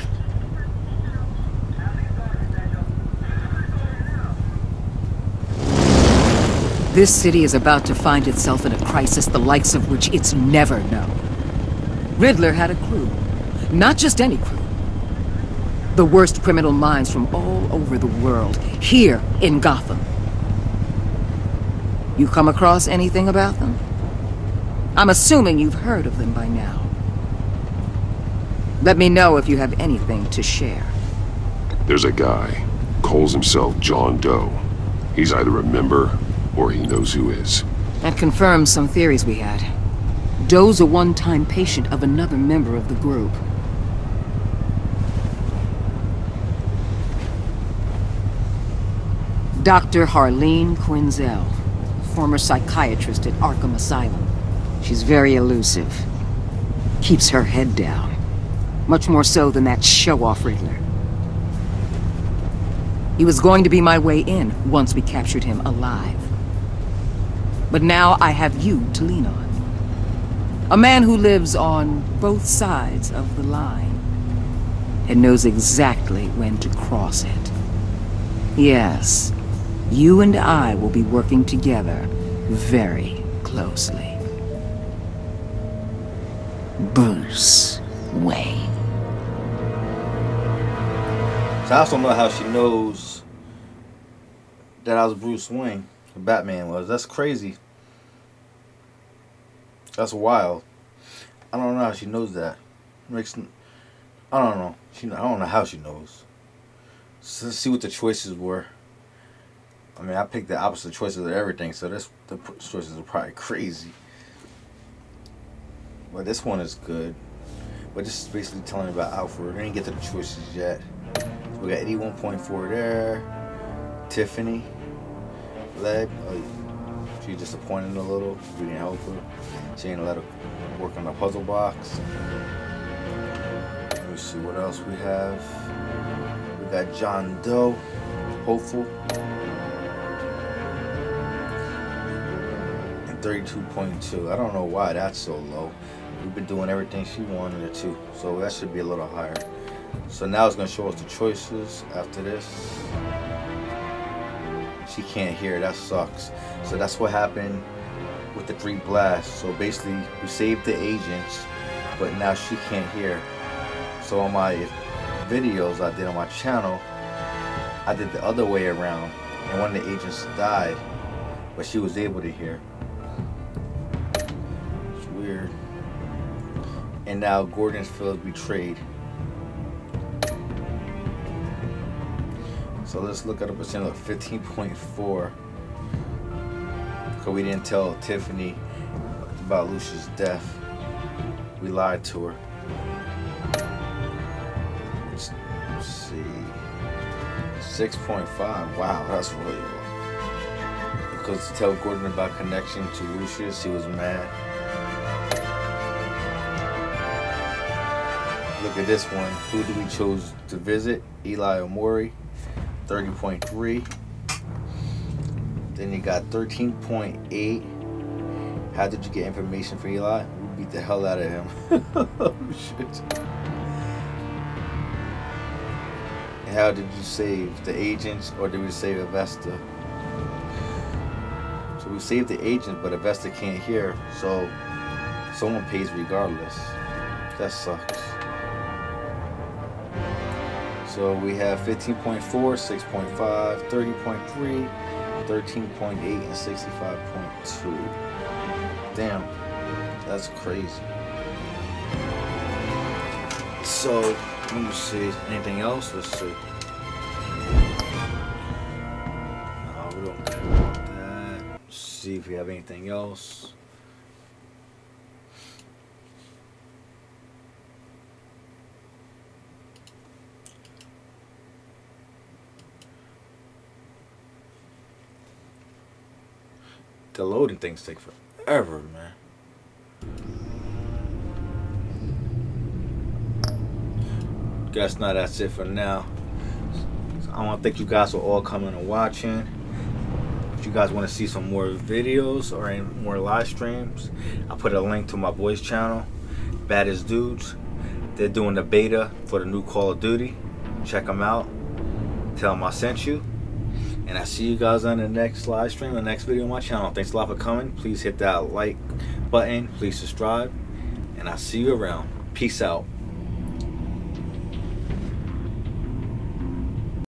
This city is about to find itself in a crisis the likes of which it's never known. Riddler had a crew. Not just any crew. The worst criminal minds from all over the world, here in Gotham. You come across anything about them? I'm assuming you've heard of them by now. Let me know if you have anything to share. There's a guy. Calls himself John Doe. He's either a member or he knows who is. That confirms some theories we had. Doe's a one-time patient of another member of the group. Dr. Harleen Quinzel, former psychiatrist at Arkham Asylum. She's very elusive. Keeps her head down. Much more so than that show-off Riddler. He was going to be my way in once we captured him alive. But now I have you to lean on. A man who lives on both sides of the line and knows exactly when to cross it. Yes, you and I will be working together very closely. Bruce Wayne. So I also know how she knows that I was Bruce Wayne, the Batman was. That's crazy. That's wild. I don't know how she knows that. I don't know. I don't know how she knows. So let's see what the choices were. I mean, I picked the opposite choices of everything, so the choices are probably crazy. But this one is good. But this is basically telling me about Alfred. We didn't get to the choices yet. We got 81.4 there. Tiffany led. She's disappointed a little. We didn't help her. She didn't let her work on the puzzle box. Let me see what else we have. We got John Doe, hopeful. And 32.2. I don't know why that's so low. We've been doing everything she wanted it to, so that should be a little higher. So now it's going to show us the choices after this. She can't hear, that sucks. So that's what happened with the 3 blasts. So basically, we saved the agents, but now she can't hear. So on my videos I did on my channel, I did the other way around. And one of the agents died, but she was able to hear. It's weird. And now Gordon feels betrayed. So let's look at a percent of 15.4. Because we didn't tell Tiffany about Lucia's death. We lied to her. Let's see. 6.5. Wow, that's really low. Because to tell Gordon about connection to Lucius, he was mad. Look at this one. Who do we choose to visit? Eli or Maury? 30.3. Then you got 13.8. How did you get information for Eli? We beat the hell out of him. Oh shit. How did you save the agents, or did we save Avesta? So we saved the agents, but Avesta can't hear, so someone pays regardless. That sucks. So we have 15.4, 6.5, 30.3, 13.8, and 65.2. Damn, that's crazy. So, let me see. Anything else? Let's see. No, we don't care about that. Let's see if we have anything else. The loading things take forever, man. Guess not, that's it for now. So I want to thank you guys for all coming and watching. If you guys want to see some more videos or any more live streams, I'll put a link to my boys channel, Baddest Dudes. They're doing the beta for the new Call of Duty. Check them out. Tell them I sent you. And I see you guys on the next live stream, the next video on my channel. Thanks a lot for coming. Please hit that like button. Please subscribe. And I'll see you around. Peace out.